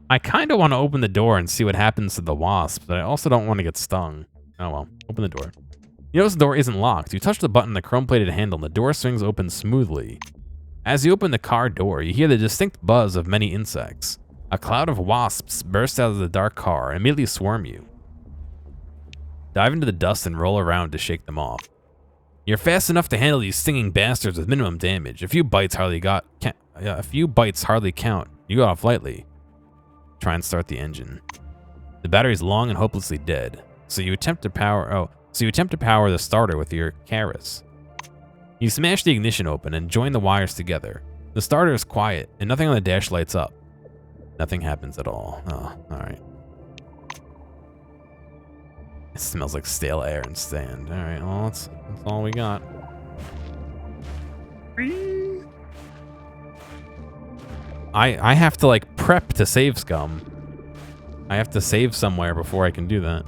I kind of want to open the door and see what happens to the wasp, but I also don't want to get stung. Oh well, open the door. You notice the door isn't locked. You touch the button on the chrome-plated handle and the door swings open smoothly. As you open the car door, you hear the distinct buzz of many insects. A cloud of wasps burst out of the dark car and immediately swarm you. Dive into the dust and roll around to shake them off. You're fast enough to handle these stinging bastards with minimum damage. A few bites hardly count. You got off lightly. Try and start the engine. The battery's long and hopelessly dead, so you attempt to power the starter with your Karis. You smash the ignition open and join the wires together. The starter is quiet, and nothing on the dash lights up. Nothing happens at all. Oh, alright. It smells like stale air and sand. Alright, well, that's all we got. I have to, like, prep to save scum. I have to save somewhere before I can do that.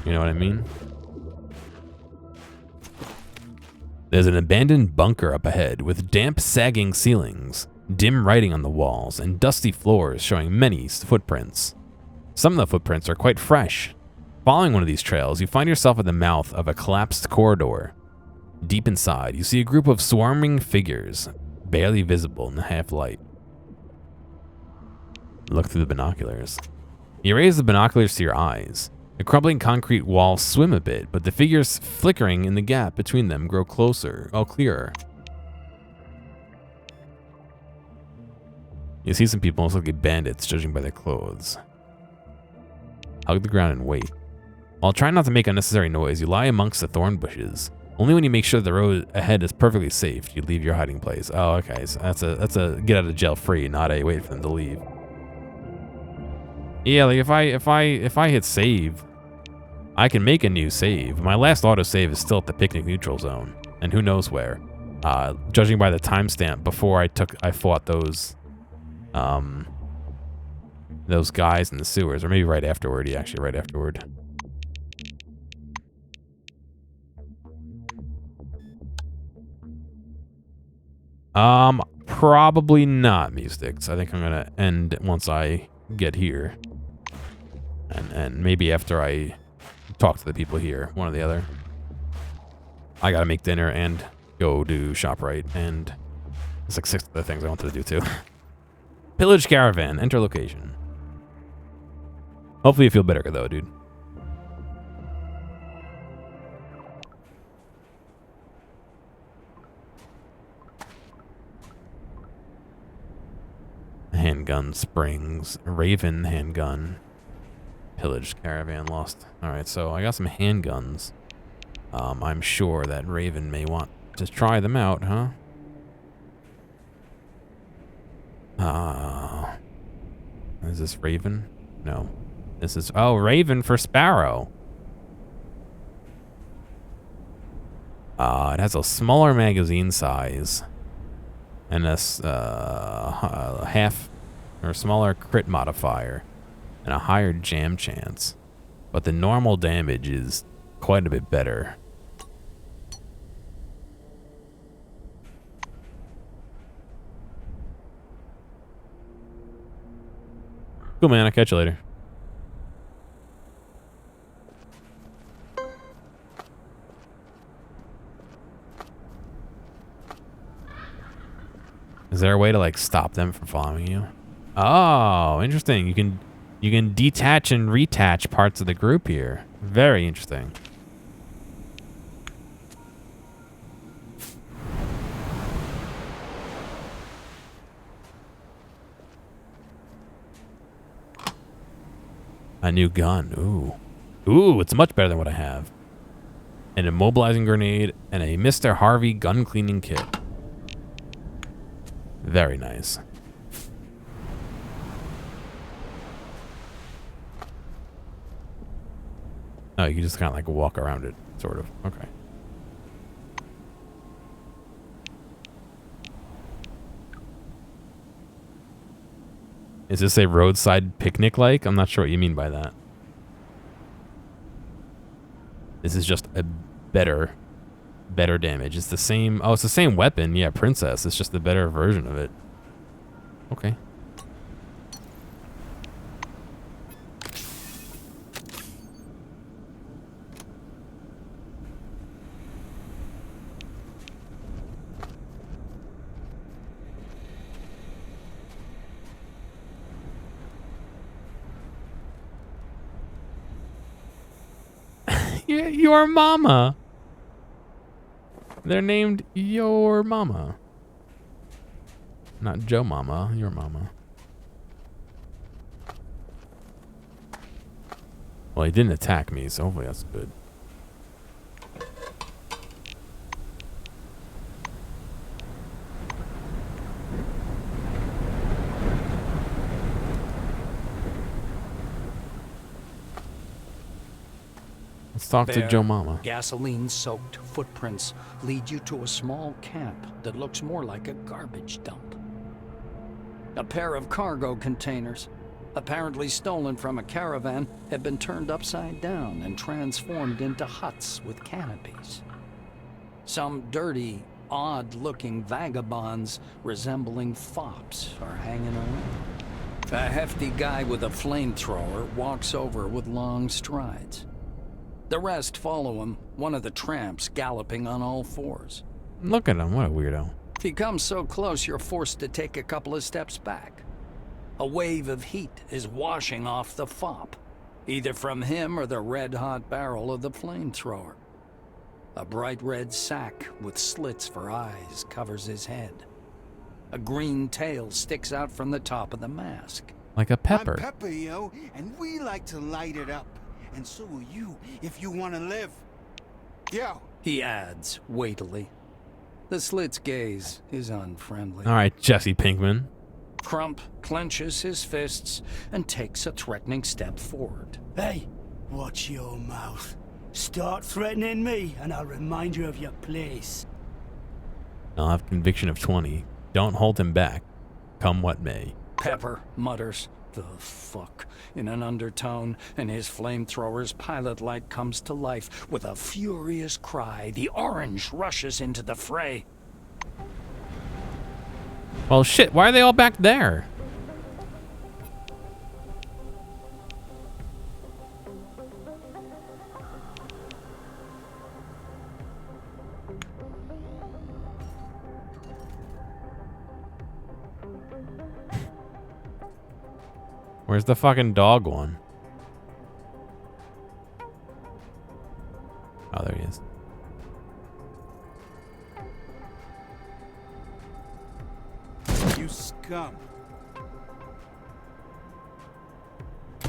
You know what I mean? There's an abandoned bunker up ahead with damp, sagging ceilings, dim writing on the walls, and dusty floors showing many footprints. Some of the footprints are quite fresh. Following one of these trails, you find yourself at the mouth of a collapsed corridor. Deep inside, you see a group of swarming figures, barely visible in the half-light. Look through the binoculars. You raise the binoculars to your eyes. The crumbling concrete walls swim a bit, but the figures flickering in the gap between them grow closer, all clearer. You see some people almost look like bandits, judging by their clothes. Hug the ground and wait. While trying not to make unnecessary noise, you lie amongst the thorn bushes. Only when you make sure the road ahead is perfectly safe do you leave your hiding place. Oh, okay, so that's a get out of jail free, not a wait for them to leave. Yeah, like if I hit save, I can make a new save. My last autosave is still at the picnic neutral zone, and who knows where. Judging by the timestamp before I fought those guys in the sewers, or maybe right afterward. Yeah, actually, right afterward. Probably not, Mystics. I think I'm gonna end once I get here. And maybe after I talk to the people here, one or the other. I gotta make dinner and go do ShopRite, and there's like 6 other things I wanted to do too. Pillage caravan, enter location. Hopefully you feel better though, dude. Handgun springs, Raven handgun. Pillaged caravan lost. Alright, so I got some handguns. I'm sure that Raven may want to try them out, huh? Is this Raven? No. This is... Oh, Raven for Sparrow. It has a smaller magazine size. And a half... or smaller crit modifier. And a higher jam chance. But the normal damage is quite a bit better. Cool, man. I'll catch you later. Is there a way to like stop them from following you? Oh, interesting. You can detach and retach parts of the group here. Very interesting. A new gun. Ooh. Ooh, it's much better than what I have. An immobilizing grenade and a Mr. Harvey gun cleaning kit. Very nice. Oh, you just kind of like walk around it, sort of. Okay. Is this a roadside picnic like? I'm not sure what you mean by that. This is just a better damage. It's the same. Oh, it's the same weapon. Yeah, Princess. It's just the better version of it. Okay. Your mama. They're named Your Mama. Not Joe Mama, Your Mama. Well, he didn't attack me, so hopefully that's good. Let's talk to Joe Mama. Gasoline-soaked footprints lead you to a small camp that looks more like a garbage dump. A pair of cargo containers, apparently stolen from a caravan, have been turned upside down and transformed into huts with canopies. Some dirty, odd-looking vagabonds resembling fops are hanging around. A hefty guy with a flamethrower walks over with long strides. The rest follow him, one of the tramps galloping on all fours. Look at him, what a weirdo. If he comes so close, you're forced to take a couple of steps back. A wave of heat is washing off the fop, either from him or the red-hot barrel of the flamethrower. A bright red sack with slits for eyes covers his head. A green tail sticks out from the top of the mask. Like a pepper. I'm Pepper, yo, and we like to light it up. And so will you, if you want to live. Yo. He adds, weightily. The slit's gaze is unfriendly. All right, Jesse Pinkman. Crump clenches his fists and takes a threatening step forward. Hey, watch your mouth. Start threatening me, and I'll remind you of your place. I'll have conviction of 20. Don't hold him back, come what may. Pepper mutters, "The fuck," in an undertone, and his flamethrower's pilot light comes to life. With a furious cry, the orange rushes into the fray. Well, shit, why are they all back there? Where's the fucking dog one? Oh, there he is. You scum.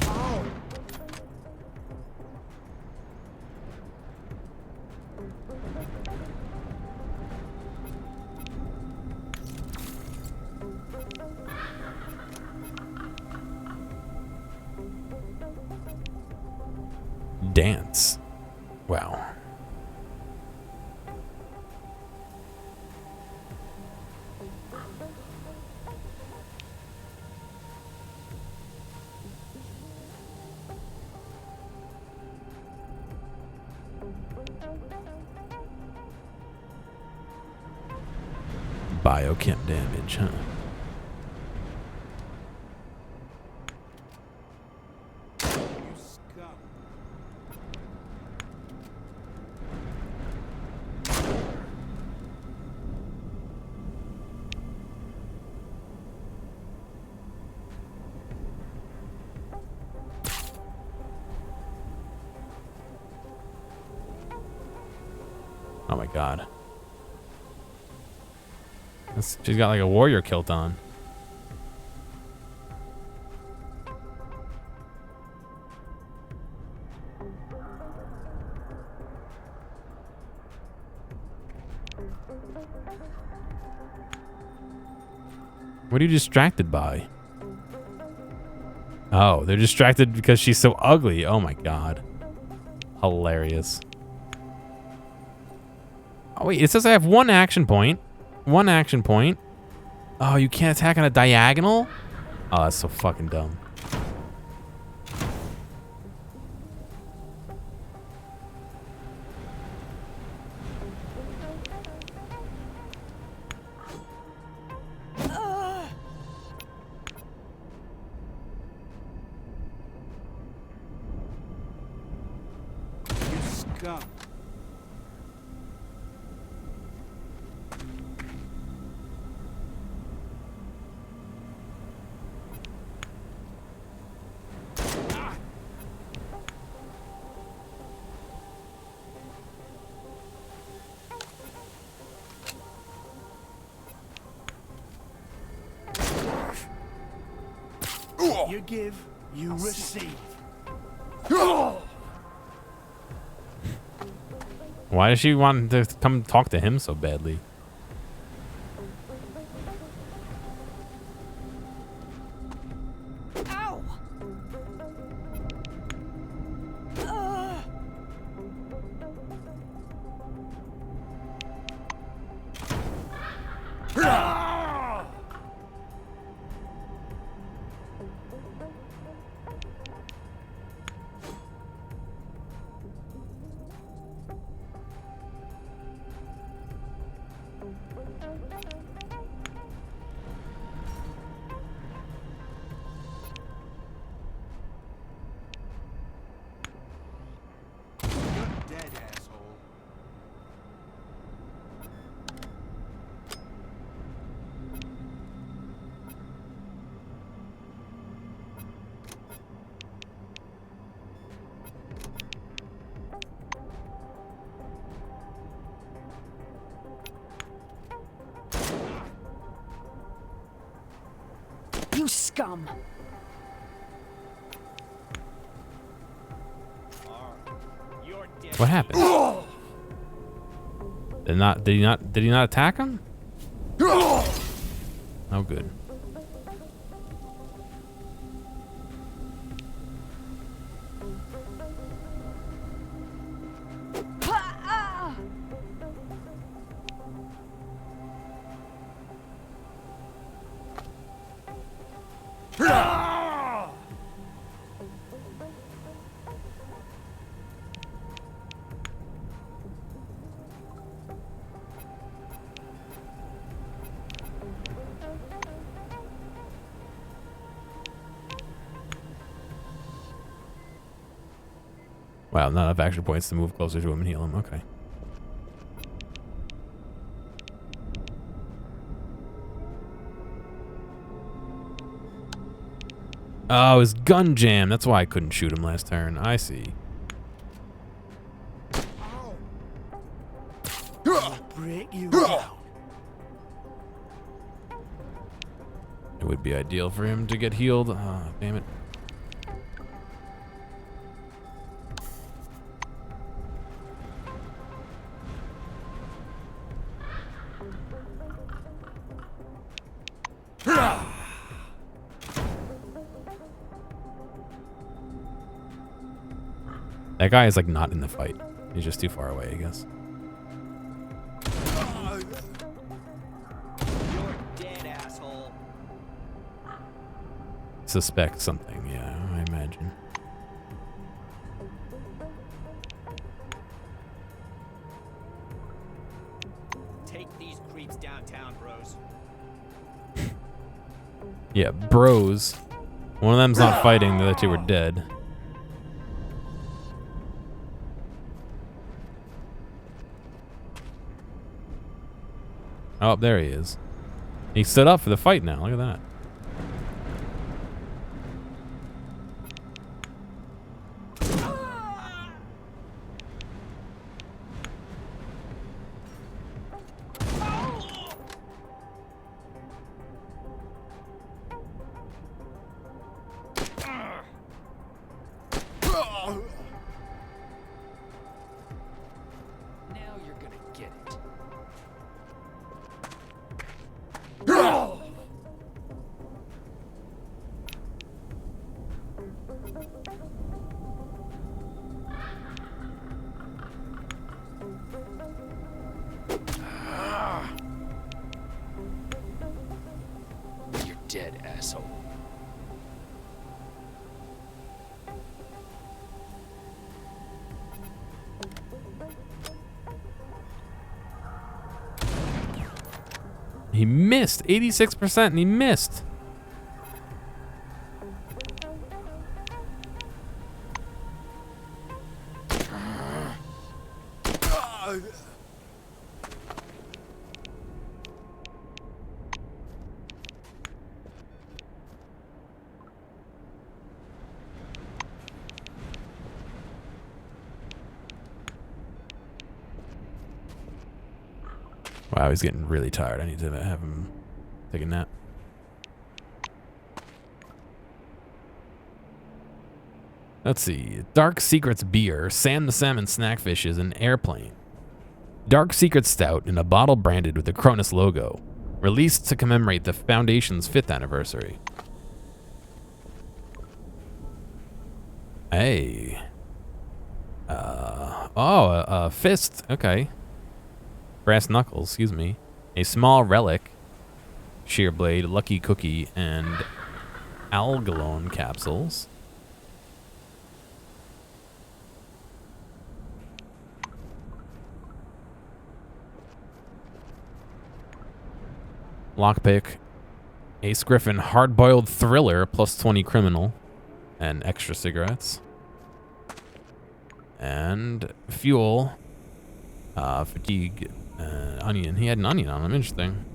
Oh. dance. Wow. Biochem damage, huh? Oh my god. She's got like a warrior kilt on. What are you distracted by? Oh, they're distracted because she's so ugly. Oh my god. Hilarious. Oh wait, it says I have one action point. One action point. Oh, you can't attack on a diagonal? Oh, that's so fucking dumb. You scum. You give, you receive. Why does she want to come talk to him so badly? Ow! Dead asshole. You scum! What happened? Did he not attack him? Oh good. Wow, not enough action points to move closer to him and heal him. Okay. Oh, his gun jam. That's why I couldn't shoot him last turn. I see. Break you down. It would be ideal for him to get healed. Oh, damn it. That guy is like not in the fight. He's just too far away, I guess. You're dead, asshole. Suspect something, yeah, I imagine. Take these creeps downtown, bros. Yeah, bros. One of them's not fighting, the other two are dead. Oh, there he is. He stood up for the fight now. Look at that. Now you're gonna get it. You're dead, asshole. He missed 86% and he missed. Wow, he's getting really tired. I need to have him take a nap. Let's see. Dark Secrets beer, Sam the Salmon snackfishes, and airplane. Dark Secret Stout in a bottle branded with the Cronus logo. Released to commemorate the Foundation's 5th anniversary. Hey. A fist. Okay. Brass knuckles, excuse me. A small relic. Shear blade, lucky cookie, and algalone capsules. Lockpick. Ace Griffin hard-boiled thriller plus 20 criminal. And extra cigarettes. And fuel. Fatigue. Onion. He had an onion on him. Interesting.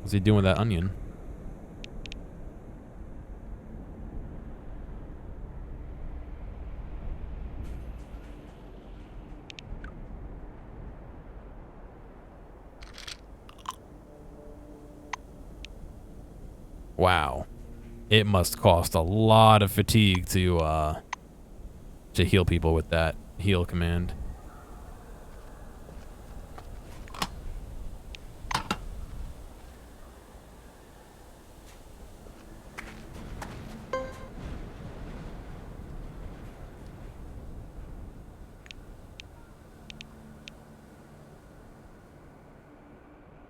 What's he doing with that onion? Wow. It must cost a lot of fatigue to heal people with that heal command.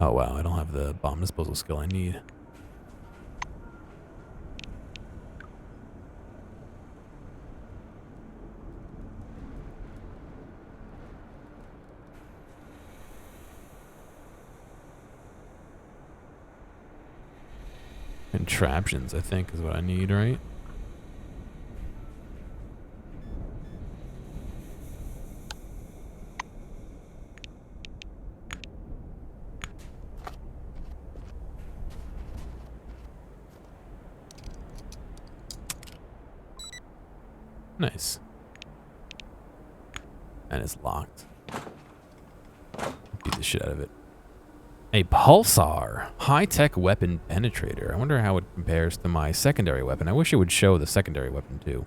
Oh wow, I don't have the bomb disposal skill I need. Contraptions, I think, is what I need, right? Nice. And it's locked. Beat the shit out of it. A pulsar. High-tech weapon penetrator. I wonder how it compares to my secondary weapon. I wish it would show the secondary weapon too.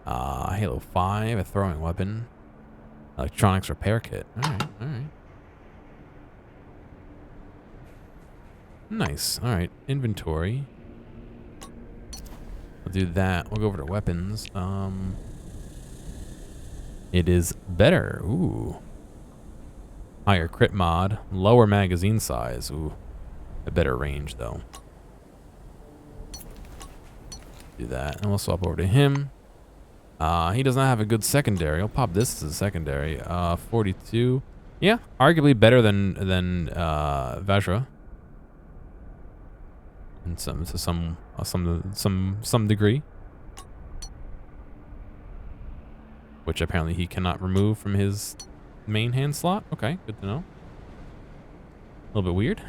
Halo 5, a throwing weapon. Electronics repair kit. Alright, alright. Nice. Alright, inventory. We'll do that. We'll go over to weapons. It is better. Ooh. Higher crit mod. Lower magazine size. Ooh. A better range, though. Do that. And we'll swap over to him. He does not have a good secondary. I'll pop this as a secondary. 42. Yeah, arguably better than Vajra. In some degree. Which apparently he cannot remove from his main hand slot. Okay, good to know. A little bit weird.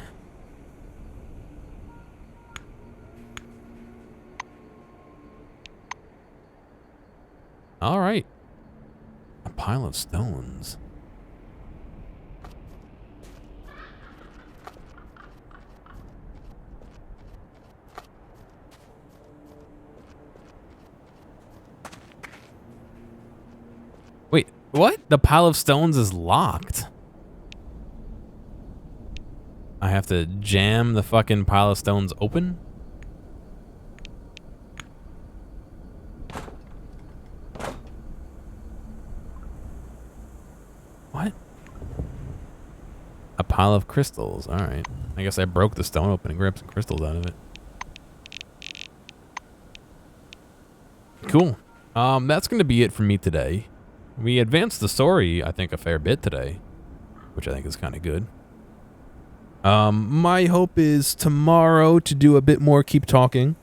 All right. A pile of stones. Wait, what? The pile of stones is locked. I have to jam the fucking pile of stones open? What? A pile of crystals. Alright. I guess I broke the stone open and grabbed some crystals out of it. Cool. That's going to be it for me today. We advanced the story, I think, a fair bit today, which I think is kind of good. My hope is tomorrow to do a bit more Keep Talking.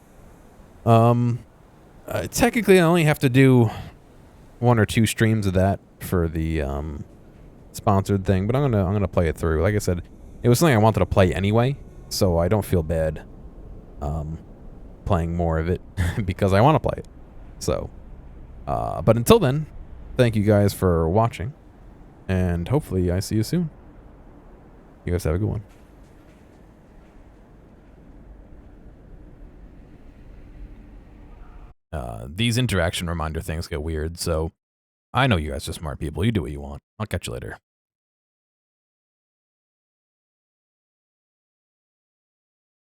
Technically, I only have to do 1 or 2 streams of that for the sponsored thing, but I'm gonna play it through. Like I said, it was something I wanted to play anyway, so I don't feel bad playing more of it because I want to play it. So, but until then, thank you guys for watching, and hopefully I see you soon. You guys have a good one. These interaction reminder things get weird, so I know you guys are smart people. You do what you want. I'll catch you later.